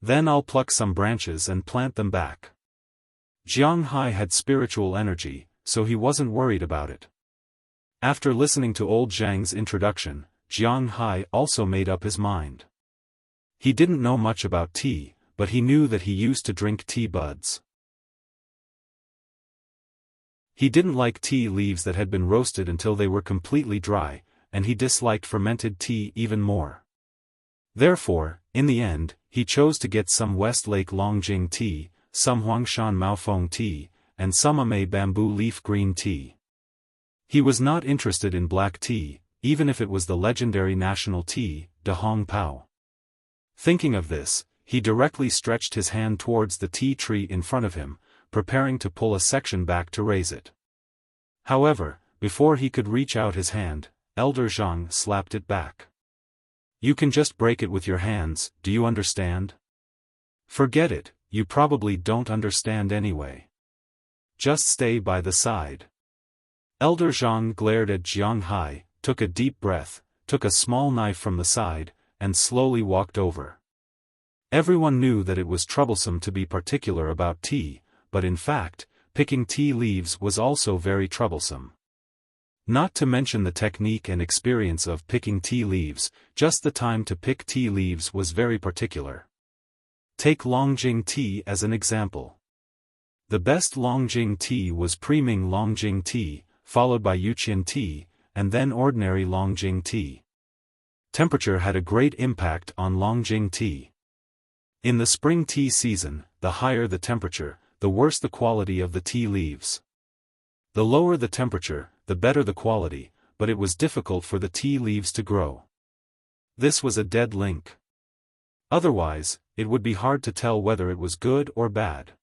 Then I'll pluck some branches and plant them back. Jiang Hai had spiritual energy, so he wasn't worried about it. After listening to old Zhang's introduction, Jiang Hai also made up his mind. He didn't know much about tea, but he knew that he used to drink tea buds. He didn't like tea leaves that had been roasted until they were completely dry, and he disliked fermented tea even more. Therefore, in the end, he chose to get some West Lake Longjing tea, some Huangshan Maofeng tea, and some Amei bamboo leaf green tea. He was not interested in black tea, even if it was the legendary national tea, De Hong Pao. Thinking of this, he directly stretched his hand towards the tea tree in front of him, preparing to pull a section back to raise it. However, before he could reach out his hand, Elder Zhang slapped it back. You can just break it with your hands, do you understand? Forget it, you probably don't understand anyway. Just stay by the side. Elder Zhang glared at Jiang Hai, took a deep breath, took a small knife from the side, and slowly walked over. Everyone knew that it was troublesome to be particular about tea, but in fact, picking tea leaves was also very troublesome. Not to mention the technique and experience of picking tea leaves, just the time to pick tea leaves was very particular. Take Longjing tea as an example. The best Longjing tea was Preming Longjing tea, followed by Yuqian tea, and then ordinary Longjing tea. Temperature had a great impact on Longjing tea. In the spring tea season, the higher the temperature, the worse the quality of the tea leaves. The lower the temperature, the better the quality, but it was difficult for the tea leaves to grow. This was a dead link. Otherwise, it would be hard to tell whether it was good or bad.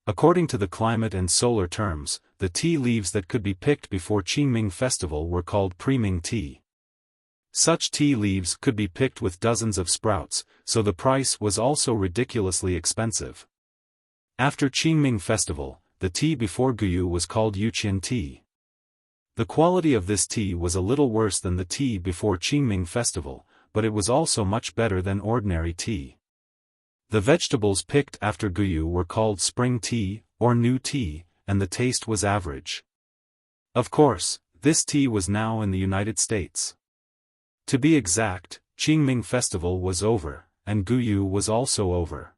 According to the climate and solar terms, the tea leaves that could be picked before Qingming festival were called Preming tea. Such tea leaves could be picked with dozens of sprouts, so the price was also ridiculously expensive. After Qingming festival, the tea before Guyu was called Yuqian tea. The quality of this tea was a little worse than the tea before Qingming festival, but it was also much better than ordinary tea. The vegetables picked after Guyu were called spring tea, or new tea, and the taste was average. Of course, this tea was now in the United States. To be exact, Qingming festival was over, and Guyu was also over.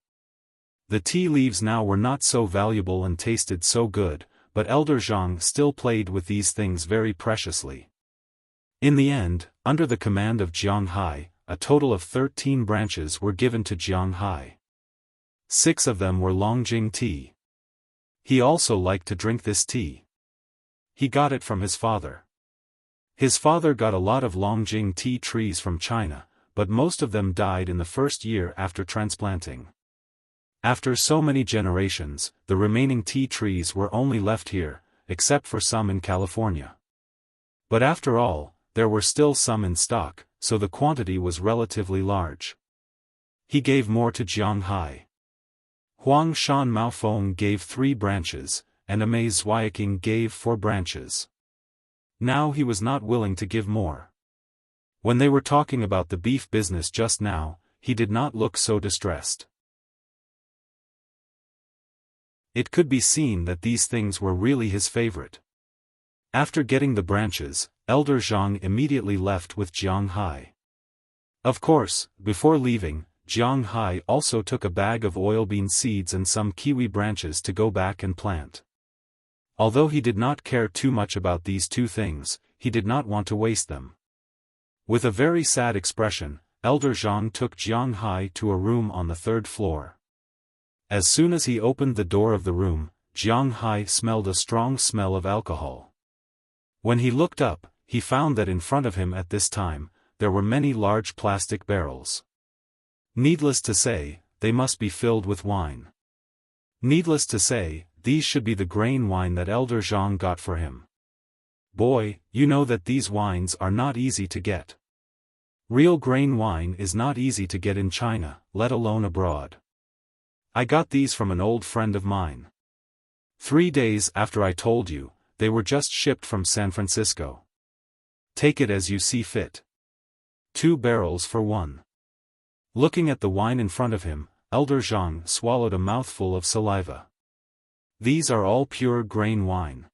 The tea leaves now were not so valuable and tasted so good, but Elder Zhang still played with these things very preciously. In the end, under the command of Jiang Hai, a total of 13 branches were given to Jiang Hai. 6 of them were Longjing tea. He also liked to drink this tea. He got it from his father. His father got a lot of Longjing tea trees from China, but most of them died in the first year after transplanting. After so many generations, the remaining tea trees were only left here, except for some in California. But after all, there were still some in stock, so the quantity was relatively large. He gave more to Jiang Hai. Huang Shan Maofeng gave 3 branches, and Amei Zweiking gave 4 branches. Now he was not willing to give more. When they were talking about the beef business just now, he did not look so distressed. It could be seen that these things were really his favorite. After getting the branches, Elder Zhang immediately left with Jiang Hai. Of course, before leaving, Jiang Hai also took a bag of oilbean seeds and some kiwi branches to go back and plant. Although he did not care too much about these 2 things, he did not want to waste them. With a very sad expression, Elder Zhang took Jiang Hai to a room on the 3rd floor. As soon as he opened the door of the room, Jiang Hai smelled a strong smell of alcohol. When he looked up, he found that in front of him at this time, there were many large plastic barrels. Needless to say, they must be filled with wine. Needless to say, these should be the grain wine that Elder Zhang got for him. Boy, you know that these wines are not easy to get. Real grain wine is not easy to get in China, let alone abroad. I got these from an old friend of mine. 3 days after I told you, they were just shipped from San Francisco. Take it as you see fit. 2 barrels for 1. Looking at the wine in front of him, Elder Zhang swallowed a mouthful of saliva. These are all pure grain wine.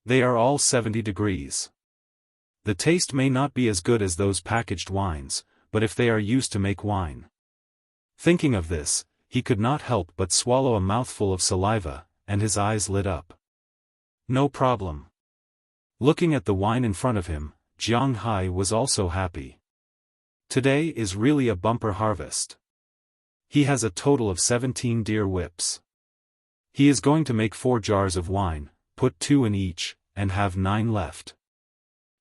They are all 70 degrees. The taste may not be as good as those packaged wines, but if they are used to make wine. Thinking of this, he could not help but swallow a mouthful of saliva, and his eyes lit up. No problem. Looking at the wine in front of him, Jiang Hai was also happy. Today is really a bumper harvest. He has a total of 17 deer whips. He is going to make 4 jars of wine, put 2 in each, and have 9 left.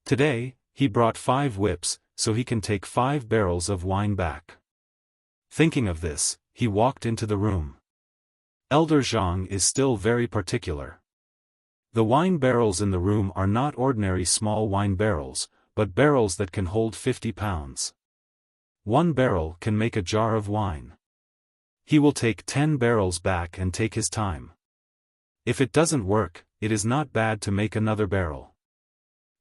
Today, he brought 5 whips, so he can take 5 barrels of wine back. Thinking of this, he walked into the room. Elder Zhang is still very particular. The wine barrels in the room are not ordinary small wine barrels, but barrels that can hold 50 pounds. 1 barrel can make a jar of wine. He will take 10 barrels back and take his time. If it doesn't work, it is not bad to make another barrel.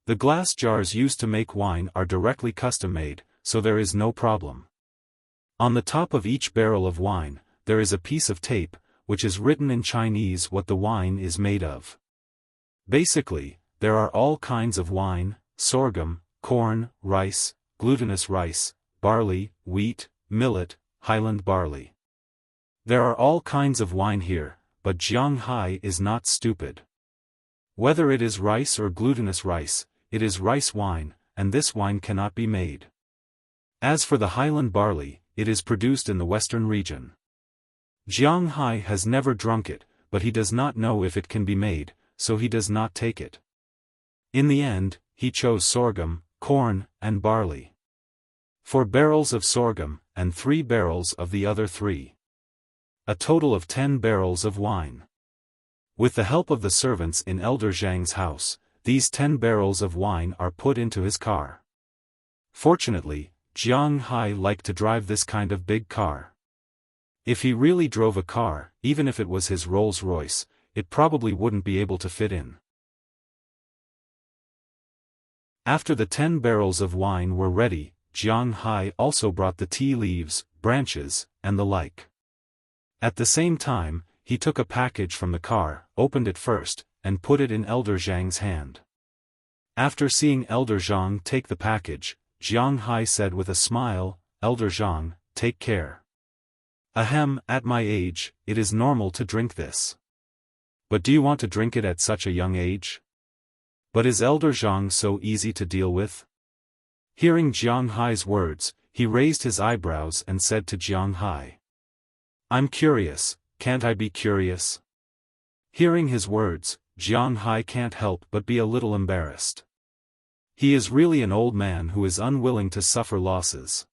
The glass jars used to make wine are directly custom-made, so there is no problem. On the top of each barrel of wine, there is a piece of tape, which is written in Chinese what the wine is made of. Basically, there are all kinds of wine: sorghum, corn, rice, glutinous rice, barley, wheat, millet, highland barley. There are all kinds of wine here, but Jiang Hai is not stupid. Whether it is rice or glutinous rice, it is rice wine, and this wine cannot be made. As for the highland barley, it is produced in the western region. Jiang Hai has never drunk it, but he does not know if it can be made, so he does not take it. In the end, he chose sorghum, corn, and barley. 4 barrels of sorghum, and 3 barrels of the other 3. A total of 10 barrels of wine. With the help of the servants in Elder Zhang's house, these 10 barrels of wine are put into his car. Fortunately, Jiang Hai liked to drive this kind of big car. If he really drove a car, even if it was his Rolls-Royce, it probably wouldn't be able to fit in. After the 10 barrels of wine were ready, Jiang Hai also brought the tea leaves, branches, and the like. At the same time, he took a package from the car, opened it first, and put it in Elder Zhang's hand. After seeing Elder Zhang take the package, Jiang Hai said with a smile, "Elder Zhang, take care. Ahem, at my age, it is normal to drink this. But do you want to drink it at such a young age? But is Elder Zhang so easy to deal with?" Hearing Jiang Hai's words, he raised his eyebrows and said to Jiang Hai, "I'm curious, can't I be curious?" Hearing his words, Jiang Hai can't help but be a little embarrassed. He is really an old man who is unwilling to suffer losses.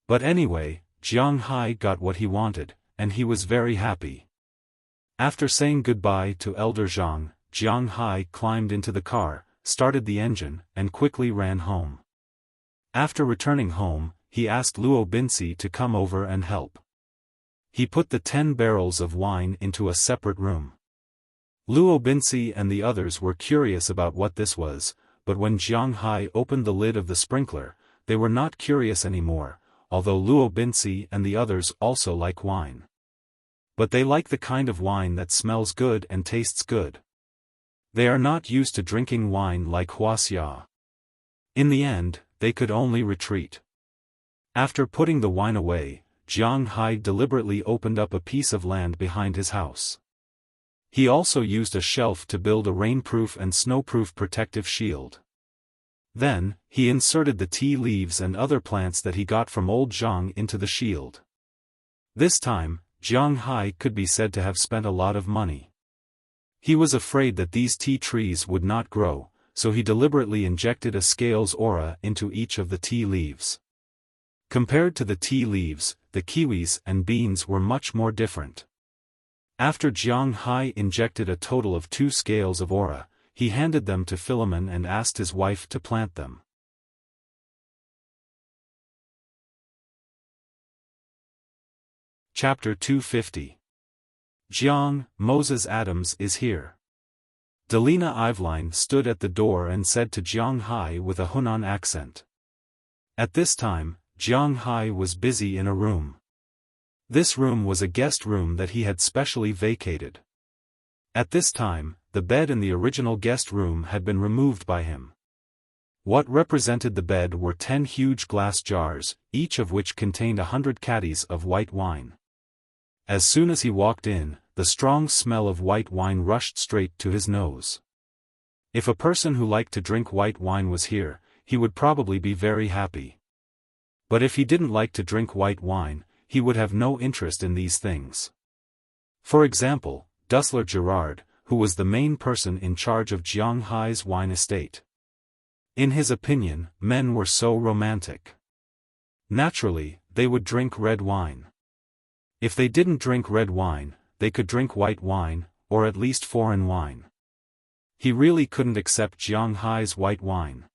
But anyway, Jiang Hai got what he wanted, and he was very happy. After saying goodbye to Elder Zhang, Jiang Hai climbed into the car, started the engine, and quickly ran home. After returning home, he asked Luo Binci to come over and help. He put the 10 barrels of wine into a separate room. Luo Binci and the others were curious about what this was, but when Jiang Hai opened the lid of the sprinkler, they were not curious anymore, although Luo Binci and the others also like wine. But they like the kind of wine that smells good and tastes good. They are not used to drinking wine like Wuxia. In the end, they could only retreat. After putting the wine away, Jiang Hai deliberately opened up a piece of land behind his house. He also used a shelf to build a rainproof and snowproof protective shield. Then, he inserted the tea leaves and other plants that he got from old Zhang into the shield. This time, Jiang Hai could be said to have spent a lot of money. He was afraid that these tea trees would not grow, so he deliberately injected a scales aura into each of the tea leaves. Compared to the tea leaves, the kiwis and beans were much more different. After Jiang Hai injected a total of 2 scales of aura, he handed them to Philemon and asked his wife to plant them. Chapter 250. Jiang, Moses Adams is here. Delina Iveline stood at the door and said to Jiang Hai with a Hunan accent. At this time, Jiang Hai was busy in a room. This room was a guest room that he had specially vacated. At this time, the bed in the original guest room had been removed by him. What represented the bed were 10 huge glass jars, each of which contained 100 caddies of white wine. As soon as he walked in, the strong smell of white wine rushed straight to his nose. If a person who liked to drink white wine was here, he would probably be very happy. But if he didn't like to drink white wine, he would have no interest in these things. For example, Dussler Gerard, who was the main person in charge of Jiang Hai's wine estate. In his opinion, men were so romantic. Naturally, they would drink red wine. If they didn't drink red wine, they could drink white wine, or at least foreign wine. He really couldn't accept Jiang Hai's white wine.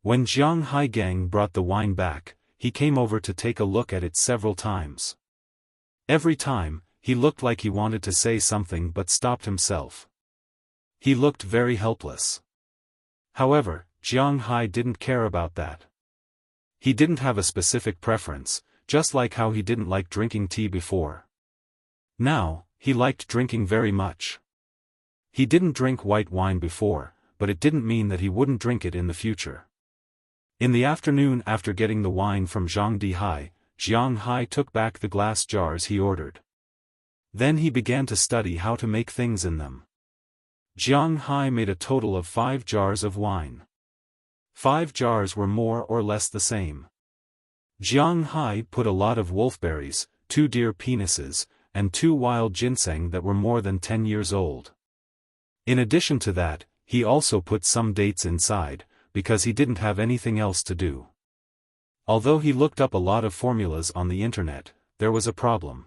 When Jiang Hai Gang brought the wine back, he came over to take a look at it several times. Every time, he looked like he wanted to say something but stopped himself. He looked very helpless. However, Jiang Hai didn't care about that. He didn't have a specific preference, just like how he didn't like drinking tea before. Now, he liked drinking very much. He didn't drink white wine before, but it didn't mean that he wouldn't drink it in the future. In the afternoon after getting the wine from Zhang Dihai, Jiang Hai took back the glass jars he ordered. Then he began to study how to make things in them. Jiang Hai made a total of 5 jars of wine. 5 jars were more or less the same. Jiang Hai put a lot of wolfberries, 2 deer penises, and 2 wild ginseng that were more than 10 years old. In addition to that, he also put some dates inside, because he didn't have anything else to do. Although he looked up a lot of formulas on the internet, there was a problem.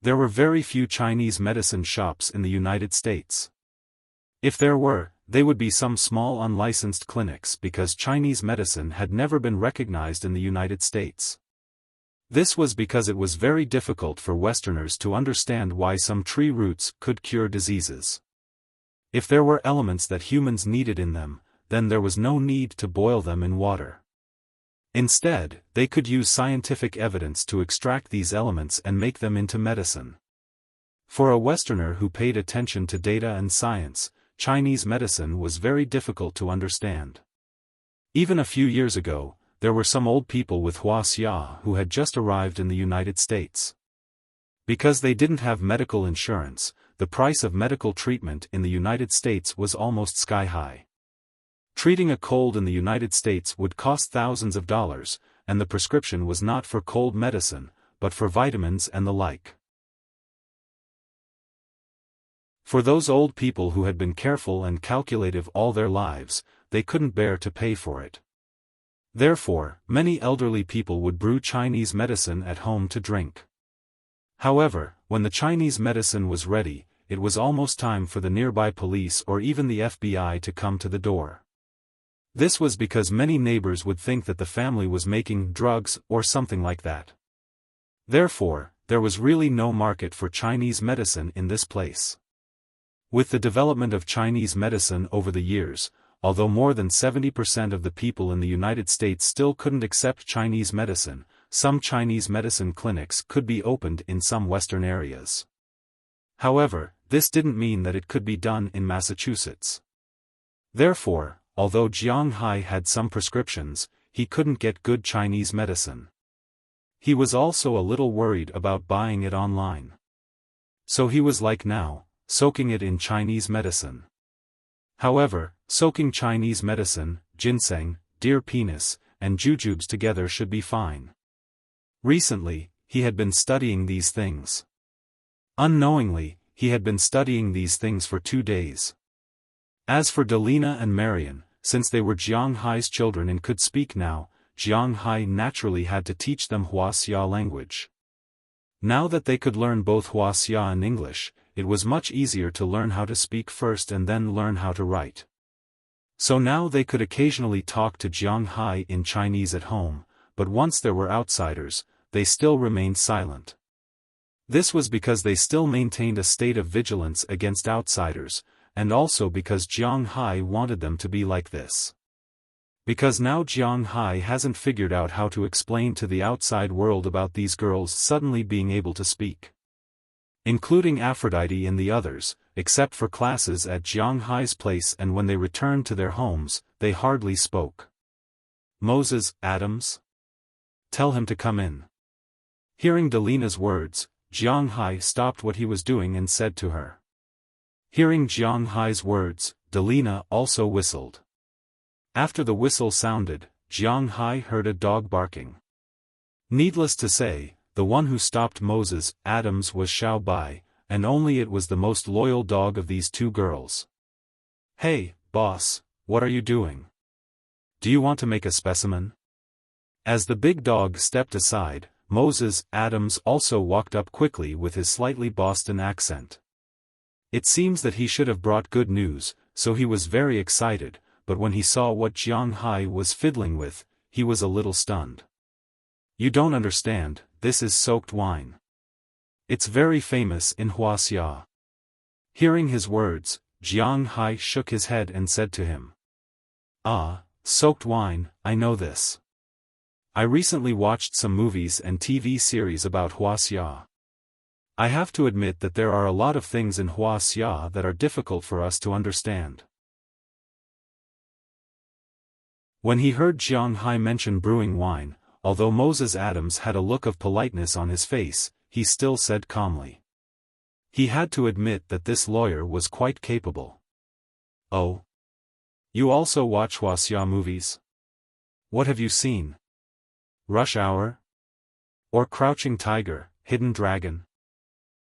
There were very few Chinese medicine shops in the United States. If there were, they would be some small unlicensed clinics because Chinese medicine had never been recognized in the United States. This was because it was very difficult for Westerners to understand why some tree roots could cure diseases. If there were elements that humans needed in them, then there was no need to boil them in water. Instead, they could use scientific evidence to extract these elements and make them into medicine. For a Westerner who paid attention to data and science, Chinese medicine was very difficult to understand. Even a few years ago, there were some old people with Wuxia who had just arrived in the United States. Because they didn't have medical insurance, the price of medical treatment in the United States was almost sky-high. Treating a cold in the United States would cost thousands of dollars, and the prescription was not for cold medicine, but for vitamins and the like. For those old people who had been careful and calculative all their lives, they couldn't bear to pay for it. Therefore, many elderly people would brew Chinese medicine at home to drink. However, when the Chinese medicine was ready, it was almost time for the nearby police or even the FBI to come to the door. This was because many neighbors would think that the family was making drugs or something like that. Therefore, there was really no market for Chinese medicine in this place. With the development of Chinese medicine over the years, although more than 70% of the people in the United States still couldn't accept Chinese medicine, some Chinese medicine clinics could be opened in some Western areas. However, this didn't mean that it could be done in Massachusetts. Therefore, although Jiang Hai had some prescriptions, he couldn't get good Chinese medicine. He was also a little worried about buying it online. So he was like now, soaking it in Chinese medicine. However, soaking Chinese medicine, ginseng, deer penis, and jujubes together should be fine. Recently, he had been studying these things. Unknowingly, he had been studying these things for 2 days. As for Delina and Marian, since they were Jiang Hai's children and could speak now, Jiang Hai naturally had to teach them Wuxia language. Now that they could learn both Wuxia and English, it was much easier to learn how to speak first and then learn how to write. So now they could occasionally talk to Jiang Hai in Chinese at home, but once there were outsiders, they still remained silent. This was because they still maintained a state of vigilance against outsiders, and also because Jiang Hai wanted them to be like this. Because now Jiang Hai hasn't figured out how to explain to the outside world about these girls suddenly being able to speak. Including Aphrodite and the others, except for classes at Jiang Hai's place, and when they returned to their homes, they hardly spoke. Moses, Adams? Tell him to come in. Hearing Delina's words, Jiang Hai stopped what he was doing and said to her. Hearing Jiang Hai's words, Delina also whistled. After the whistle sounded, Jiang Hai heard a dog barking. Needless to say, the one who stopped Moses, Adams, was Xiao Bai, and only it was the most loyal dog of these two girls. Hey, boss, what are you doing? Do you want to make a specimen? As the big dog stepped aside, Moses, Adams also walked up quickly with his slightly Boston accent. It seems that he should have brought good news, so he was very excited, but when he saw what Jiang Hai was fiddling with, he was a little stunned. You don't understand, this is soaked wine. It's very famous in Wuxia. Hearing his words, Jiang Hai shook his head and said to him. Ah, soaked wine, I know this. I recently watched some movies and TV series about Wuxia. I have to admit that there are a lot of things in Wuxia that are difficult for us to understand. When he heard Jiang Hai mention brewing wine, although Moses Adams had a look of politeness on his face, he still said calmly. He had to admit that this lawyer was quite capable. Oh? You also watch Wuxia movies? What have you seen? Rush Hour? Or Crouching Tiger, Hidden Dragon?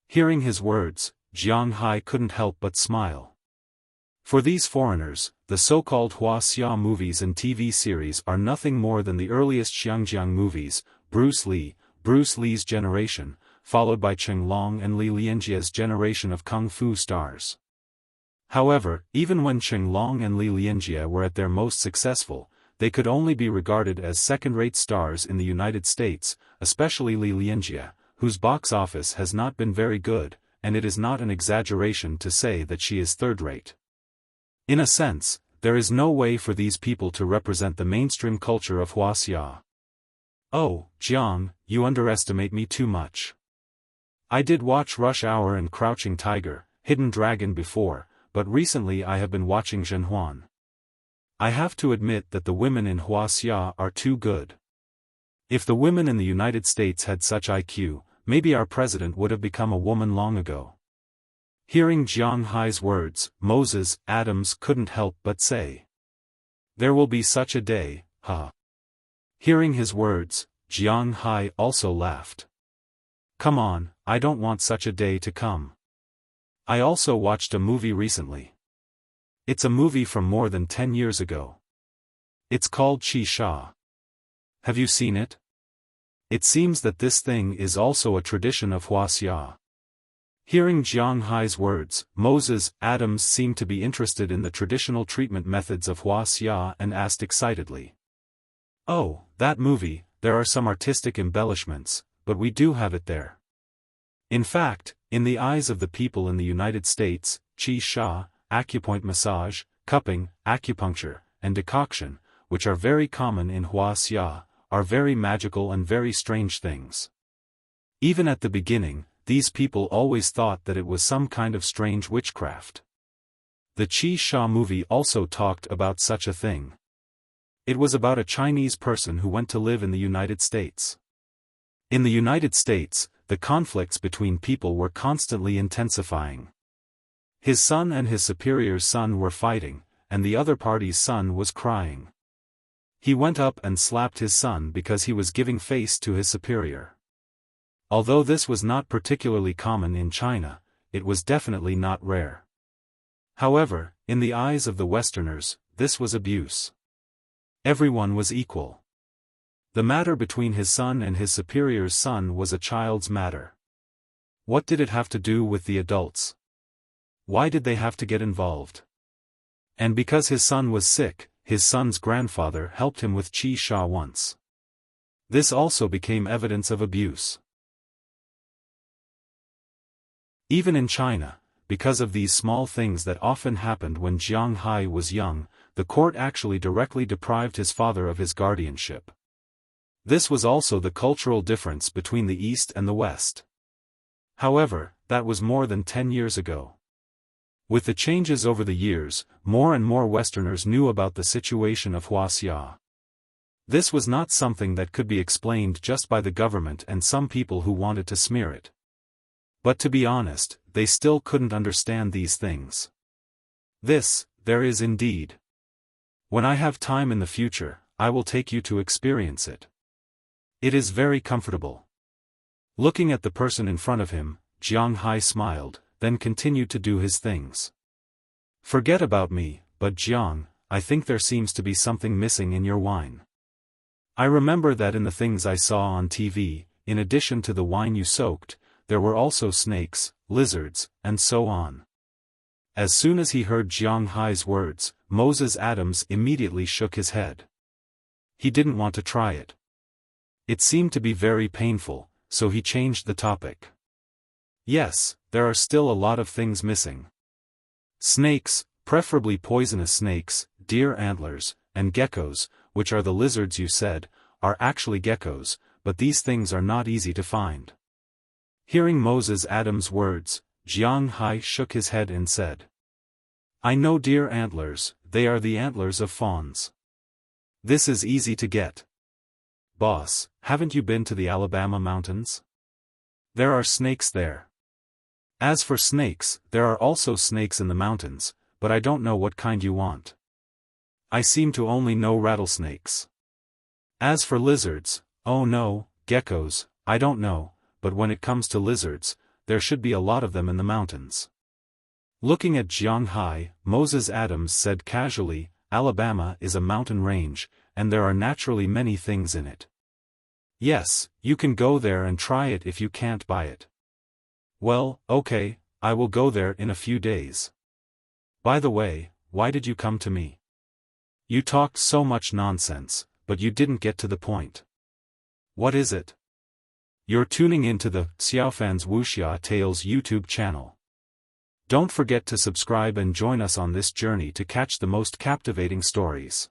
Hearing his words, Jiang Hai couldn't help but smile. For these foreigners, the so-called Wuxia movies and TV series are nothing more than the earliest Xiangjiang movies, Bruce Lee's generation, followed by Chen Long and Li Lianjie's generation of kung fu stars. However, even when Chen Long and Li Lianjie were at their most successful, they could only be regarded as second-rate stars in the United States, especially Li Lianjie, whose box office has not been very good, and it is not an exaggeration to say that she is third-rate. In a sense, there is no way for these people to represent the mainstream culture of Wuxia. Oh, Jiang, you underestimate me too much. I did watch Rush Hour and Crouching Tiger, Hidden Dragon before, but recently I have been watching Zhenhuan. I have to admit that the women in Wuxia are too good. If the women in the United States had such IQ, maybe our president would have become a woman long ago. Hearing Jiang Hai's words, Moses Adams couldn't help but say. There will be such a day, huh? Hearing his words, Jiang Hai also laughed. Come on, I don't want such a day to come. I also watched a movie recently. It's a movie from more than 10 years ago. It's called Chi Sha. Have you seen it? It seems that this thing is also a tradition of Wuxia. Hearing Jiang Hai's words, Moses Adams seemed to be interested in the traditional treatment methods of Wuxia and asked excitedly. "Oh, that movie, there are some artistic embellishments, but we do have it there. In fact, in the eyes of the people in the United States, qi sha, acupoint massage, cupping, acupuncture, and decoction, which are very common in Wuxia, are very magical and very strange things. Even at the beginning, these people always thought that it was some kind of strange witchcraft. The qi sha movie also talked about such a thing. It was about a Chinese person who went to live in the United States. In the United States, the conflicts between people were constantly intensifying. His son and his superior's son were fighting, and the other party's son was crying. He went up and slapped his son because he was giving face to his superior. Although this was not particularly common in China, it was definitely not rare. However, in the eyes of the Westerners, this was abuse. Everyone was equal. The matter between his son and his superior's son was a child's matter. What did it have to do with the adults? Why did they have to get involved? And because his son was sick, his son's grandfather helped him with qi sha once. This also became evidence of abuse. Even in China, because of these small things that often happened when Jiang Hai was young, the court actually directly deprived his father of his guardianship. This was also the cultural difference between the East and the West. However, that was more than 10 years ago. With the changes over the years, more and more Westerners knew about the situation of Wuxia. This was not something that could be explained just by the government and some people who wanted to smear it. But to be honest, they still couldn't understand these things. There is indeed. When I have time in the future, I will take you to experience it. It is very comfortable. Looking at the person in front of him, Jiang Hai smiled, then continued to do his things. Forget about me, but Jiang, I think there seems to be something missing in your wine. I remember that in the things I saw on TV, in addition to the wine you soaked, there were also snakes, lizards, and so on. As soon as he heard Jiang Hai's words, Moses Adams immediately shook his head. He didn't want to try it. It seemed to be very painful, so he changed the topic. Yes, there are still a lot of things missing. Snakes, preferably poisonous snakes, deer antlers, and geckos, which are the lizards you said, are actually geckos, but these things are not easy to find. Hearing Moses Adams' words, Jiang Hai shook his head and said, I know deer antlers, they are the antlers of fawns. This is easy to get. Boss, haven't you been to the Alabama mountains? There are snakes there. As for snakes, there are also snakes in the mountains, but I don't know what kind you want. I seem to only know rattlesnakes. As for lizards, oh no, geckos, I don't know, but when it comes to lizards, there should be a lot of them in the mountains. Looking at Jiang Hai, Moses Adams said casually, Alabama is a mountain range, and there are naturally many things in it. Yes, you can go there and try it if you can't buy it. Well, okay, I will go there in a few days. By the way, why did you come to me? You talked so much nonsense, but you didn't get to the point. What is it? You're tuning into the Xiaofan's Wuxia Tales YouTube channel. Don't forget to subscribe and join us on this journey to catch the most captivating stories.